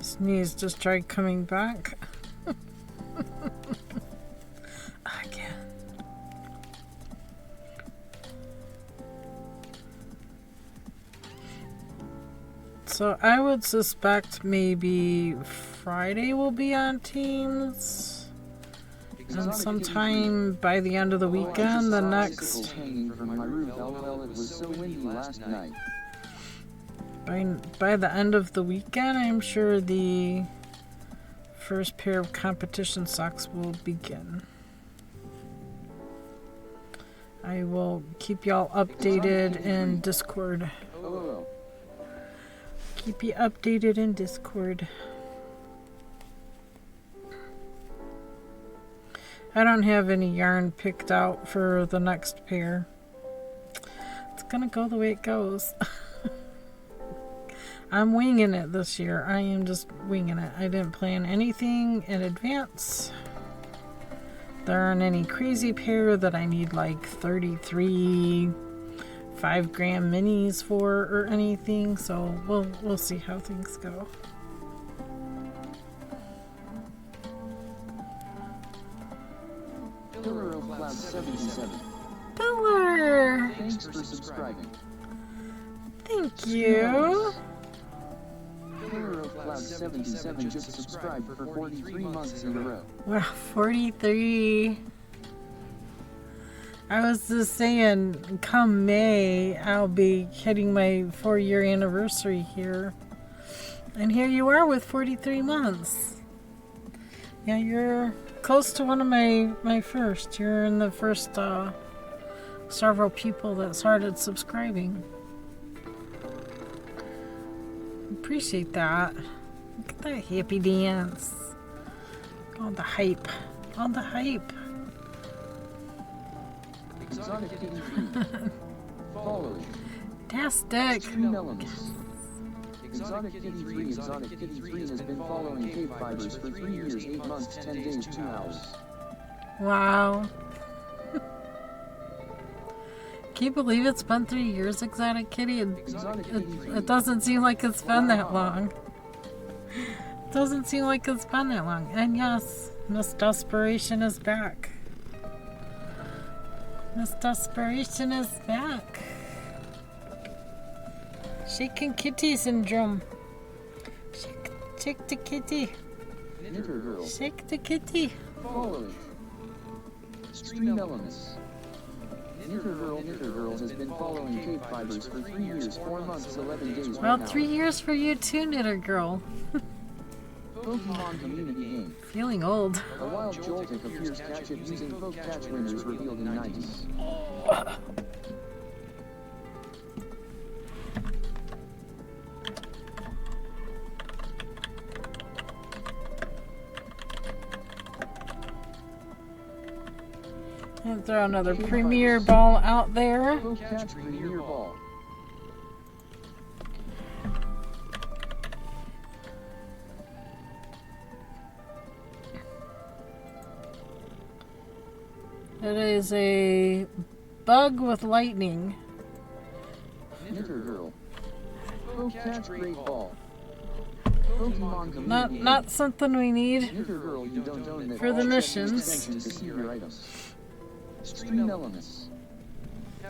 Sneeze just tried coming back. Again. So I would suspect maybe Friday will be on Teams. And sometime by the end of the weekend, the next... By the end of the weekend, I'm sure the first pair of competition socks will begin. I will keep y'all updated in Discord. Keep you updated in Discord. I don't have any yarn picked out for the next pair. It's gonna go the way it goes. I'm winging it this year. I am just winging it. I didn't plan anything in advance. There aren't any crazy pair that I need like 33 5-gram minis for or anything. So we'll see how things go. Pillar of Cloud 77. Pillar! Thanks for subscribing. Thank you. Pillar of Cloud 77 just subscribed for 43 months in a row. Wow, 43. I was just saying, come May, I'll be hitting my 4-year anniversary here. And here you are with 43 months. Yeah, you're close to one of my first. You're in the first several people that started subscribing. Appreciate that. Look at that hippie dance. All the hype. All the hype. Exotic Kitty 3. Following. Fantastic. Extreme Elements. Exotic Kitty 3. Exotic Kitty 3 has been following KBfibers for 3 years, 8 months, 10 days, 2 hours. Wow. Can you believe it's been 3 years, Exotic Kitty? It doesn't seem like it's been that long. It doesn't seem like it's been that long. And yes, Miss Desperation is back. Miss Desperation is back. Shaking Kitty syndrome. Shake the kitty. Knitted Girl. Shake the kitty. Following. Extreme Elements. Knitted Girl has been following KBfibers for 3 years, 4 months, 11 days. Well, 3 years for you too, Knitter Girl. Pokemon community game. Feeling old. A wild Joltik appears, catch it using Poke Catch winners revealed in 90s. And throw another Premier Ball out there. Poke Catch Premier Ball. It is a bug with lightning. Knitter Girl. Poke Catch Great Ball. Pokemon community game. Not something we need Knitter Girl, you don't own it. for the missions. Extensions to see your items. Stream elements.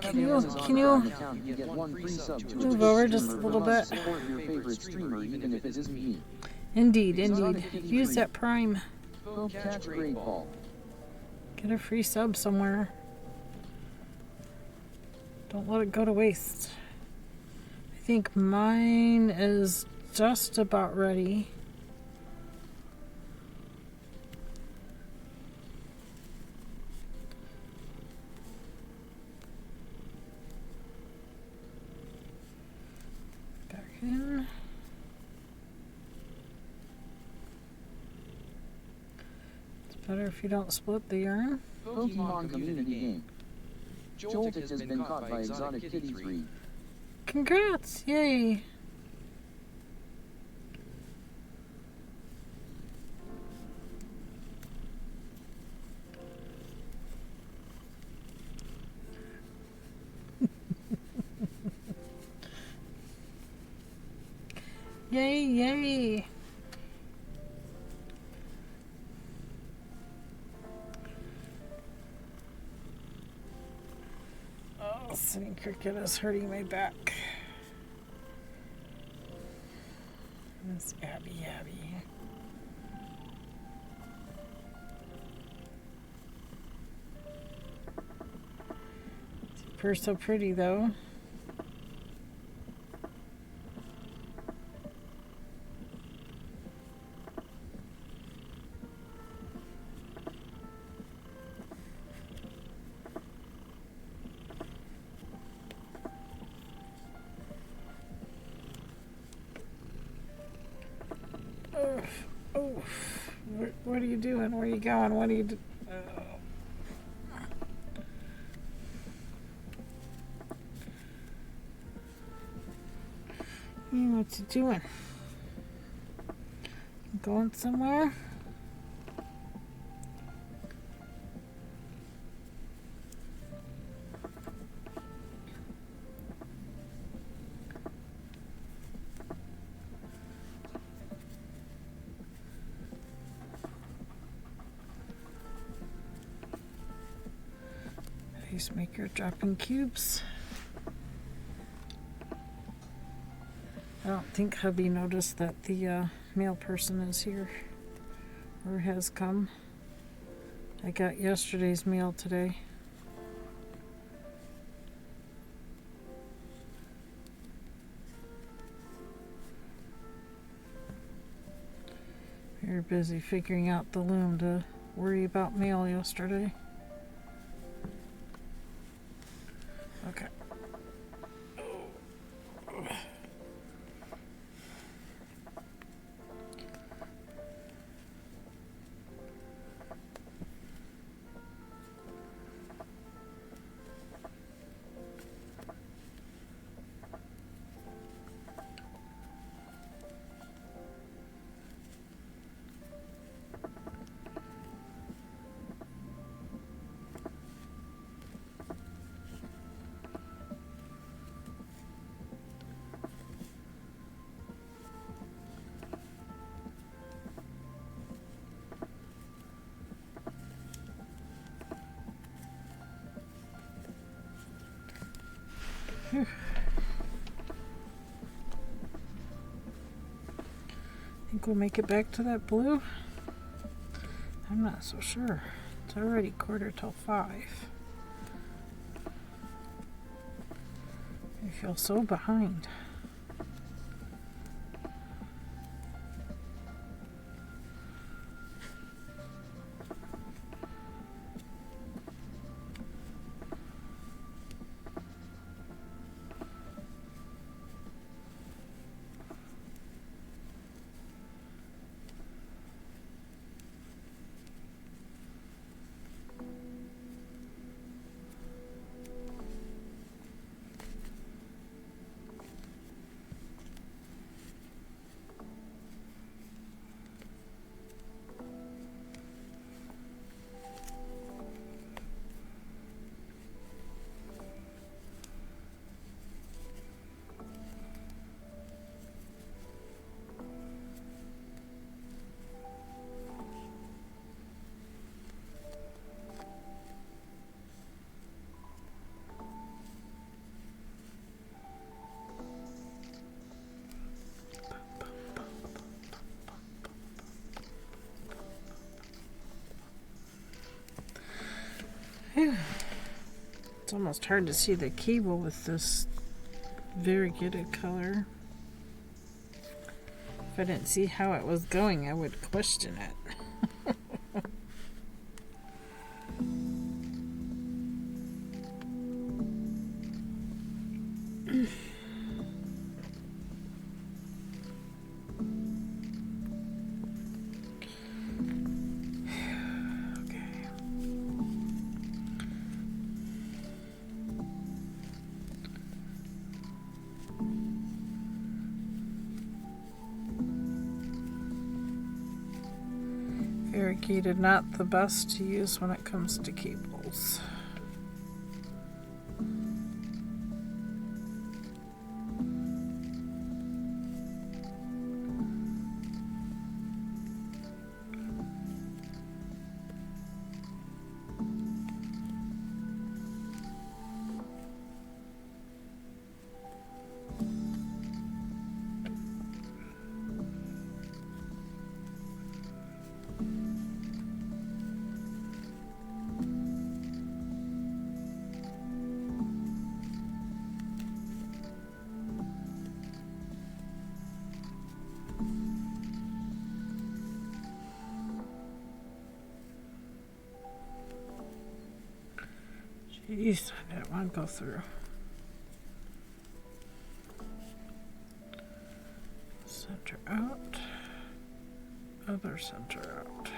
Can you You get one free sub to move over just a little bit? Support your favorite streamer, even if it isn't me. Indeed. Use that Prime. Poke Catch Great Ball. Get a free sub somewhere. Don't let it go to waste. I think mine is just about ready. Back in. It's better if you don't split the yarn. Pokemon community game. Joltik has been caught by Exotic Kitty 3. Congrats! Yay! Yay, yay! Oh, sitting cricket is hurting my back. Miss Abby. Super so pretty though. What are you doing? Where are you going? What are you doing? What you doing? Going somewhere? Maker dropping cubes. I don't think hubby noticed that the mail person is here or has come. I got yesterday's mail today. We were busy figuring out the loom to worry about mail yesterday. Okay. Think we'll make it back to that blue? I'm not so sure. It's already 4:45. I feel so behind. It's almost hard to see the cable with this variegated color. If I didn't see how it was going, I would question it. Variegated, not the best to use when it comes to cables. Jeez, I didn't want to go through. Center out. Other center out.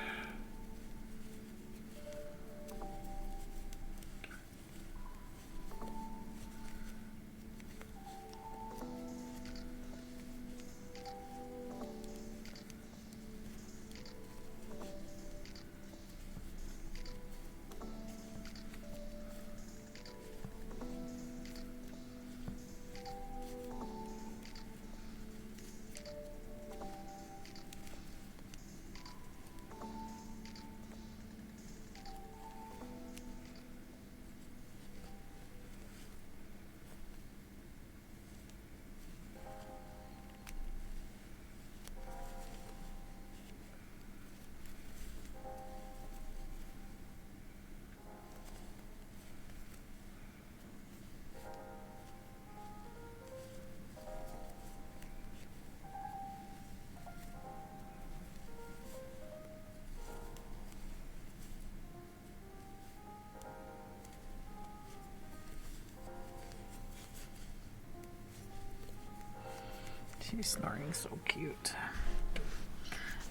She's snoring so cute.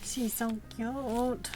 She's so cute.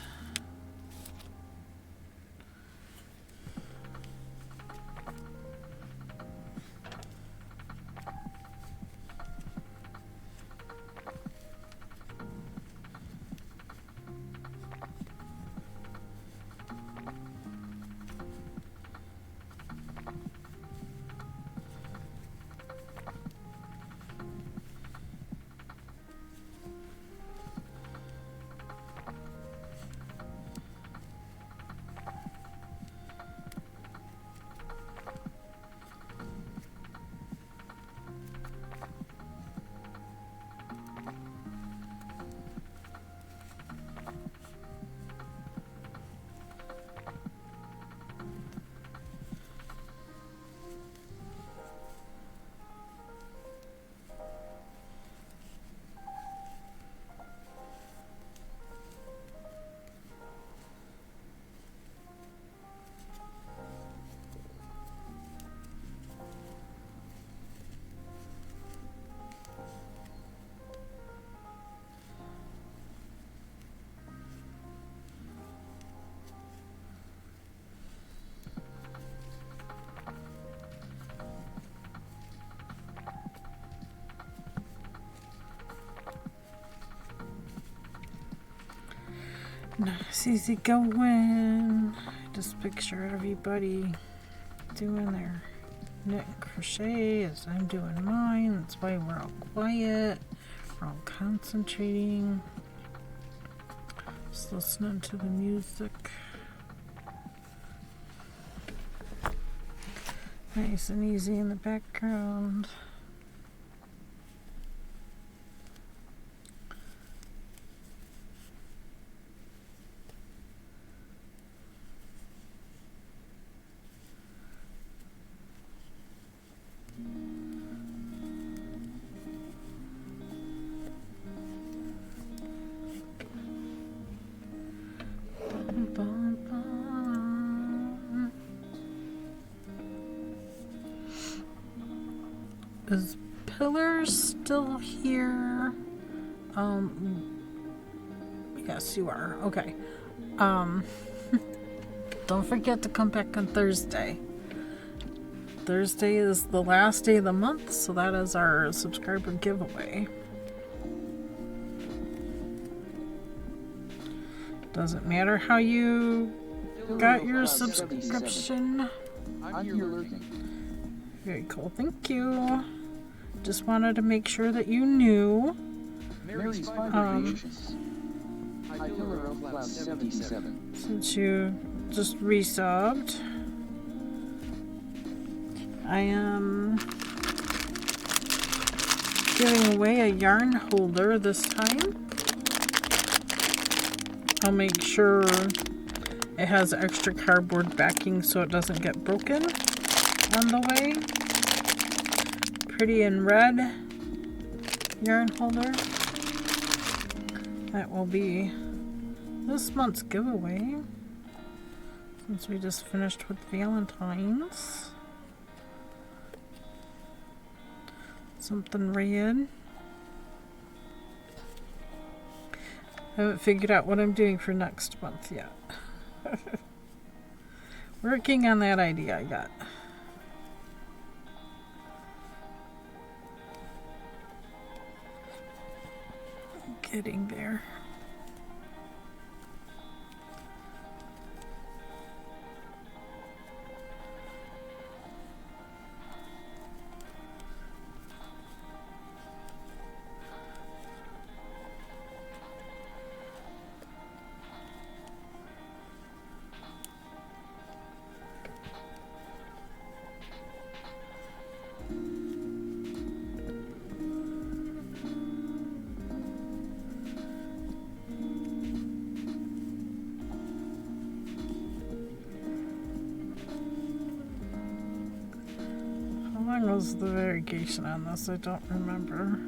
Nice, easy going. Just picture everybody doing their knit and crochet as I'm doing mine. That's why we're all quiet. We're all concentrating. Just listening to the music. Nice and easy in the background. Is Pillar still here? Yes, you are. Okay. Don't forget to come back on Thursday. Thursday is the last day of the month, so that is our subscriber giveaway. Doesn't matter how you got your subscription. I'm here lurking. Very cool, thank you. Just wanted to make sure that you knew. Mary's Fiber Creations. High Pillar of Cloud 77. Since you just resubbed, I am giving away a yarn holder this time. I'll make sure it has extra cardboard backing so it doesn't get broken on the way. Pretty in red yarn holder. That will be this month's giveaway, since we just finished with Valentine's. Something red. I haven't figured out what I'm doing for next month yet. Working on that idea yet. Getting there. How long was the variegation on this? I don't remember.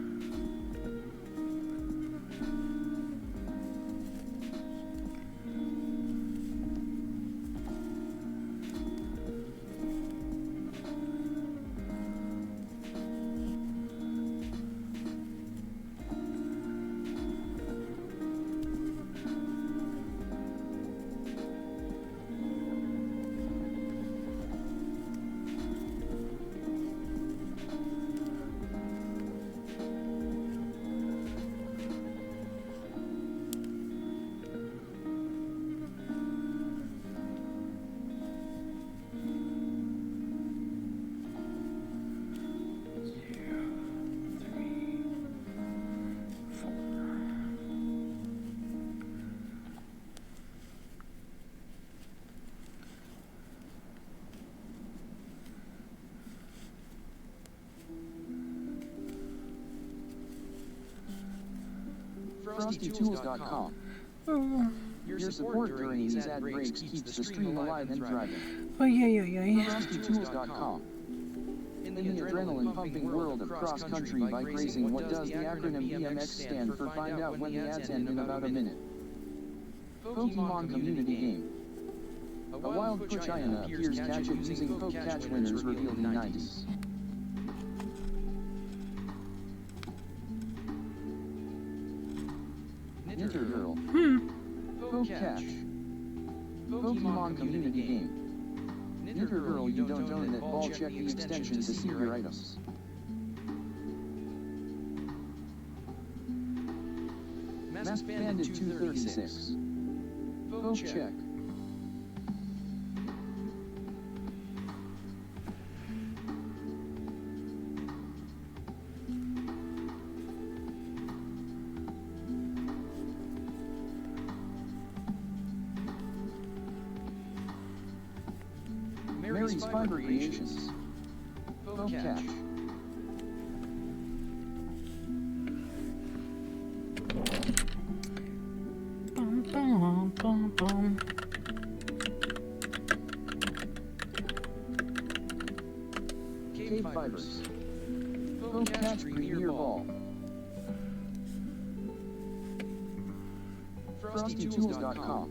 FrostyTools.com. Your support during these ad breaks keeps the stream alive and thriving. Oh, yeah. FrostyTools.com. In the adrenaline-pumping world of cross-country bike racing, what does the acronym BMX stand for? Find out when the ads end in about a minute. Pokemon Community Game. A wild Pochina appears catch it using Poke Catch winners revealed in 90s. Knitter Girl. Poke Catch. Pokemon Community Game. Knitter Girl, you don't own it. Ball, check the extension to see your items. Masked Bandit 236. Poke check. Mary's Fiber Creations. Poke Catch. Bum. KBfibers. Poke Catch Premier Ball. FrostyTools.com.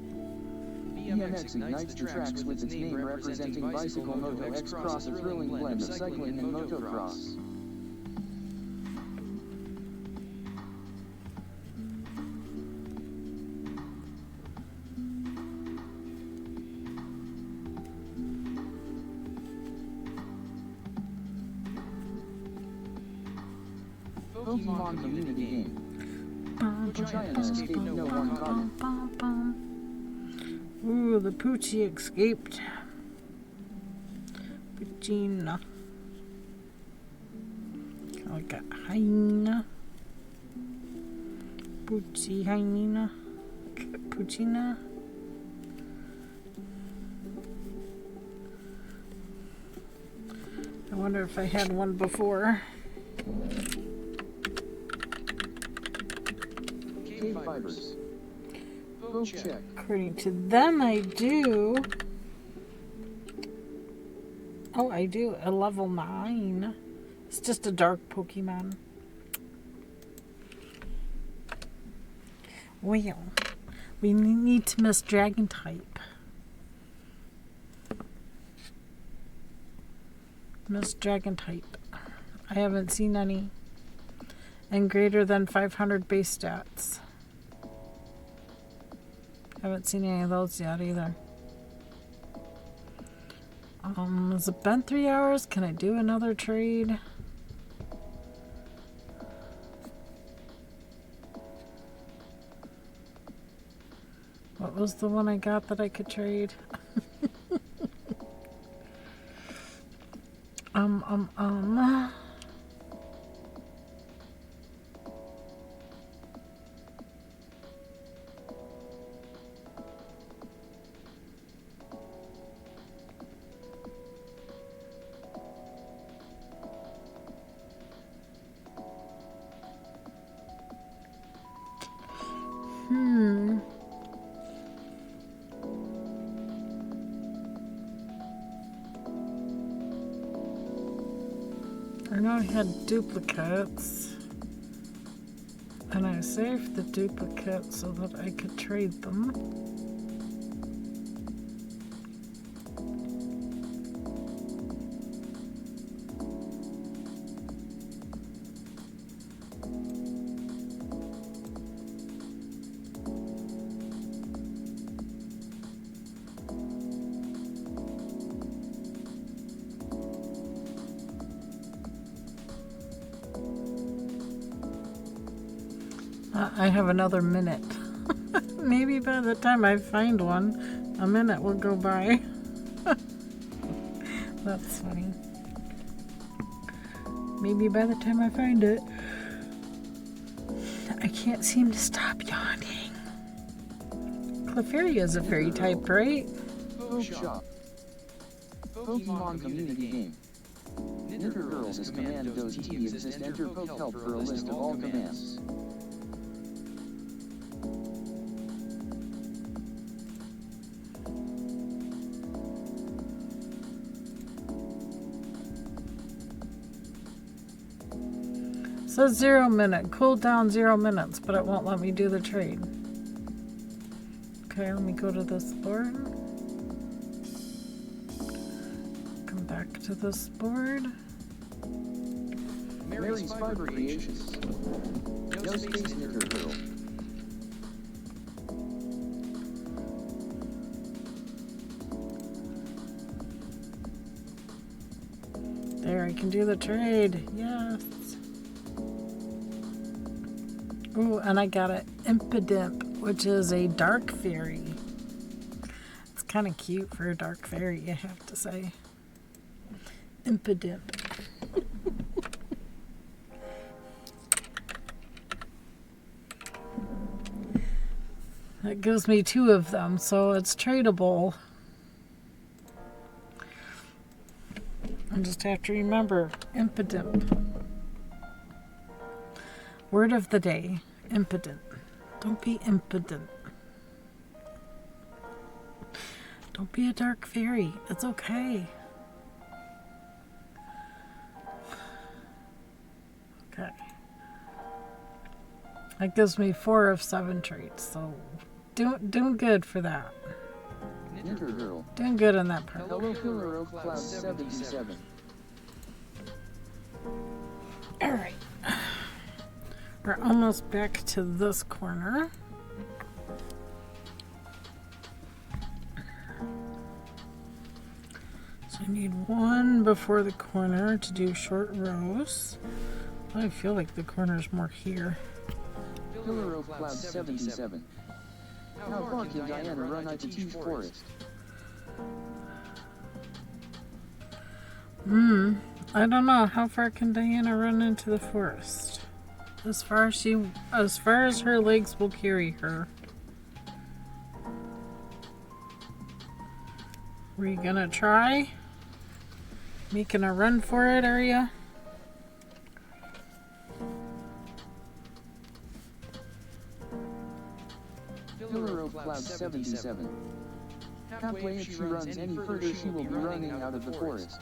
BMX ignites the tracks with its name representing bicycle, moto, X-cross, a thrilling blend of cycling and motocross. Pokemon community game. Try and escape no one caught. Ooh, the Poochie escaped. Poochina. Like a hyena. Poochie hyena. Poochina. I wonder if I had one before. KBfibers. Poke check. According to them, I do. Oh, I do. A level 9. It's just a dark Pokemon. Well, we need to miss Dragon type. Miss Dragon type. I haven't seen any. And greater than 500 base stats. Haven't seen any of those yet either. Has it been 3 hours? Can I do another trade? What was the one I got that I could trade? I know I had duplicates, and I saved the duplicates so that I could trade them. I have another minute. Maybe by the time I find one, a minute will go by. That's funny. Maybe by the time I find it. I can't seem to stop yawning. Clefairy is a fairy type, right? Poke shop. Pokemon community game. Knitter Girls is command those T exist. Enter Poke help for a list of all commands. So 0 minute, cool down 0 minutes, but it won't let me do the trade. Okay, let me go to this board. Come back to this board. Mary's Fiber Creations. No space Knitter Girl. There, I can do the trade. Yes. Ooh, and I got an Impidimp, which is a dark fairy. It's kind of cute for a dark fairy, I have to say. Impidimp. That gives me 2 of them, so it's tradable. I just have to remember Impidimp. Word of the day, impotent. Don't be impotent. Don't be a dark fairy. It's okay. Okay. That gives me 4 of 7 traits, so doing good for that. Knitter Girl. Doing good on that part. Hello Killer Oak Cloud 77. Alright. We're almost back to this corner. So I need 1 before the corner to do short rows. I feel like the corner's more here. Pillar of Cloud 77. How far can Diana run to Teach Forest? I don't know. How far can Diana run into the forest? As far as her legs will carry her. Were you gonna try making a run for it, are you? Pillar of Cloud 77. Halfway if she runs any further she will be running out of the forest.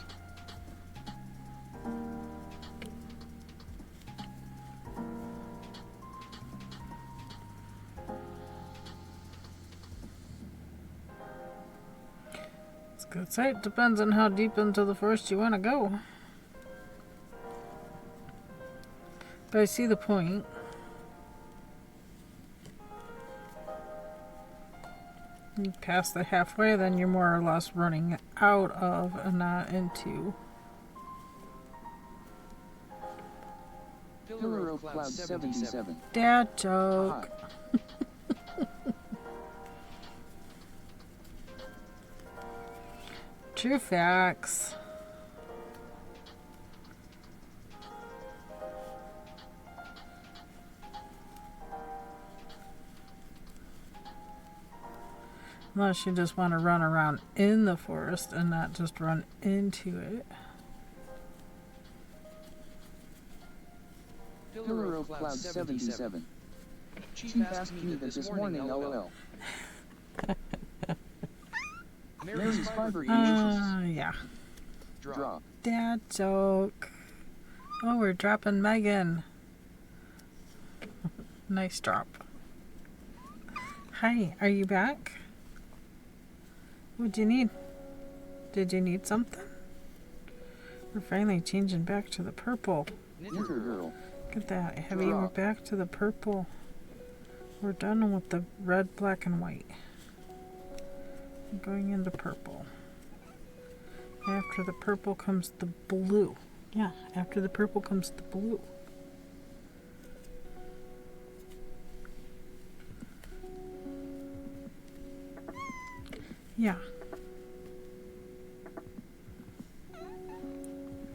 It's a good say. It depends on how deep into the forest you want to go. But I see the point. You pass the halfway, then you're more or less running out of and not into. Pillar of Cloud 77. Dad joke. True facts. Unless you just want to run around in the forest and not just run into it. Pillar of Cloud 77. Chief asked me that this morning, lol. Mary's fiber Yeah. Drop. Dad joke. Oh, we're dropping Megan. Nice drop. Hi, are you back? What'd you need? Did you need something? We're finally changing back to the purple. Knitted girl. Look at that, Heavy. We're back to the purple. We're done with the red, black, and white. We're going into purple. After the purple comes the blue. Yeah, after the purple comes the blue. Yeah.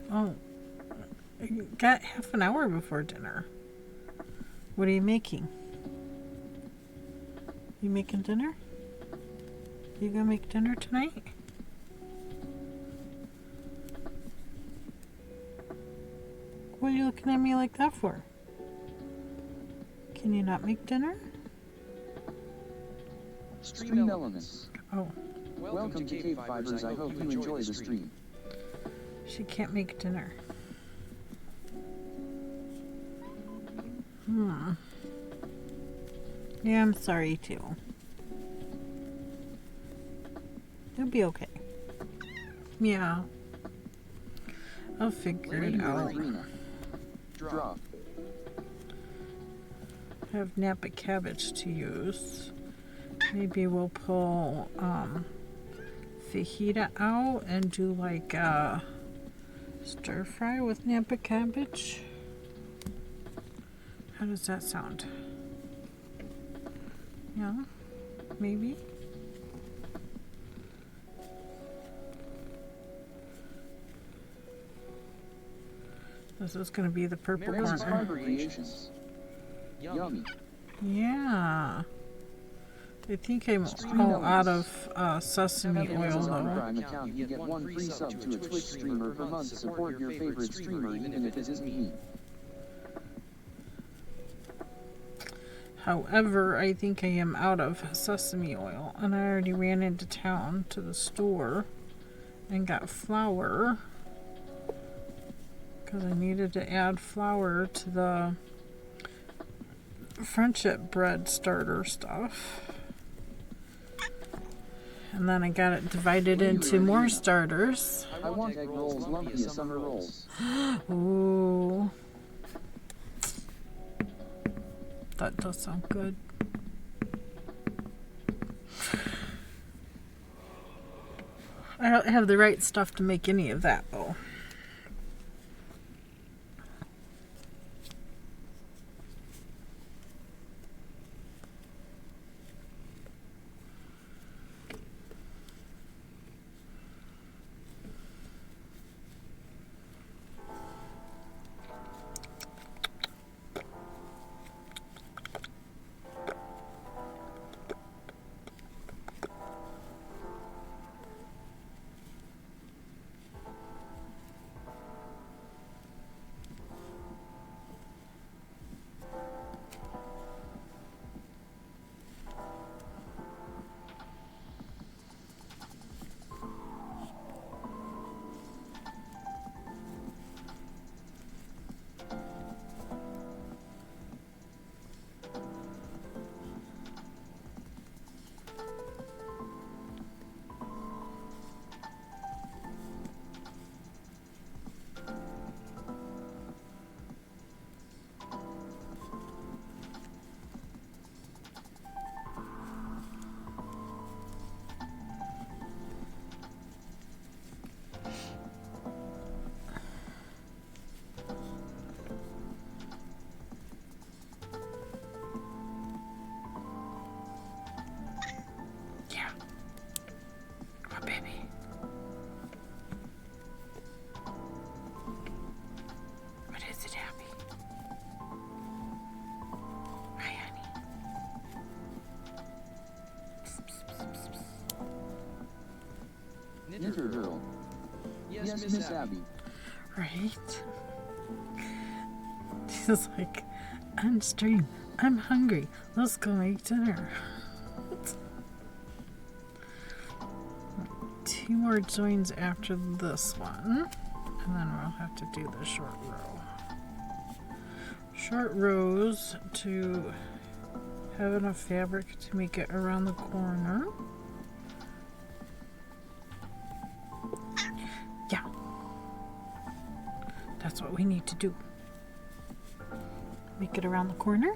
Oh. You got half an hour before dinner. What are you making? You making dinner? You gonna make dinner tonight? What are you looking at me like that for? Can you not make dinner? Stream elements. Oh, Welcome to KBfibers. I hope you enjoy the stream. she can't make dinner. Yeah, I'm sorry too. You'll be okay. Yeah. I'll figure it out. Drop. Have Napa cabbage to use. Maybe we'll pull fajita out and do like a stir fry with Napa cabbage. How does that sound? Yeah, maybe. This is going to be the purple Mary's corner. fiber creations. Yummy. Yeah. I think I'm all out of sesame oil though. Prime account, you get one free sub to a Twitch streamer per month. Support your favorite streamer even if it isn't me. However, I think I am out of sesame oil, and I already ran into town to the store and got flour because I needed to add flour to the friendship bread starter stuff. And then I got it divided into more starters. I want egg rolls, lumpy as summer rolls. Ooh. That does sound good. I don't have the right stuff to make any of that though. Knitted girl. Yes, Miss Abby. Right? She's like, I'm stream. I'm hungry. Let's go make dinner. 2 more joins after this one. And then we'll have to do the short row. Short rows to have enough fabric to make it around the corner. Yeah. That's what we need to do. Make it around the corner.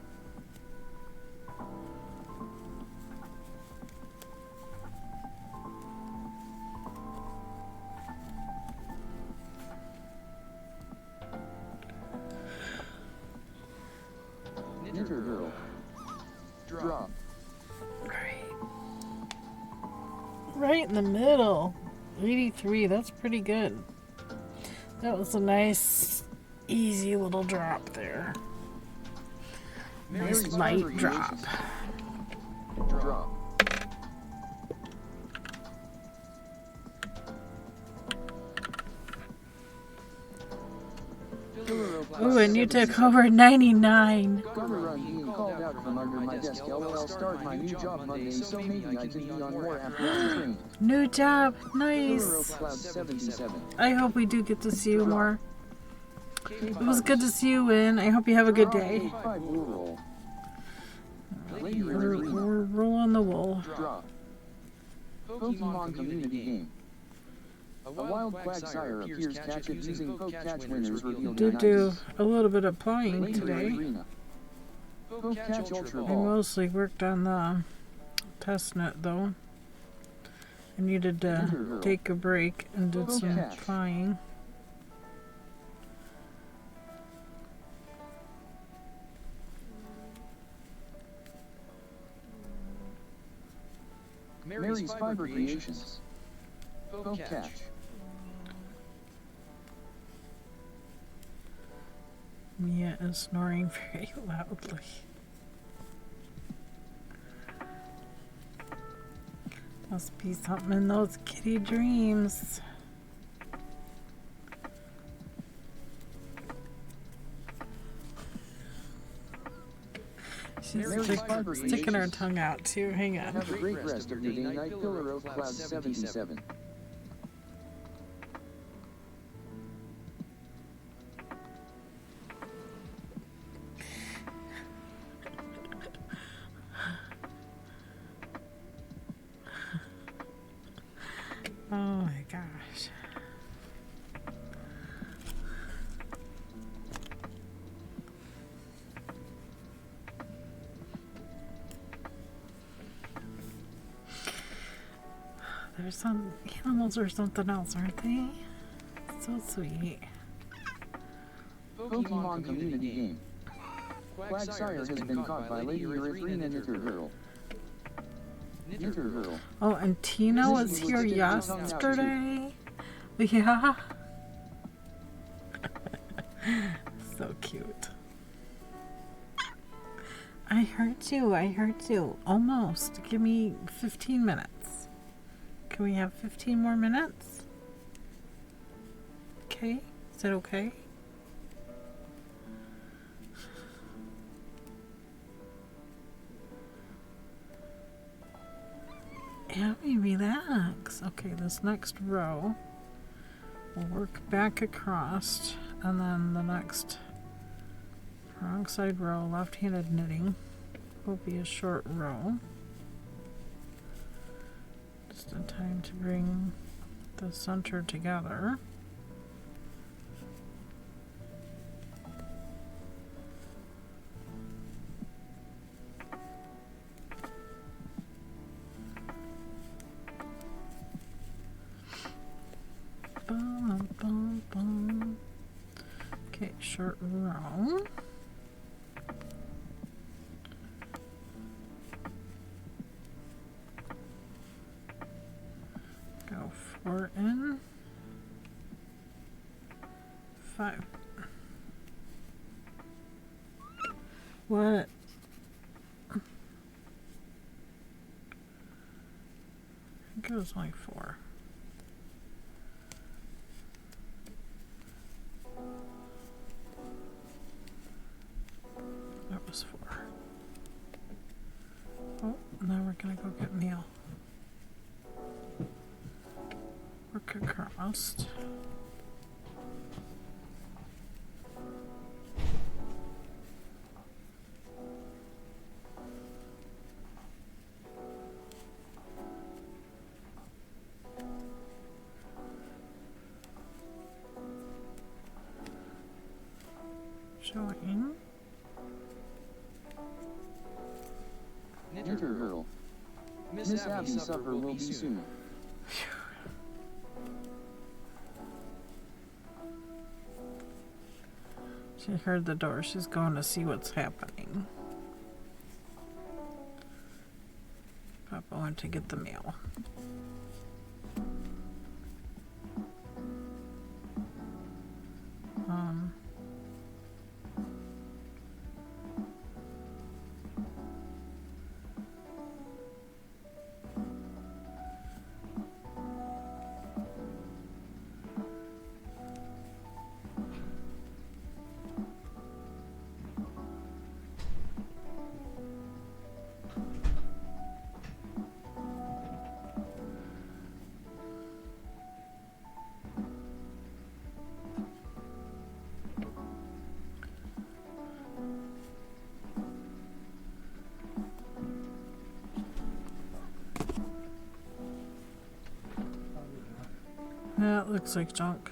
Knitted girl. Drop. Right in the middle. 83, that's pretty good. That was a nice, easy little drop there. Nice light drop. Drop. Ooh, and you took over 99. Gonna run being called out from under my desk. LOL, start my new job Monday, so maybe I can be on more after I'm trained. New job, nice. Cloud 77. I hope we do get to see you more. It was good to see you, Win. I hope you have a good day. We're rolling the wool. Drop. Pokemon community game. A wild quagsire appears, catch it using poke catch winners revealed. Did do a little bit of playing today. Poke catch ultra I ball. mostly worked on the test net though. I needed to take a break and did some playing. Mary's Fiber Creations. Poke catch. Mia is snoring very loudly. Must be something in those kitty dreams. She's sticking her tongue out too. Hang on. Have a great rest of your day. Night Pillar of Cloud 77. Oh my gosh. There's some animals or something else, aren't they? So sweet. Pokemon community game. Quagsire has been caught by Lady Erythrina Knitted girl. Knitted girl. Oh, and Tina was here yesterday. Yeah. So cute. I heard you. I heard you. Almost. Give me 15 minutes. Can we have 15 more minutes? Okay. Is that okay? Abby, relax. Okay, this next row, we'll work back across, and then the next wrong side row, left-handed knitting, will be a short row. Just in time to bring the center together. Bum, bum, bum. Okay, short row. Go 4 in, 5. What? I think it was only 4. Now we're gonna go get meal. Work across. Join. Knitter Girl. Miss Abby's supper will be soon. She heard the door. She's going to see what's happening. Papa went to get the mail. Yeah, it looks like junk.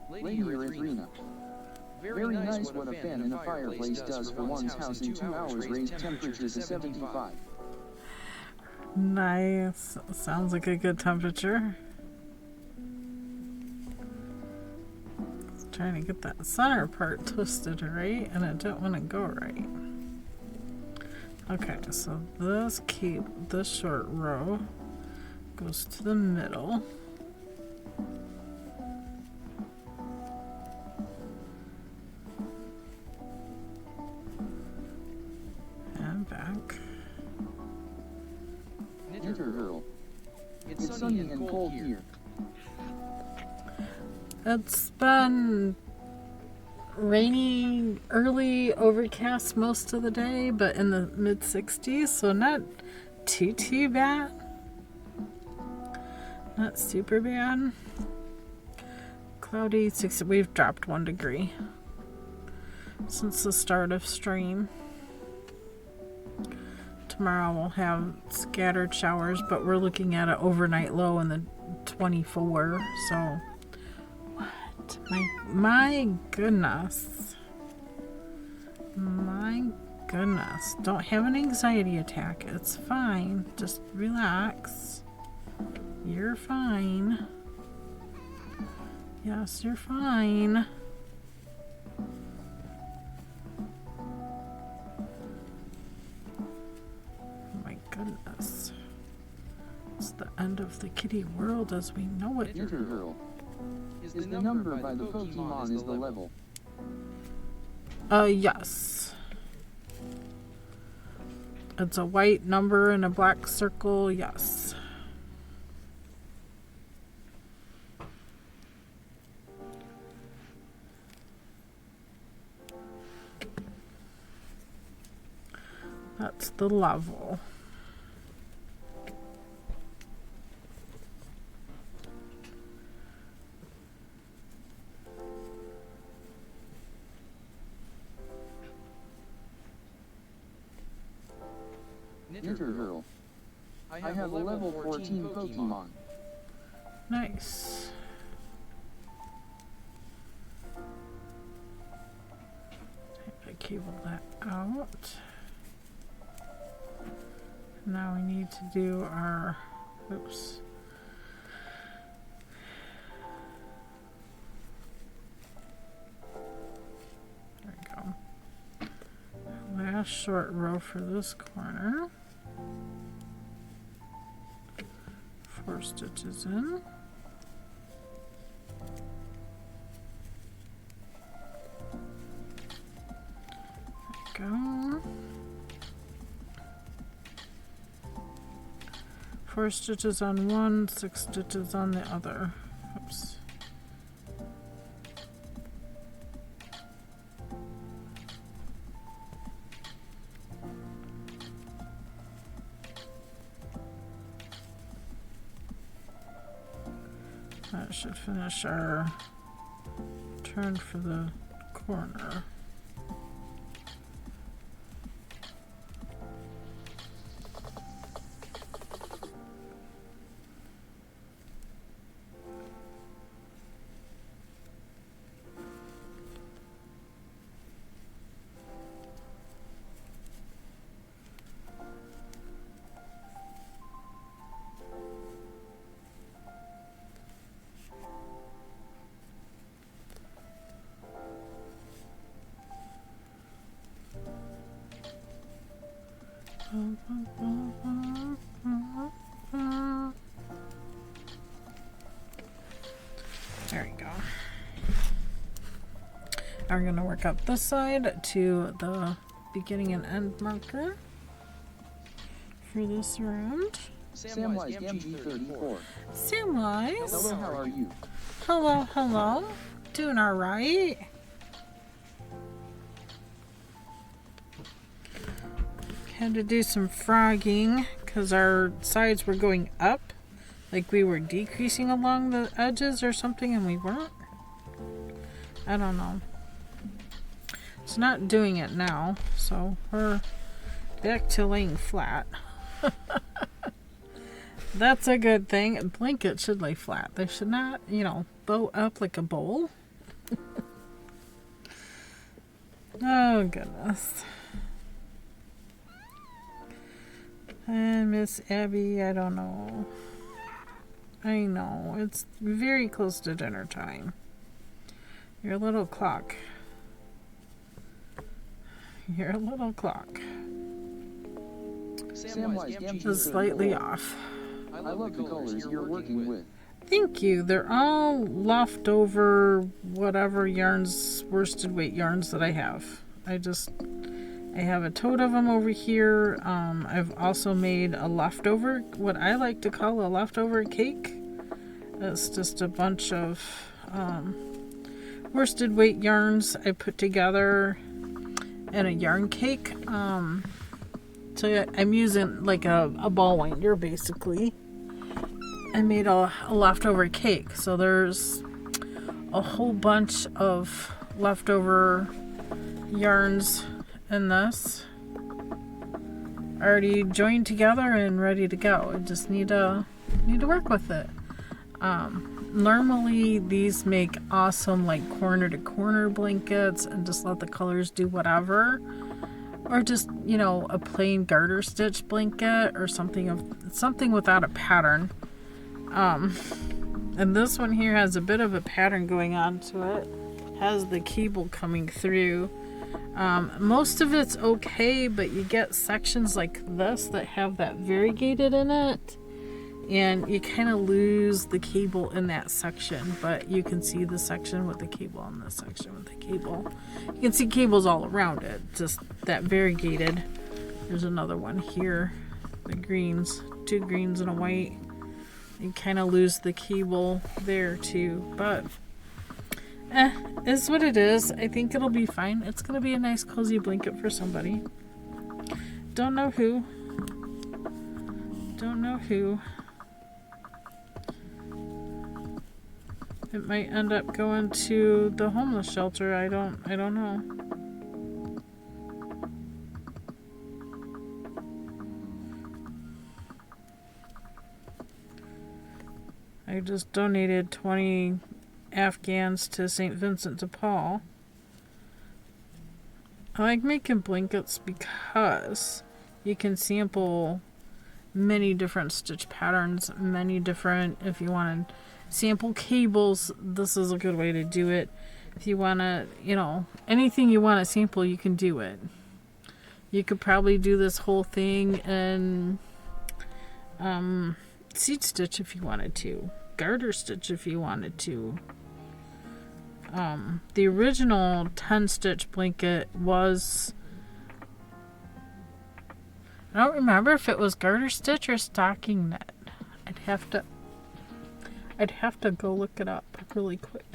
Lady Erythrina. Very nice what a fan in a fireplace does for one's house in 2 hours. Raised temperature to 75. Nice. Sounds like a good temperature. Trying to get that center part twisted right, and it didn't want to go right. Okay, so this short row goes to the middle. And back. Knitter Girl. It's sunny and cold here. It's been rainy, early overcast most of the day, but in the mid-60s, so not too bad. Not super bad. Cloudy, we've dropped 1 degree since the start of stream. Tomorrow we'll have scattered showers, but we're looking at an overnight low in the 24, so my goodness. My goodness. Don't have an anxiety attack. It's fine. Just relax. You're fine. Yes, you're fine. Oh my goodness. It's the end of the kitty world as we know it. Knitter Girl. Is the number by the Pokemon is the level? Yes. It's a white number in a black circle, yes. That's the level. Knitter Girl. I have a level 14 Pokemon. Nice. I cable that out. Now we need to do our, oops. There we go. Last short row for this corner. 4 stitches in. There we go. 4 stitches on one, 6 stitches on the other. Oops. That should finish our turn for the corner. There we go. Now we're going to work up this side to the beginning and end marker for this round. Samwise MG34. Samwise. Hello, how are you? Hello, hello. Doing all right. Had to do some frogging because our sides were going up, like we were decreasing along the edges or something, and we weren't. I don't know. It's not doing it now, so we're back to laying flat. That's a good thing. A blanket should lay flat. They should not, bow up like a bowl. Oh, goodness. And Miss Abby, I don't know. I know, it's very close to dinner time. Your little clock. Your little clock Samwise is slightly off. I love the colors you're working with. Thank you. They're all leftover whatever yarns, worsted weight yarns that I have. I have a tote of them over here. I've also made a leftover, what I like to call a leftover cake. It's just a bunch of worsted weight yarns I put together in a yarn cake. So I'm using like a ball winder basically. I made a leftover cake. So there's a whole bunch of leftover yarns in this already joined together and ready to go. I just need to work with it. Normally these make awesome like corner to corner blankets and just let the colors do whatever, or just a plain garter stitch blanket or something without a pattern. And this one here has a bit of a pattern going on to it. Has the cable coming through. Most of it's okay, but you get sections like this that have that variegated in it, and you kind of lose the cable in that section, but you can see the section with the cable and the section with the cable. You can see cables all around it, just that variegated. There's another one here, the greens, 2 greens and a white. You kind of lose the cable there too, but is what it is. I think it'll be fine. It's gonna be a nice cozy blanket for somebody. Don't know who. It might end up going to the homeless shelter. I don't know. I just donated 20 Afghans to St. Vincent de Paul. I like making blankets because you can sample many different stitch patterns, if you want to sample cables, this is a good way to do it. If you want to, anything you want to sample, you can do it. You could probably do this whole thing in seed stitch if you wanted to, garter stitch if you wanted to. The original 10 stitch blanket was, I don't remember if it was garter stitch or stocking knit. I'd have to go look it up really quick.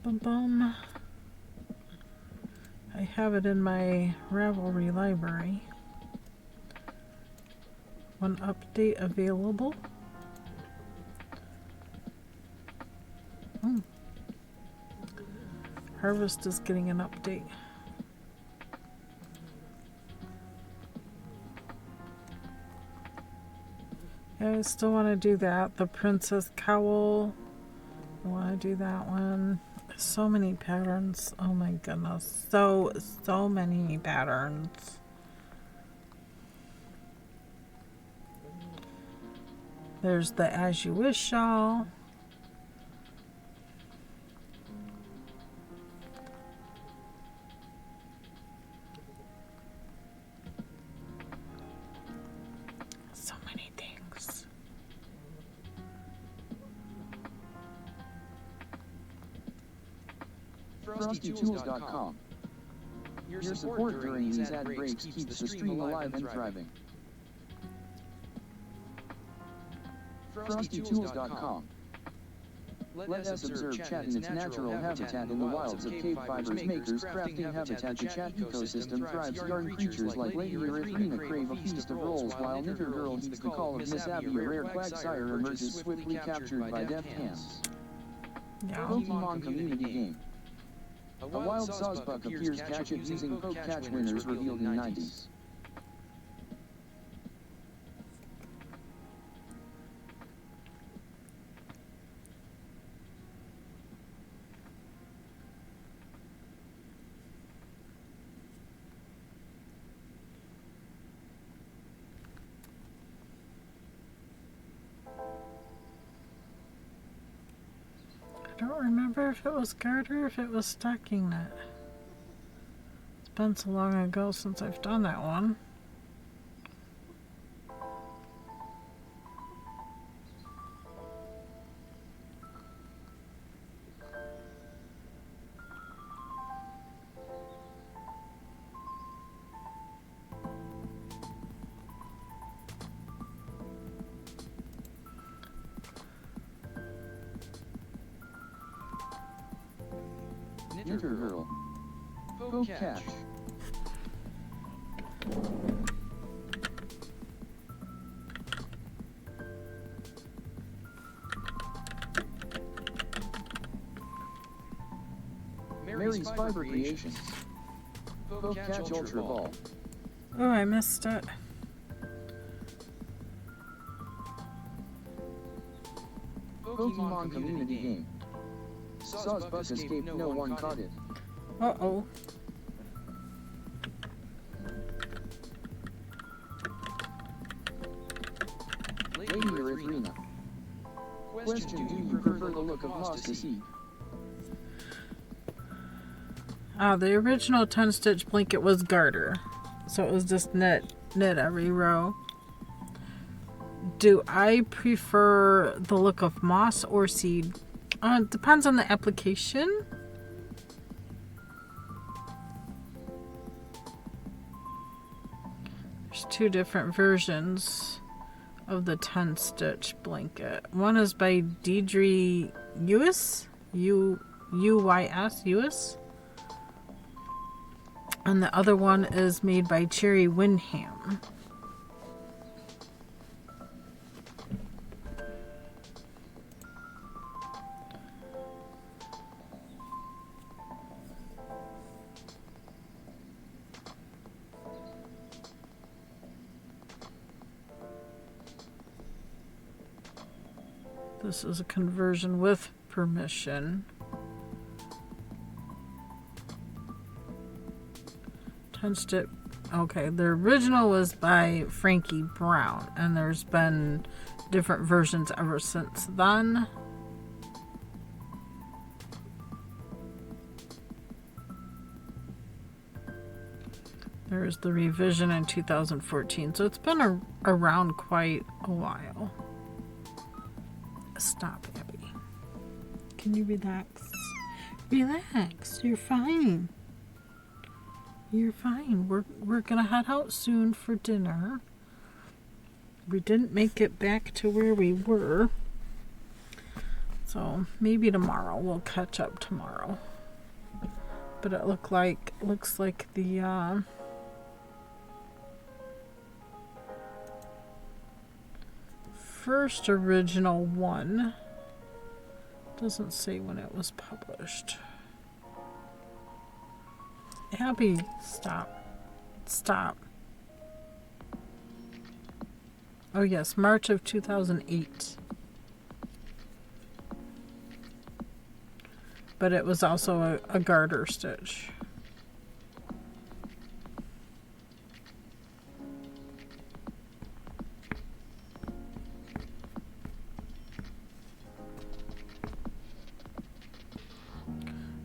Bum bum. I have it in my Ravelry library. One update available. Harvest is getting an update. Yeah, I still want to do that. The Princess Cowl. I want to do that one. So many patterns. Oh my goodness. So many patterns. There's the As You Wish shawl. So many things. FrostyTools.com. Your support during these ad breaks keeps the stream alive and thriving. FrostyTools.com. Let us observe chat in its natural habitat in the wilds of KBfibers makers crafting habitat. The chat ecosystem thrives. Yarn creatures like Lady Erythrina crave a feast of rolls while Knitter Girl heeds the call of Miss Abby. A rare quagsire emerges swiftly captured by deft hands. Yeah. Pokemon community game. A wild Sawsbuck appears. Catch it using Poke Catch. Winners revealed in 90s. I don't remember if it was garter or if it was stocking net. It's been so long ago since I've done that one. Knitter Girl. Poke Catch. Mary's Fiber Creations. Poke Catch Ultra Ball. Oh, I missed it. Pokemon community game. Sawsbuck escaped, no one caught it. Uh-oh. Lady Erythrina. Question: do you prefer the look of Moss to Sea? The original 10-stitch blanket was garter, so it was just knit every row. Do I prefer the look of moss or seed? It depends on the application. There's two different versions of the 10-stitch blanket. One is by Deidre Uys, U-Y-S, and the other one is made by Cherry Windham. This is a conversion with permission. 10-stitch. Okay, the original was by Frankie Brown, and there's been different versions ever since then. There's the revision in 2014, so it's been around quite a while. Stop, Abby. Can you relax? Relax, you're fine. You're fine. We're gonna head out soon for dinner. We didn't make it back to where we were. So maybe tomorrow. We'll catch up tomorrow. But it looks like the first original one doesn't say when it was published. Abby, stop. Oh yes, March of 2008. But it was also a garter stitch.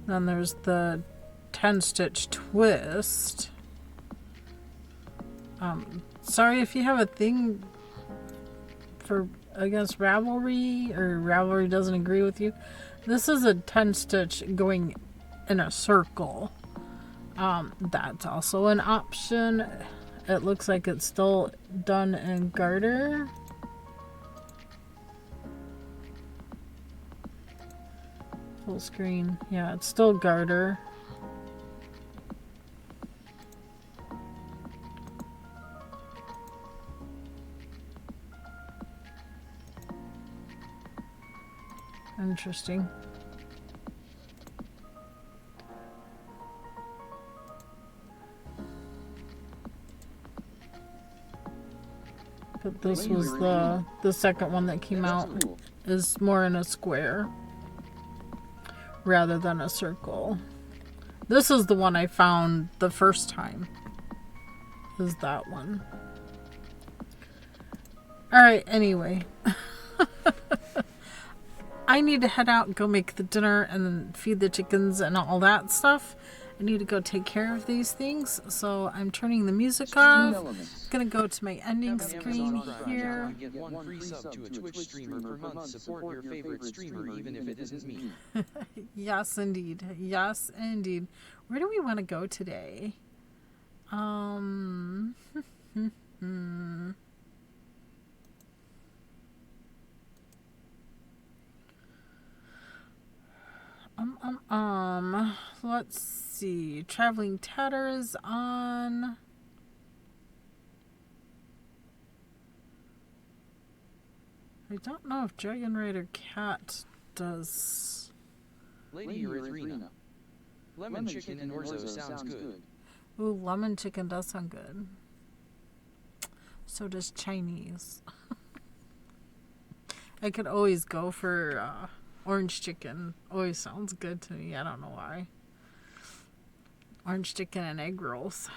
Then there's the 10 stitch twist. Sorry if you have a thing against Ravelry, or Ravelry doesn't agree with you. This is a 10 stitch going in a circle. That's also an option. It looks like it's still done in garter. Full screen. Yeah, it's still garter. Interesting. But this was the second one that came out. Is more in a square rather than a circle. This is the one I found the first time. Is that one. Alright, anyway. I need to head out and go make the dinner and then feed the chickens and all that stuff. I need to go take care of these things. So I'm turning the music off. Gonna go to my ending screen here. Get one free sub to a Twitch streamer per month. Support your favorite streamer even if it isn't me. Yes, indeed. Yes, indeed. Where do we want to go today? Let's see. Traveling Tatter is on. I don't know if Dragon Rider Cat does. Lady Erythrina. Lemon chicken and orzo sounds good. Ooh, lemon chicken does sound good. So does Chinese. I could always go for orange chicken. Always sounds good to me. I don't know why. Orange chicken and egg rolls.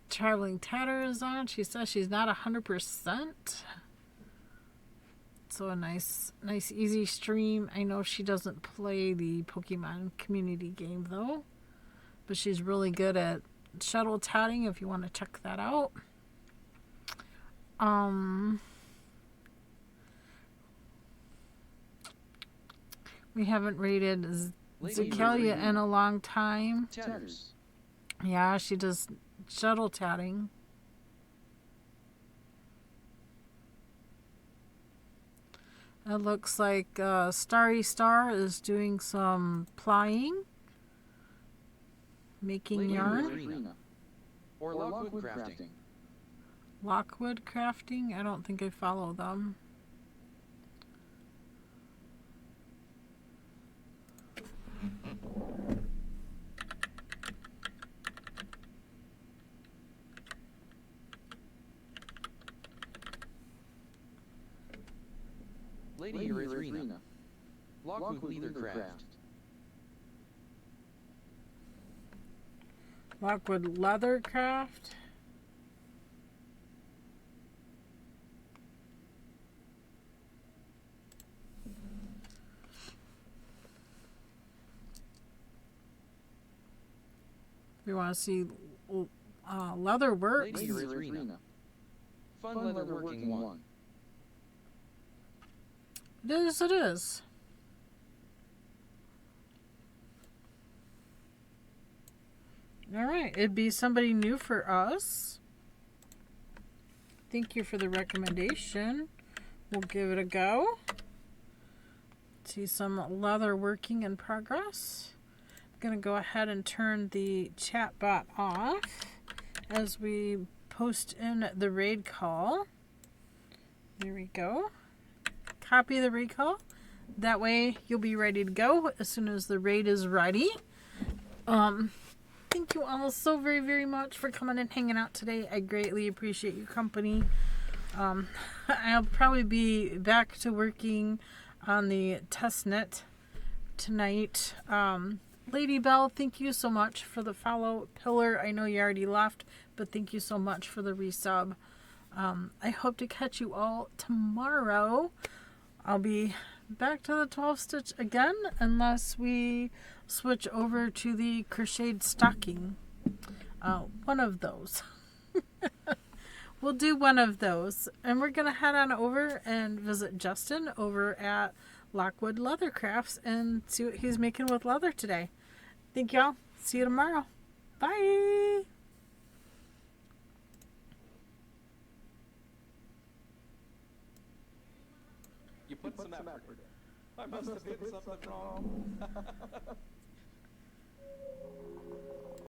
Traveling Tatter is on. She says she's not 100%. So a nice easy stream. I know she doesn't play the Pokemon community game though. But she's really good at shuttle tatting if you want to check that out. We haven't rated Zakalia in a long time. Tatters. Yeah, she does shuttle tatting. It looks like Starry Star is doing some plying, making yarn. Or Lockwood crafting. Lockwood crafting? I don't think I follow them. Lady Erythrina. Lockwood Leathercraft. Lockwood Leathercraft. We want to see leather works. Lady Erythrina. Fun leather working one. It is. All right, it'd be somebody new for us. Thank you for the recommendation. We'll give it a go. See some leather working in progress. I'm going to go ahead and turn the chat bot off as we post in the raid call. There we go. Copy the raid call. That way you'll be ready to go as soon as the raid is ready. Thank you all so very, very much for coming and hanging out today. I greatly appreciate your company. I'll probably be back to working on the testnet tonight. Lady Bell, thank you so much for the follow. Pillar, I know you already left, but thank you so much for the resub. I hope to catch you all tomorrow. I'll be back to the 12 stitch again unless we switch over to the crocheted stocking. One of those. We'll do one of those. And we're going to head on over and visit Justin over at Lockwood Leather Crafts and see what he's making with leather today. Thank y'all. See you tomorrow. Bye. You put some effort. I must have hit something wrong.